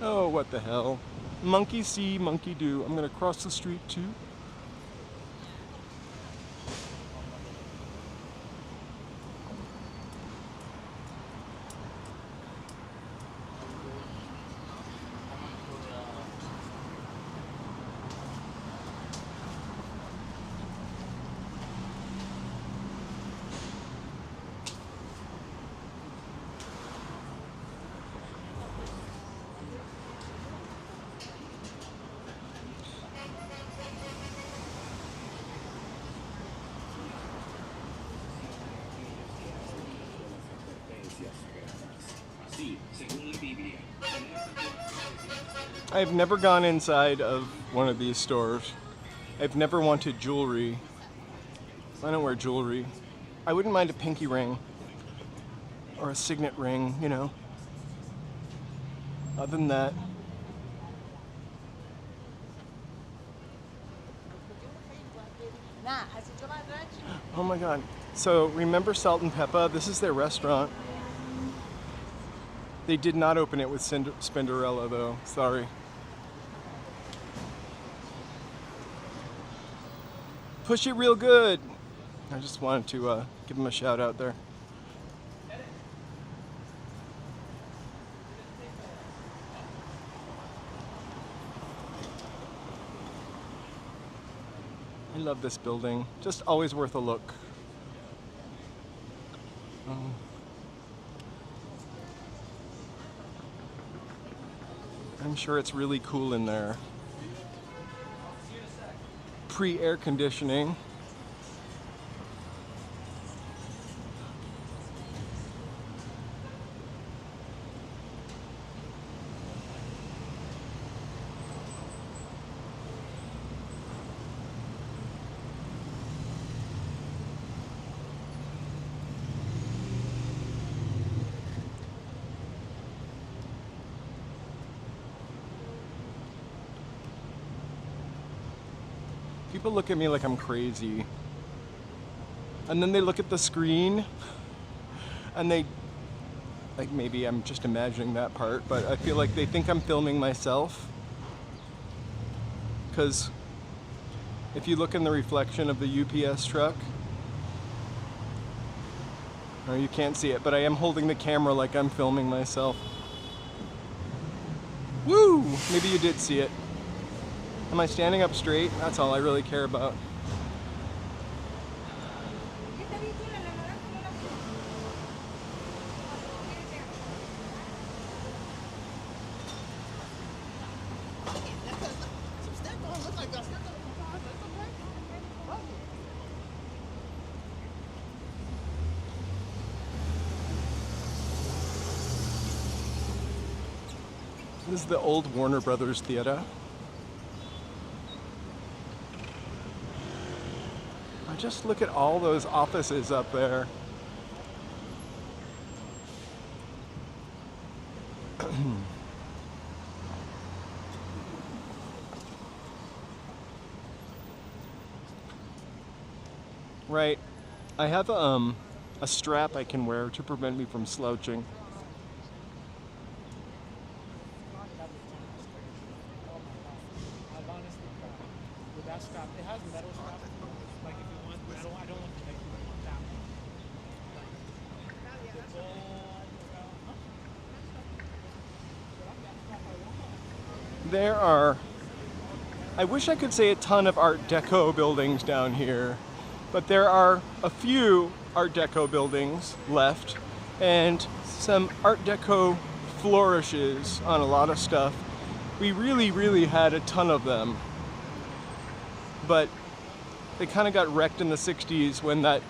Oh, what the hell. Monkey see, monkey do. I'm going to cross the street too. I've never gone inside of one of these stores. I've never wanted jewelry. I don't wear jewelry. I wouldn't mind a pinky ring or a signet ring, you know. Other than that, oh my god. So remember Salt and Peppa? This is their restaurant. They did not open it with Spinderella though, sorry. Push it real good. I just wanted to give them a shout out there. love this building. Just always worth a look. I'm sure it's really cool in there. Pre-air conditioning. People look at me like I'm crazy. And then they look at the screen and they, like, maybe I'm just imagining that part, but I feel like they think I'm filming myself. Because if you look in the reflection of the UPS truck, or you can't see it, but I am holding the camera like I'm filming myself. Woo! Maybe you did see it. Am I standing up straight? That's all I really care about. This is the old Warner Brothers Theater. Just look at all those offices up there. Right. I have a strap I can wear to prevent me from slouching. There are, I wish I could say a ton of Art Deco buildings down here, but there are a few Art Deco buildings left and some Art Deco flourishes on a lot of stuff. We really had a ton of them, but they kind of got wrecked in the 60s when that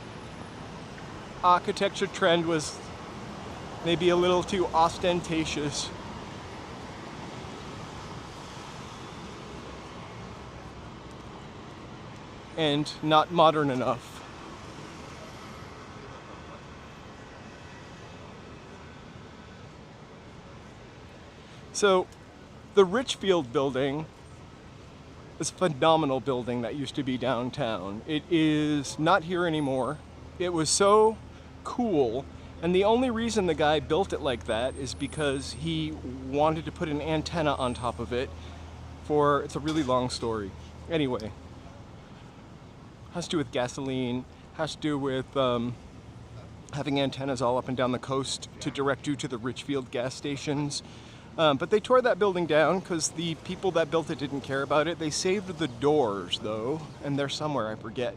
architecture trend was maybe a little too ostentatious. And not modern enough. So, the Richfield building is a phenomenal building that used to be downtown. It is not here anymore. It was so cool, and the only reason the guy built it like that is because he wanted to put an antenna on top of it for, it's a really long story. Anyway. Has to do with gasoline, has to do with having antennas all up and down the coast to direct you to the Richfield gas stations. But they tore that building down because the people that built it didn't care about it. They saved the doors though, and they're somewhere, I forget.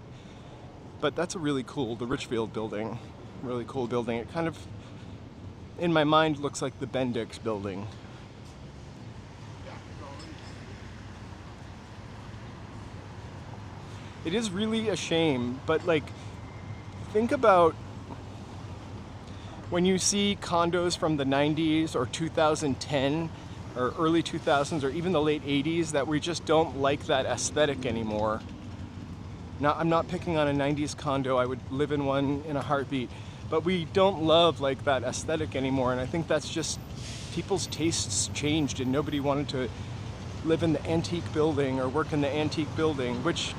But that's a really cool, the Richfield building, really cool building. It kind of, in my mind, looks like the Bendix building. It is really a shame, but like, think about when you see condos from the 90s or 2010 or early 2000s or even the late 80s that we just don't like that aesthetic anymore. Now, I'm not picking on a 90s condo, I would live in one in a heartbeat, but we don't love like that aesthetic anymore, and I think that's just people's tastes changed and nobody wanted to live in the antique building or work in the antique building, which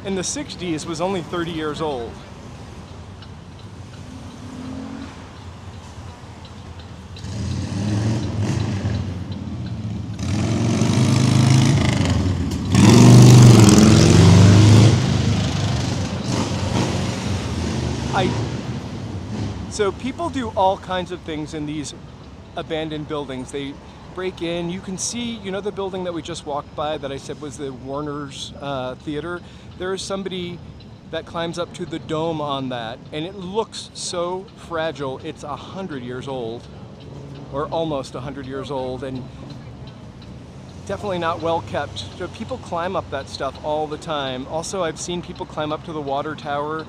in the 60s was only 30 years old. So people do all kinds of things in these abandoned buildings. They break in. You can see, you know, the building that we just walked by that I said was the Warner's Theater? There is somebody that climbs up to the dome on that, and it looks so fragile. It's 100 years old, or almost 100 years old, and definitely not well kept. So people climb up that stuff all the time. Also, I've seen people climb up to the water tower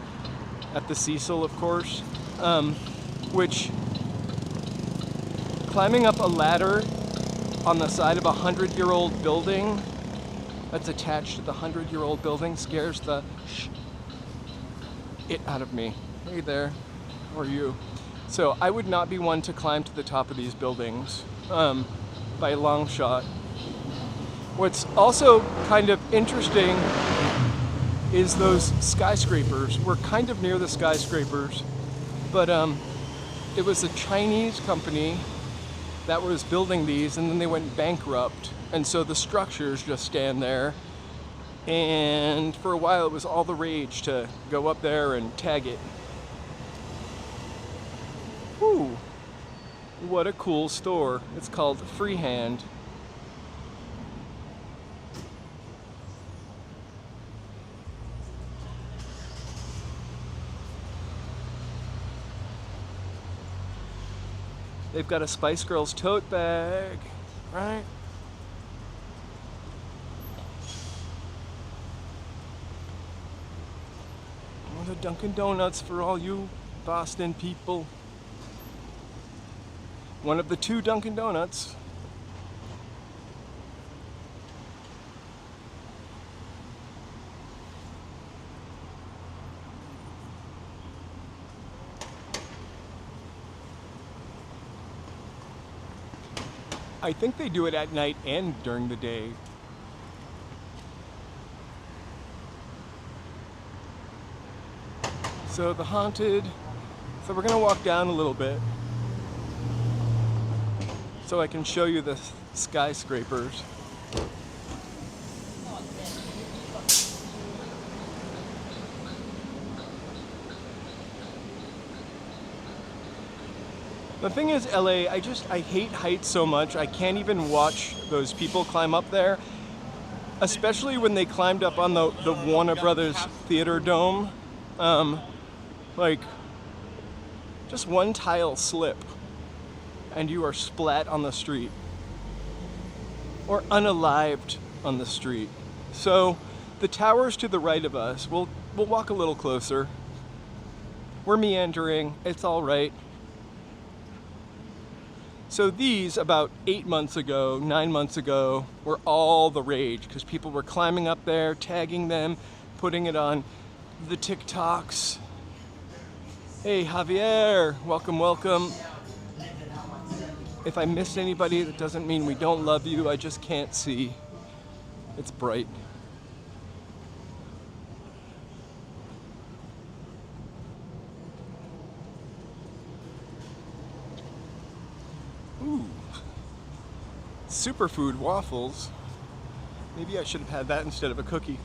at the Cecil, of course, which climbing up a ladder on the side of a 100-year-old building that's attached to the 100-year-old building scares the it out of me. Hey there, how are you? So I would not be one to climb to the top of these buildings by a long shot. What's also kind of interesting is those skyscrapers. We're kind of near the skyscrapers, but it was a Chinese company that was building these, and then they went bankrupt, and so the structures just stand there. And for a while it was all the rage to go up there and tag it. Whew, what a cool store. It's called Freehand. They've got a Spice Girls tote bag, right? The Dunkin' Donuts for all you Boston people. One of the 2 Dunkin' Donuts. I think they do it at night and during the day. So the haunted, so we're gonna walk down a little bit so I can show you the skyscrapers. The thing is, LA, I hate heights so much. I can't even watch those people climb up there, especially when they climbed up on the Warner Brothers Theater dome. Like, just one tile slip and you are splat on the street, or unalived on the street. So the tower's to the right of us. We'll walk a little closer. We're meandering, it's all right. So these, about 8 months ago, 9 months ago, were all the rage because people were climbing up there, tagging them, putting it on the TikToks. Hey Javier, welcome, welcome. If I missed anybody, that doesn't mean we don't love you, I just can't see. It's bright. Ooh, superfood waffles. Maybe I should have had that instead of a cookie.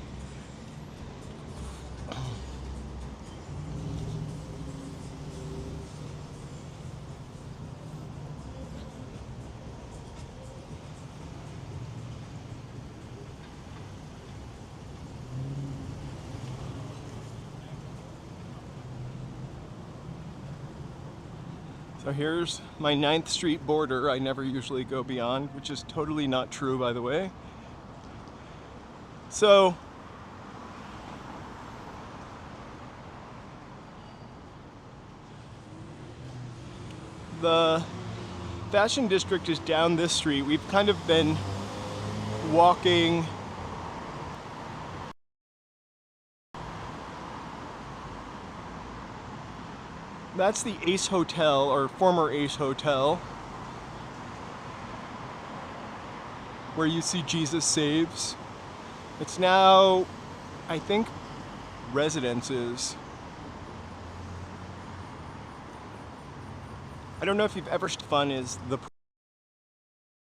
So here's my 9th Street border. I never usually go beyond, which is totally not true, by the way. So the fashion district is down this street. We've kind of been walking that's the Ace Hotel, or former Ace Hotel, where you see Jesus Saves. It's now, I think, residences. I don't know if you've ever fun is the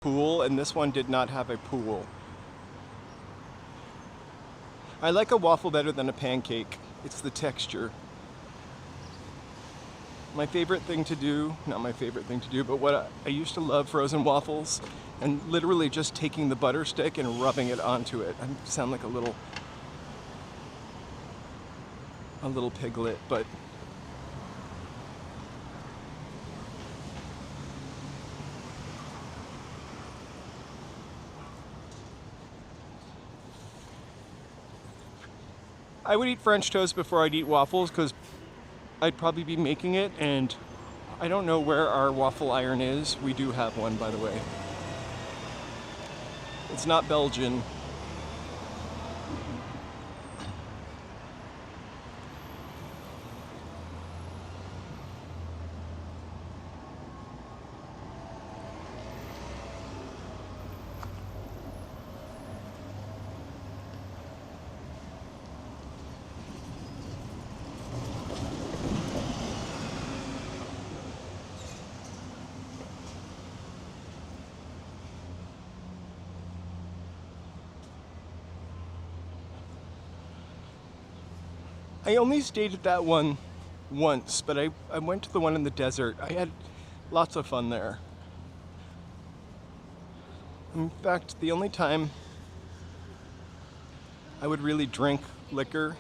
pool, and this one did not have a pool. I like a waffle better than a pancake. It's the texture. My favorite thing to do, not my favorite thing to do, but what I used to love frozen waffles, and literally just taking the butter stick and rubbing it onto it. I sound like a little piglet, but I would eat French toast before I'd eat waffles because I'd probably be making it, and I don't know where our waffle iron is. We do have one, by the way. It's not Belgian. I only stayed at that one once, but I went to the one in the desert. I had lots of fun there. In fact, the only time I would really drink liquor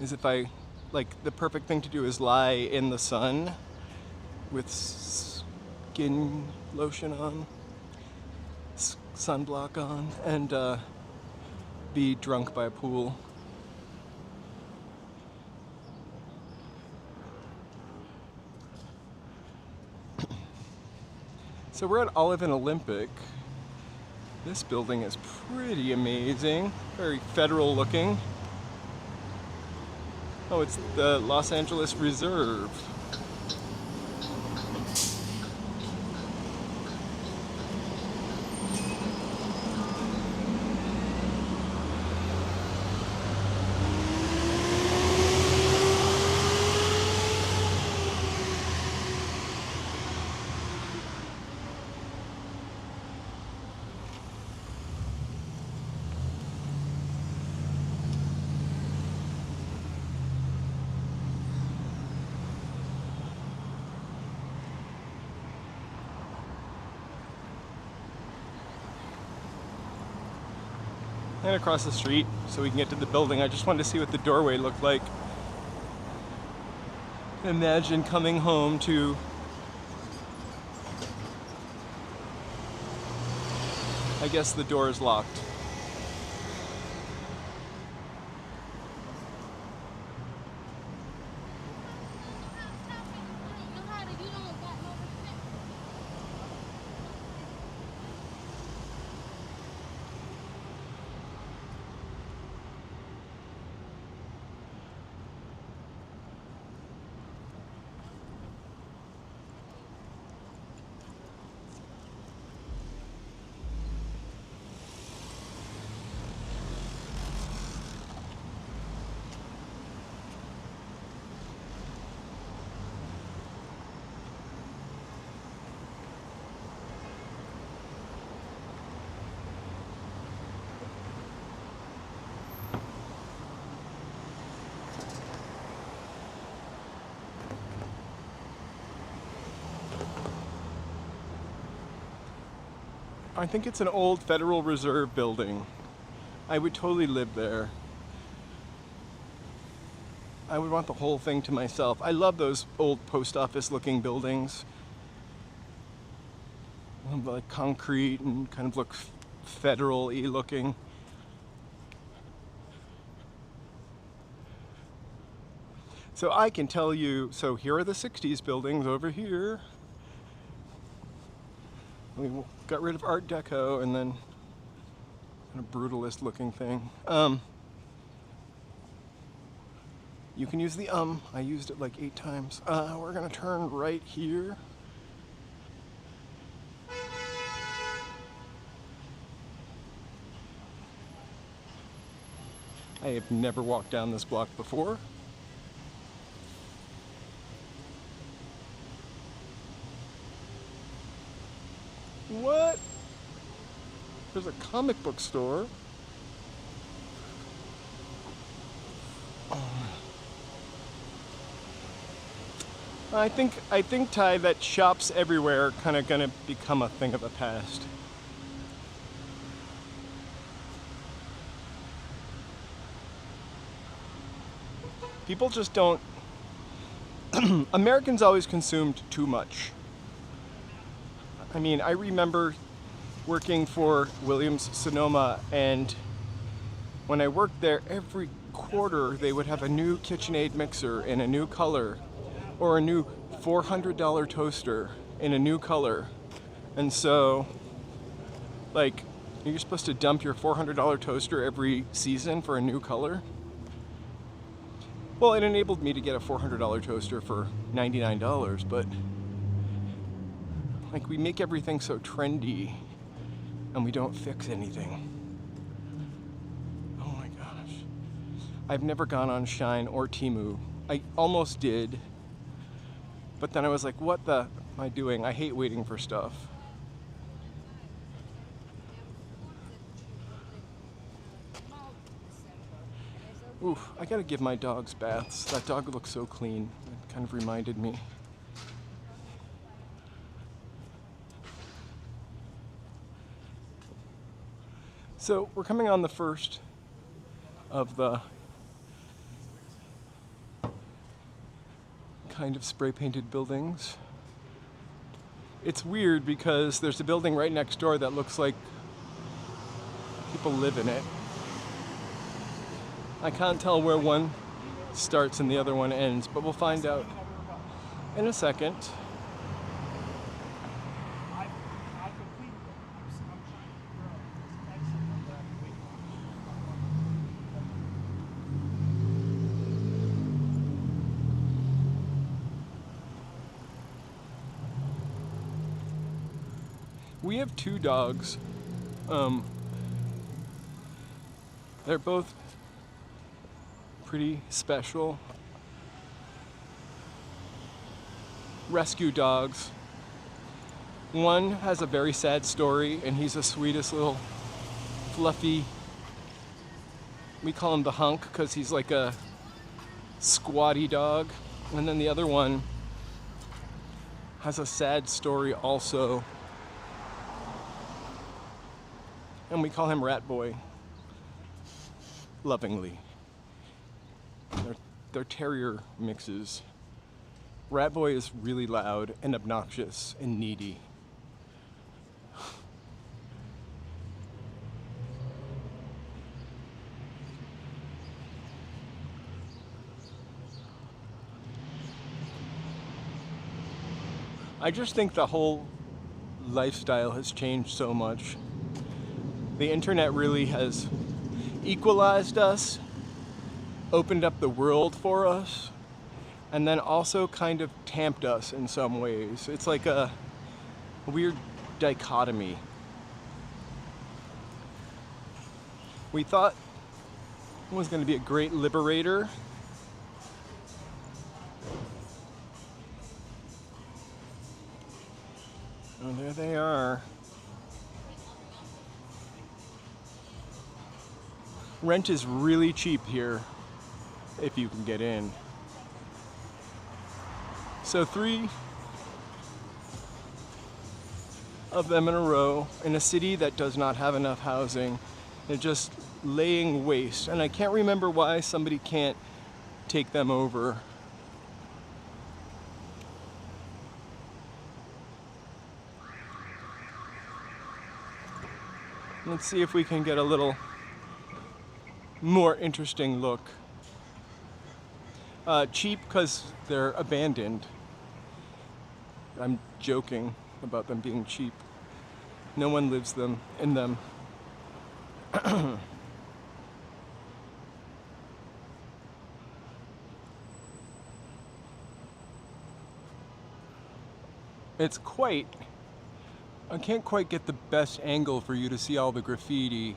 is if the perfect thing to do is lie in the sun with skin lotion on, sunblock on, and be drunk by a pool. So we're at Olive and Olympic. This building is pretty amazing, very federal looking. Oh, it's the Los Angeles Reserve. And across the street so we can get to the building. I just wanted to see what the doorway looked like. Imagine coming home to I guess the door is locked. I think it's an old Federal Reserve building. I would totally live there. I would want the whole thing to myself. I love those old post office looking buildings. Like concrete and kind of look federal-y looking. So I can tell you, so here are the 60s buildings over here. We got rid of Art Deco and then kind of brutalist looking thing. You can use the I used it like 8 times. We're gonna turn right here. I have never walked down this block before. What? There's a comic book store. I think Ty, that shops everywhere are kind of gonna become a thing of the past. People just don't. Americans always consumed too much. I mean, I remember working for Williams Sonoma, and when I worked there, every quarter they would have a new KitchenAid mixer in a new color, or a new $400 toaster in a new color. And so, like, you're supposed to dump your $400 toaster every season for a new color? Well, it enabled me to get a $400 toaster for $99, but like, we make everything so trendy and we don't fix anything. Oh my gosh. I've never gone on Shine or Temu. I almost did, but then I was like, what the am I doing? I hate waiting for stuff. Oof, I gotta give my dogs baths. That dog looks so clean. It kind of reminded me. So we're coming on the first of the kind of spray painted buildings. It's weird because there's a building right next door that looks like people live in it. I can't tell where one starts and the other one ends, but we'll find out in a second. We have two dogs. They're both pretty special. Rescue dogs. One has a very sad story, and he's the sweetest little fluffy, we call him the hunk because he's like a squatty dog. And then the other one has a sad story also, and we call him Rat Boy, lovingly. They're terrier mixes. Rat Boy is really loud and obnoxious and needy. I just think the whole lifestyle has changed so much. The internet really has equalized us, opened up the world for us, and then also kind of tamped us in some ways. It's like a weird dichotomy. We thought it was going to be a great liberator. Oh, there they are. Rent is really cheap here, if you can get in. So 3 of them in a row in a city that does not have enough housing. They're just laying waste. And I can't remember why somebody can't take them over. Let's see if we can get a little more interesting look. Cheap because they're abandoned. I'm joking about them being cheap. No one lives in them. It's quite, I can't quite get the best angle for you to see all the graffiti,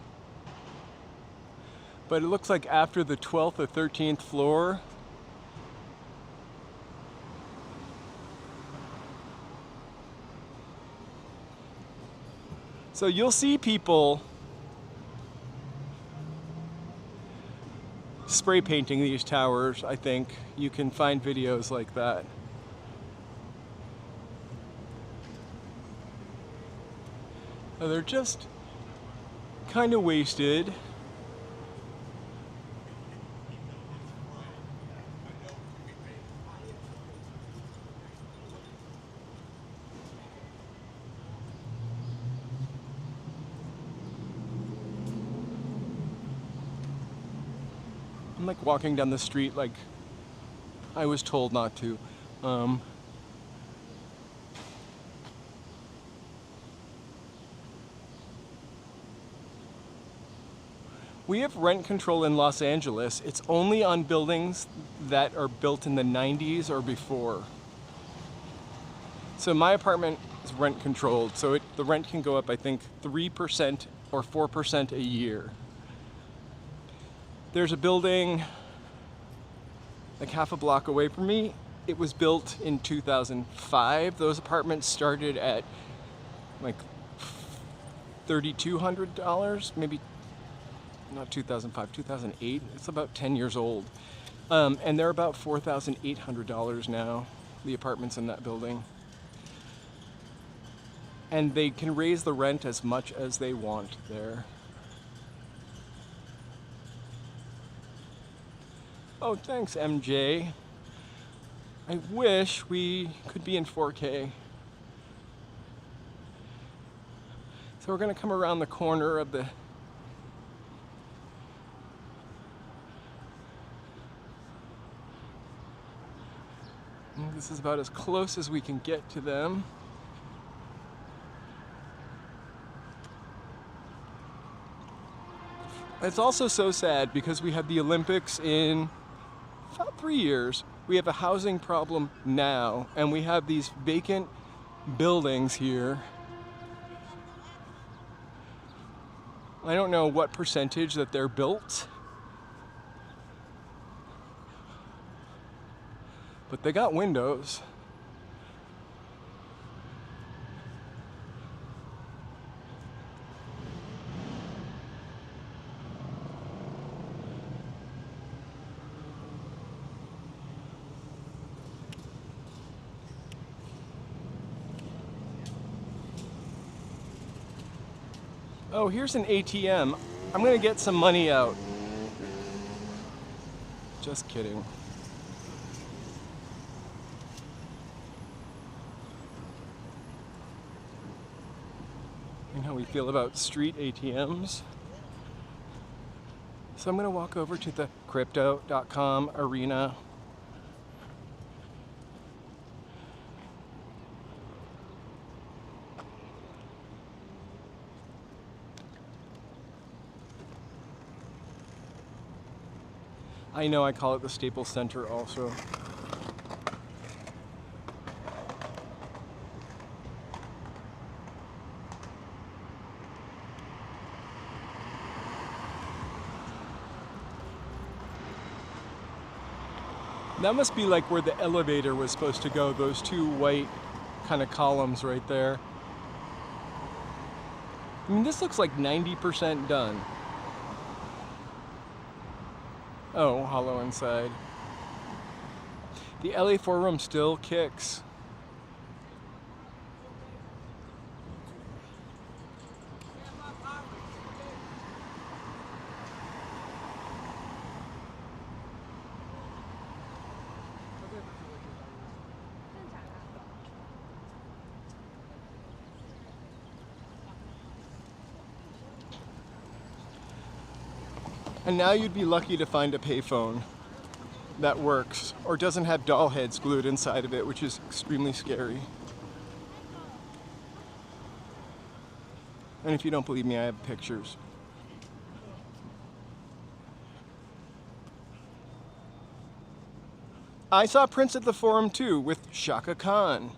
but it looks like after the 12th or 13th floor, so you'll see people spray painting these towers. I think you can find videos like that. They're just kind of wasted. I'm like walking down the street like I was told not to. We have rent control in Los Angeles. It's only on buildings that are built in the 90s or before. So my apartment is rent controlled, so the rent can go up, I think, 3% or 4% a year. There's a building like half a block away from me. It was built in 2005. Those apartments started at like $3,200, maybe not 2005, 2008. It's about 10 years old. And they're about $4,800 now, the apartments in that building. And they can raise the rent as much as they want there. Oh, thanks, MJ. I wish we could be in 4K. So we're gonna come around the corner of the this is about as close as we can get to them. It's also so sad because we have the Olympics in about 3 years. We have a housing problem now, and we have these vacant buildings here. I don't know what percentage that they're built, but they got windows. Oh, here's an ATM. I'm gonna get some money out. Just kidding. You know how we feel about street ATMs. So I'm gonna walk over to the crypto.com arena. I know I call it the Staples Center also. That must be like where the elevator was supposed to go, those two white kind of columns right there. I mean, this looks like 90% done. Oh, hollow inside. The LA Forum still kicks. And now you'd be lucky to find a payphone that works or doesn't have doll heads glued inside of it, which is extremely scary. And if you don't believe me, I have pictures. I saw Prince at the Forum too, with Shaka Khan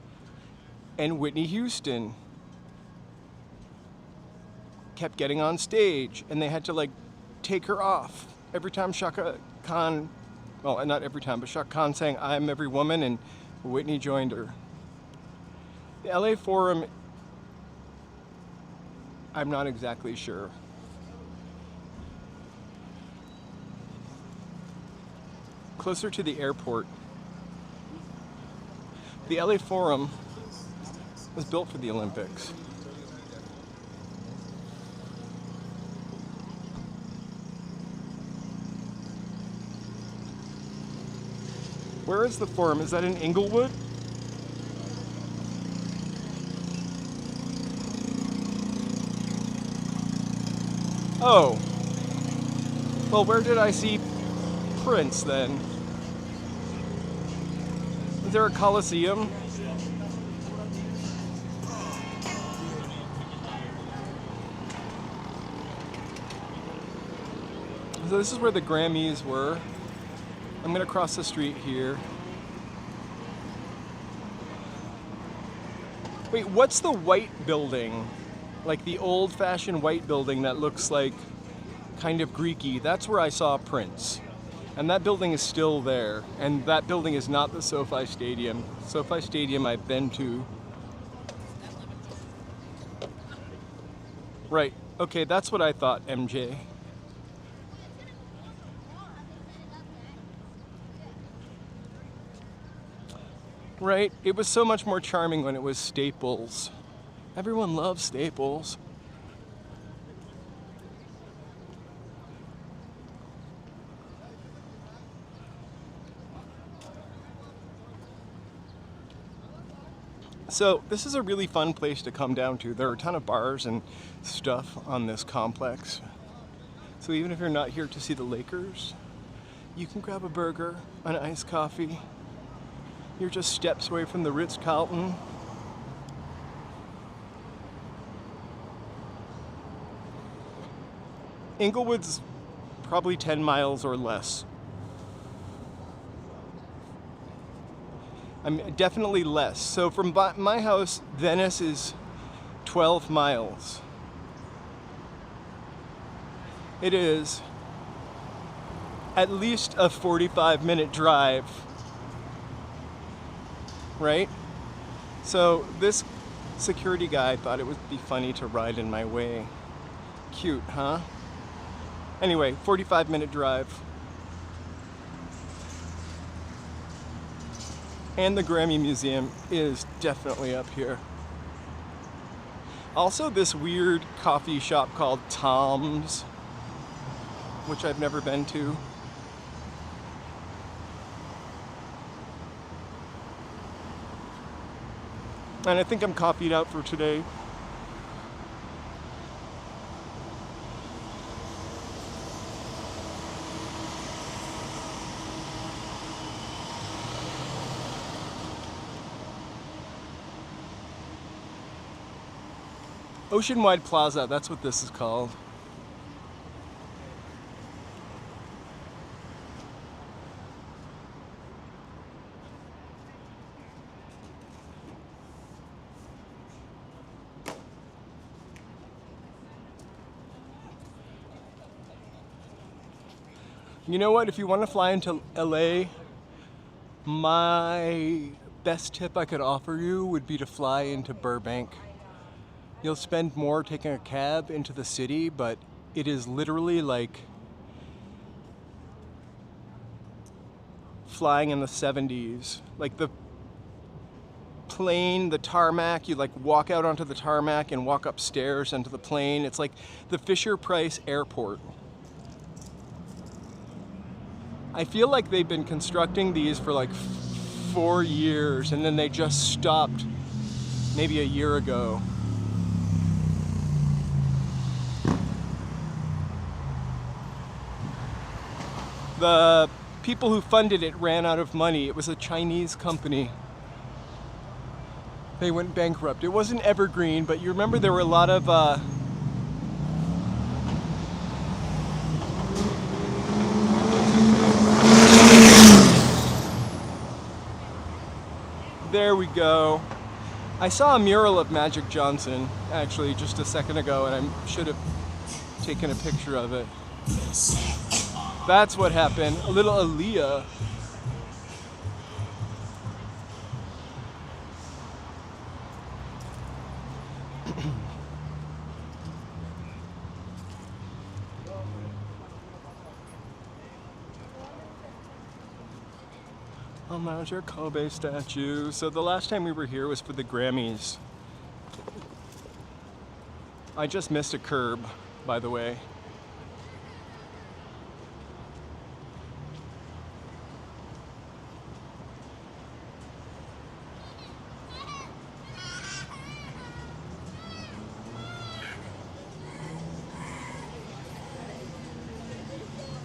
and Whitney Houston. Kept getting on stage and they had to like take her off every time Shaka Khan, well, not every time, but Shaka Khan sang "I'm Every Woman" and Whitney joined her. The LA Forum, I'm not exactly sure. Closer to the airport. The LA Forum was built for the Olympics. Where is the Forum? Is that in Inglewood? Oh. Well, where did I see Prince then? Is there a Coliseum? So this is where the Grammys were. I'm gonna cross the street here. Wait, what's the white building? Like the old-fashioned white building that looks like kind of Greeky. That's where I saw Prince. And that building is still there. And that building is not the SoFi Stadium. SoFi Stadium I've been to. Right, okay, that's what I thought, MJ. Right, it was so much more charming when it was Staples. Everyone loves Staples. So this is a really fun place to come down to. There are a ton of bars and stuff on this complex. So even if you're not here to see the Lakers, you can grab a burger, an iced coffee. You're just steps away from the Ritz-Carlton. Inglewood's probably 10 miles or less. I'm definitely less. So from my house, Venice is 12 miles. It is at least a 45-minute drive, right? So this security guy thought it would be funny to ride in my way. Cute, huh? Anyway, 45-minute drive. And the Grammy Museum is definitely up here. Also this weird coffee shop called Tom's, which I've never been to. And I think I'm coffeeed out for today. Oceanwide Plaza, that's what this is called. You know what, if you want to fly into LA, my best tip I could offer you would be to fly into Burbank. You'll spend more taking a cab into the city, but it is literally like flying in the 70s. Like the plane, the tarmac, you like walk out onto the tarmac and walk upstairs into the plane. It's like the Fisher-Price Airport. I feel like they've been constructing these for like 4 years and then they just stopped maybe a year ago. The people who funded it ran out of money. It was a Chinese company. They went bankrupt. It wasn't Evergreen, but you remember there were a lot of there we go. I saw a mural of Magic Johnson actually just a second ago and I should have taken a picture of it. That's what happened. A little Aaliyah. Oh, Manager Kobe statue. So the last time we were here was for the Grammys. I just missed a curb, by the way.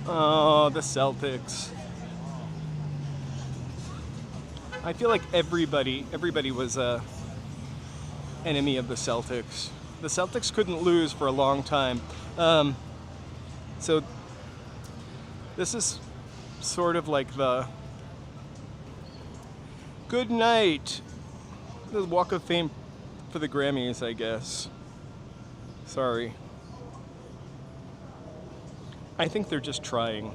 Oh, the Celtics. I feel like everybody was a enemy of the Celtics. The Celtics couldn't lose for a long time. So this is sort of like the good night, the Walk of Fame for the Grammys, I guess. Sorry. I think they're just trying.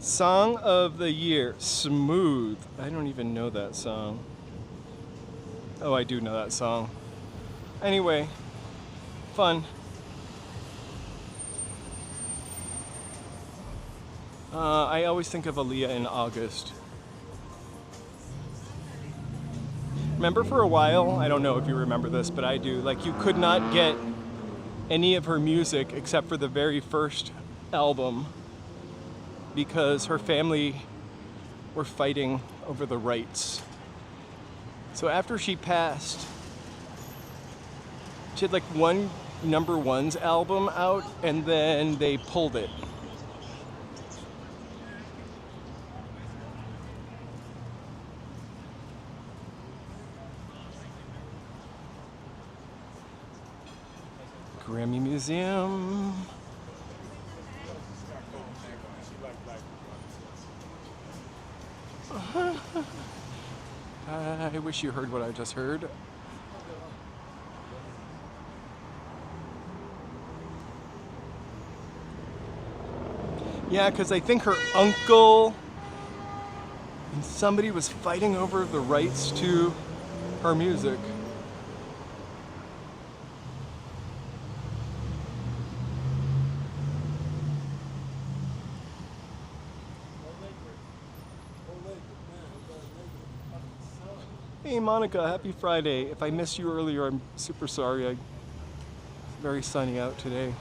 Song of the Year, Smooth. I don't even know that song. Oh, I do know that song. Anyway, fun. I always think of Aaliyah in August. Remember for a while, I don't know if you remember this, but I do, like you could not get any of her music except for the very first album because her family were fighting over the rights. So after she passed, she had like one number ones album out and then they pulled it. Grammy Museum. I wish you heard what I just heard. Yeah, because I think her uncle and somebody was fighting over the rights to her music. Hey Monica, happy Friday. If I missed you earlier, I'm super sorry. It's very sunny out today.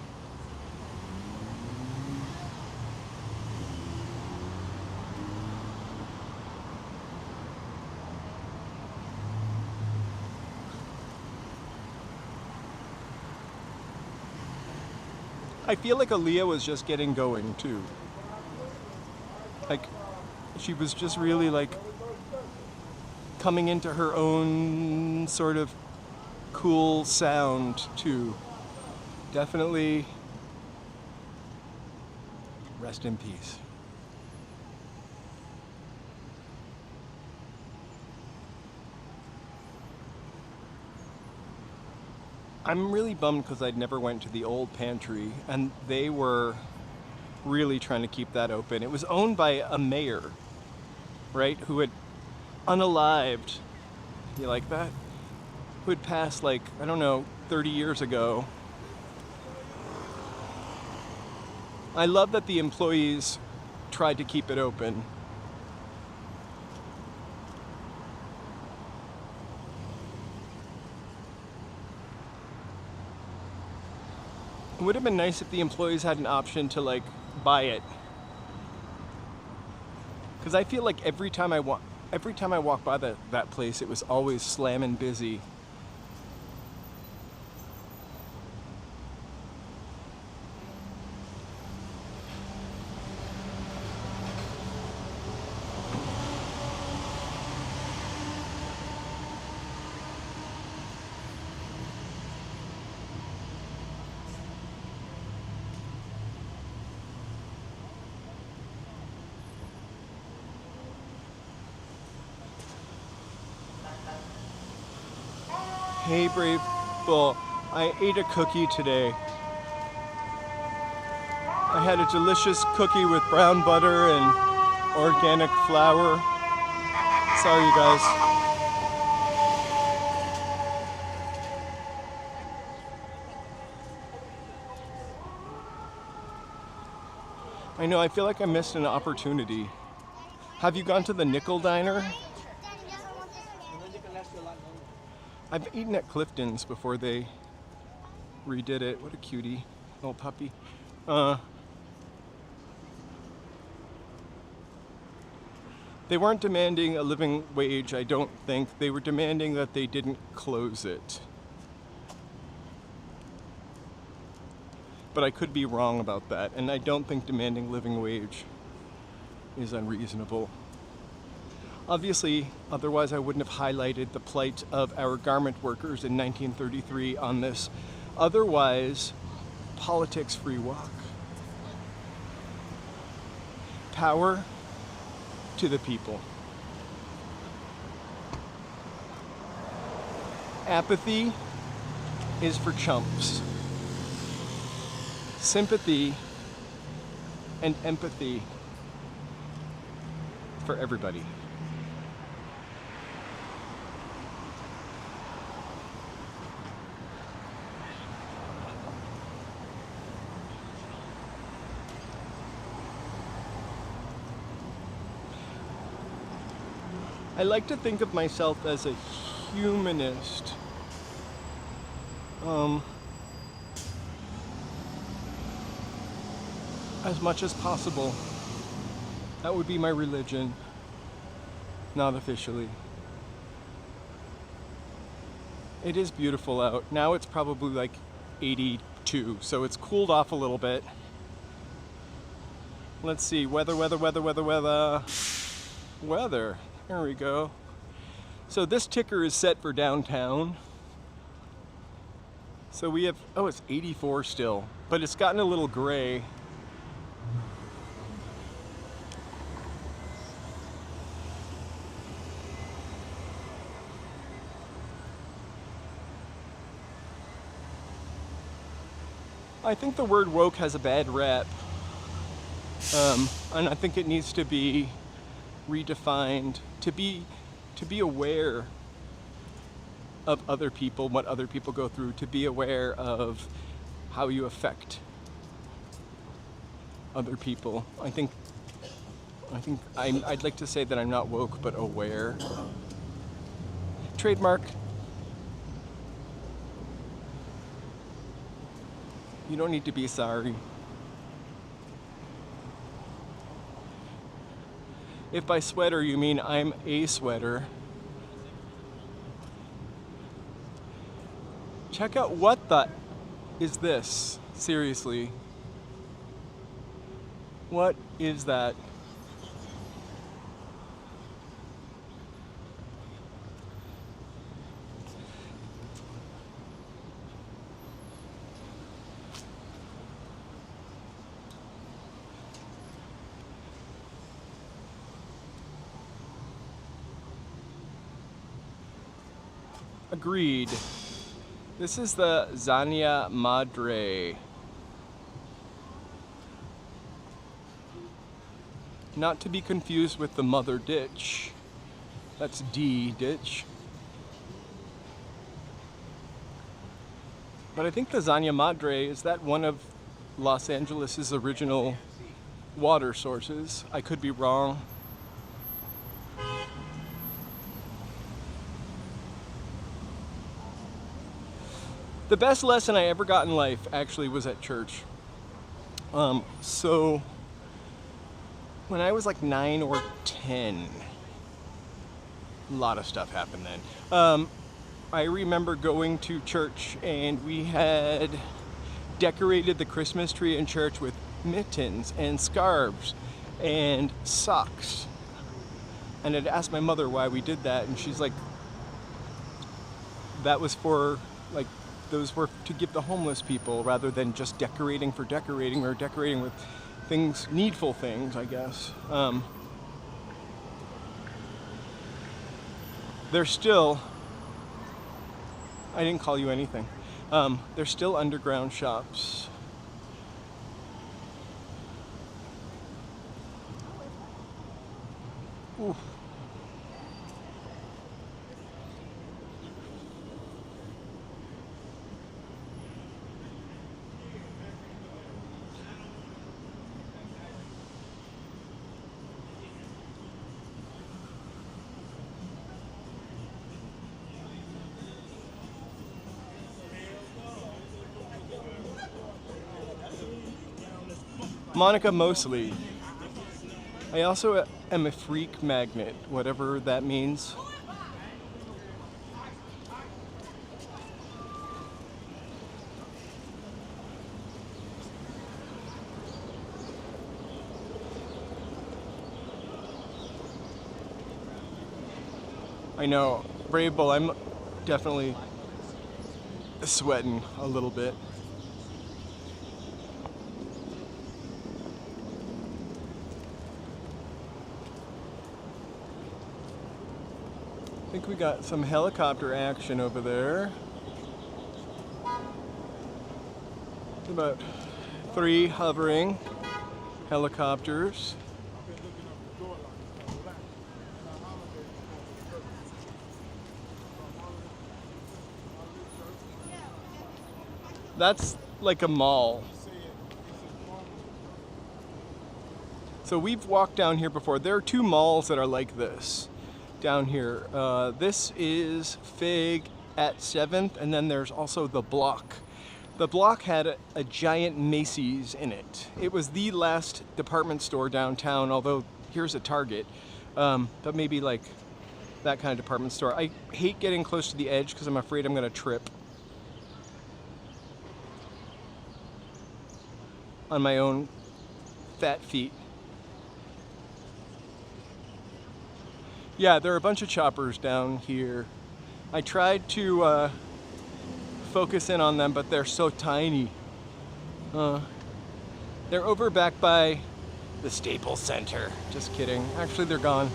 I feel like Aaliyah was just getting going too. Like, she was just really like coming into her own sort of cool sound too. Definitely rest in peace. I'm really bummed because I'd never went to the old pantry and they were really trying to keep that open. It was owned by a mayor, right, who had unalived, you like that? Who had passed like, I don't know, 30 years ago. I love that the employees tried to keep it open. It would have been nice if the employees had an option to like buy it. Because I feel like every time I walk by that place, it was always slamming busy. Hey Brave Bull, I ate a cookie today. I had a delicious cookie with brown butter and organic flour. Sorry you guys. I know, I feel like I missed an opportunity. Have you gone to the Nickel Diner? I've eaten at Clifton's before they redid it. What a cutie, little puppy. They weren't demanding a living wage, I don't think. They were demanding that they didn't close it. but I could be wrong about that, and I don't think demanding living wage is unreasonable. Obviously, otherwise I wouldn't have highlighted the plight of our garment workers in 1933 on this otherwise politics-free walk. Power to the people. Apathy is for chumps. Sympathy and empathy for everybody. I like to think of myself as a humanist. As much as possible. That would be my religion. Not officially. It is beautiful out. Now it's probably like 82, so it's cooled off a little bit. Let's see, weather. Weather, there we go. So this ticker is set for downtown. So we have, oh, it's 84 still, but it's gotten a little gray. I think the word woke has a bad rap, and I think it needs to be redefined to be aware of other people, what other people go through, to be aware of how you affect other people. I'd like to say that I'm not woke, but aware. Trademark. You don't need to be sorry. If by sweater you mean I'm a sweater, check out what the is this? Seriously. What is that? Agreed. This is the Zania Madre. Not to be confused with the Mother Ditch. That's D Ditch. But I think the Zania Madre, is that one of Los Angeles' original water sources? I could be wrong. The best lesson I ever got in life actually was at church. So when I was like 9 or 10, a lot of stuff happened then. I remember going to church and we had decorated the Christmas tree in church with mittens and scarves and socks. And I'd asked my mother why we did that, and she's like, that was for, like, those were to give the homeless people rather than just decorating for decorating, or decorating with things, needful things, I guess. There's still, I didn't call you anything. There's still underground shops. Ooh. Monica Mosley. I also am a freak magnet, whatever that means. I know, Brave Bull, I'm definitely sweating a little bit. I think we got some helicopter action over there. About 3 hovering helicopters. That's like a mall. So we've walked down here before. There are 2 malls that are like this down here. This is Fig at 7th, and then there's also the Block. The Block had a giant Macy's in it. It was the last department store downtown, although here's a Target, but maybe like that kind of department store. I hate getting close to the edge because I'm afraid I'm gonna trip on my own fat feet. Yeah, there are a bunch of choppers down here. I tried to focus in on them, but they're so tiny. They're over back by the Staples Center. Just kidding. Actually, they're gone.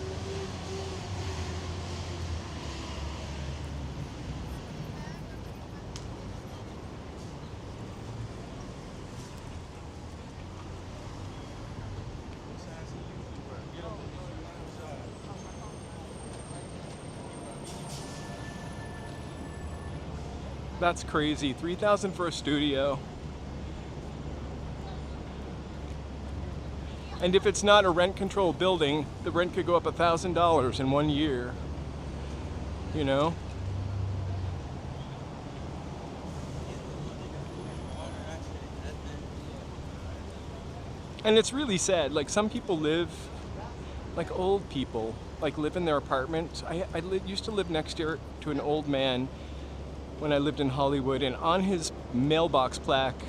That's crazy. $3,000 for a studio. And if it's not a rent-controlled building, the rent could go up $1,000 in 1 year. You know? And it's really sad. Like, some people live, like old people, like live in their apartment. I used to live next door to an old man when I lived in Hollywood, and on his mailbox plaque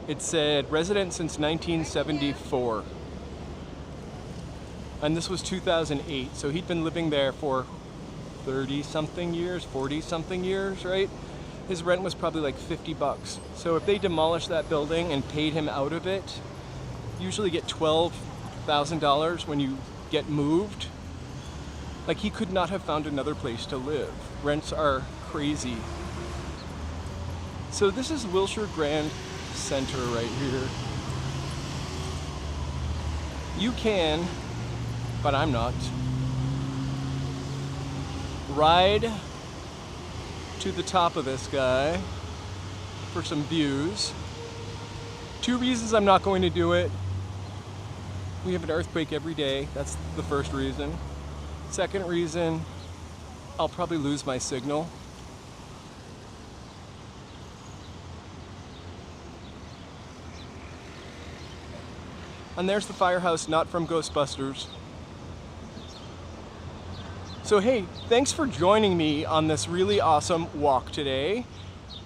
it said resident since 1974, and this was 2008, so he'd been living there for 30 something years, 40 something years, right? His rent was probably like $50. So if they demolished that building and paid him out of it, you usually get $12,000 when you get moved. Like, he could not have found another place to live. Rents are crazy. So this is Wilshire Grand Center right here. You can, but I'm not, ride to the top of this guy for some views. 2 reasons I'm not going to do it. We have an earthquake every day. That's the first reason. Second reason, I'll probably lose my signal. And there's the firehouse, not from Ghostbusters. So hey, thanks for joining me on this really awesome walk today.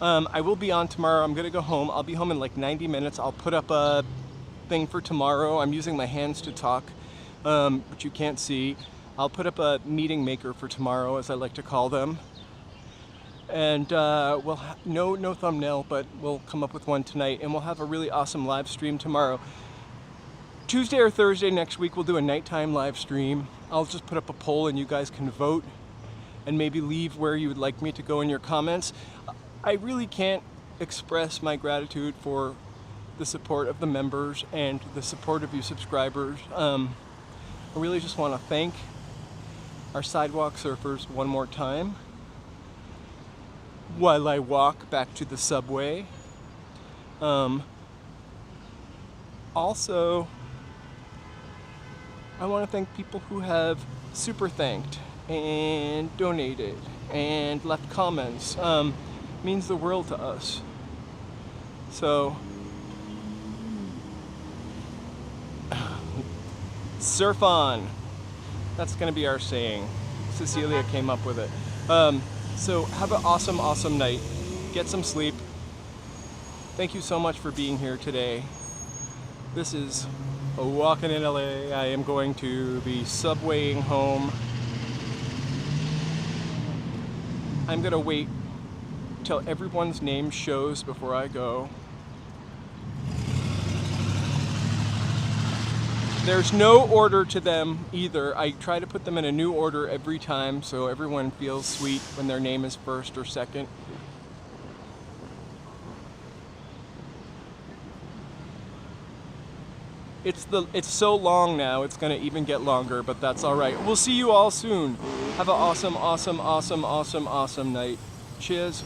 I will be on tomorrow. I'm gonna go home. I'll be home in like 90 minutes. I'll put up a thing for tomorrow. I'm using my hands to talk, which you can't see. I'll put up a meeting maker for tomorrow, as I like to call them. And we'll no thumbnail, but we'll come up with one tonight, and we'll have a really awesome live stream tomorrow. Tuesday or Thursday next week, we'll do a nighttime live stream. I'll just put up a poll and you guys can vote and maybe leave where you would like me to go in your comments. I really can't express my gratitude for the support of the members and the support of you subscribers. I really just want to thank our sidewalk surfers one more time while I walk back to the subway. Also, I want to thank people who have super thanked and donated and left comments. Means the world to us. So, surf on. That's going to be our saying. Cecilia came up with it. So have an awesome, awesome night. Get some sleep. Thank you so much for being here today. This is Walking in LA. I am going to be subwaying home I'm gonna wait till everyone's name shows before I go. There's no order to them either. I try to put them in a new order every time so everyone feels sweet when their name is first or second. It's so long now, it's gonna even get longer, but that's all right. We'll see you all soon. Have an awesome, awesome, awesome, awesome, awesome night. Cheers.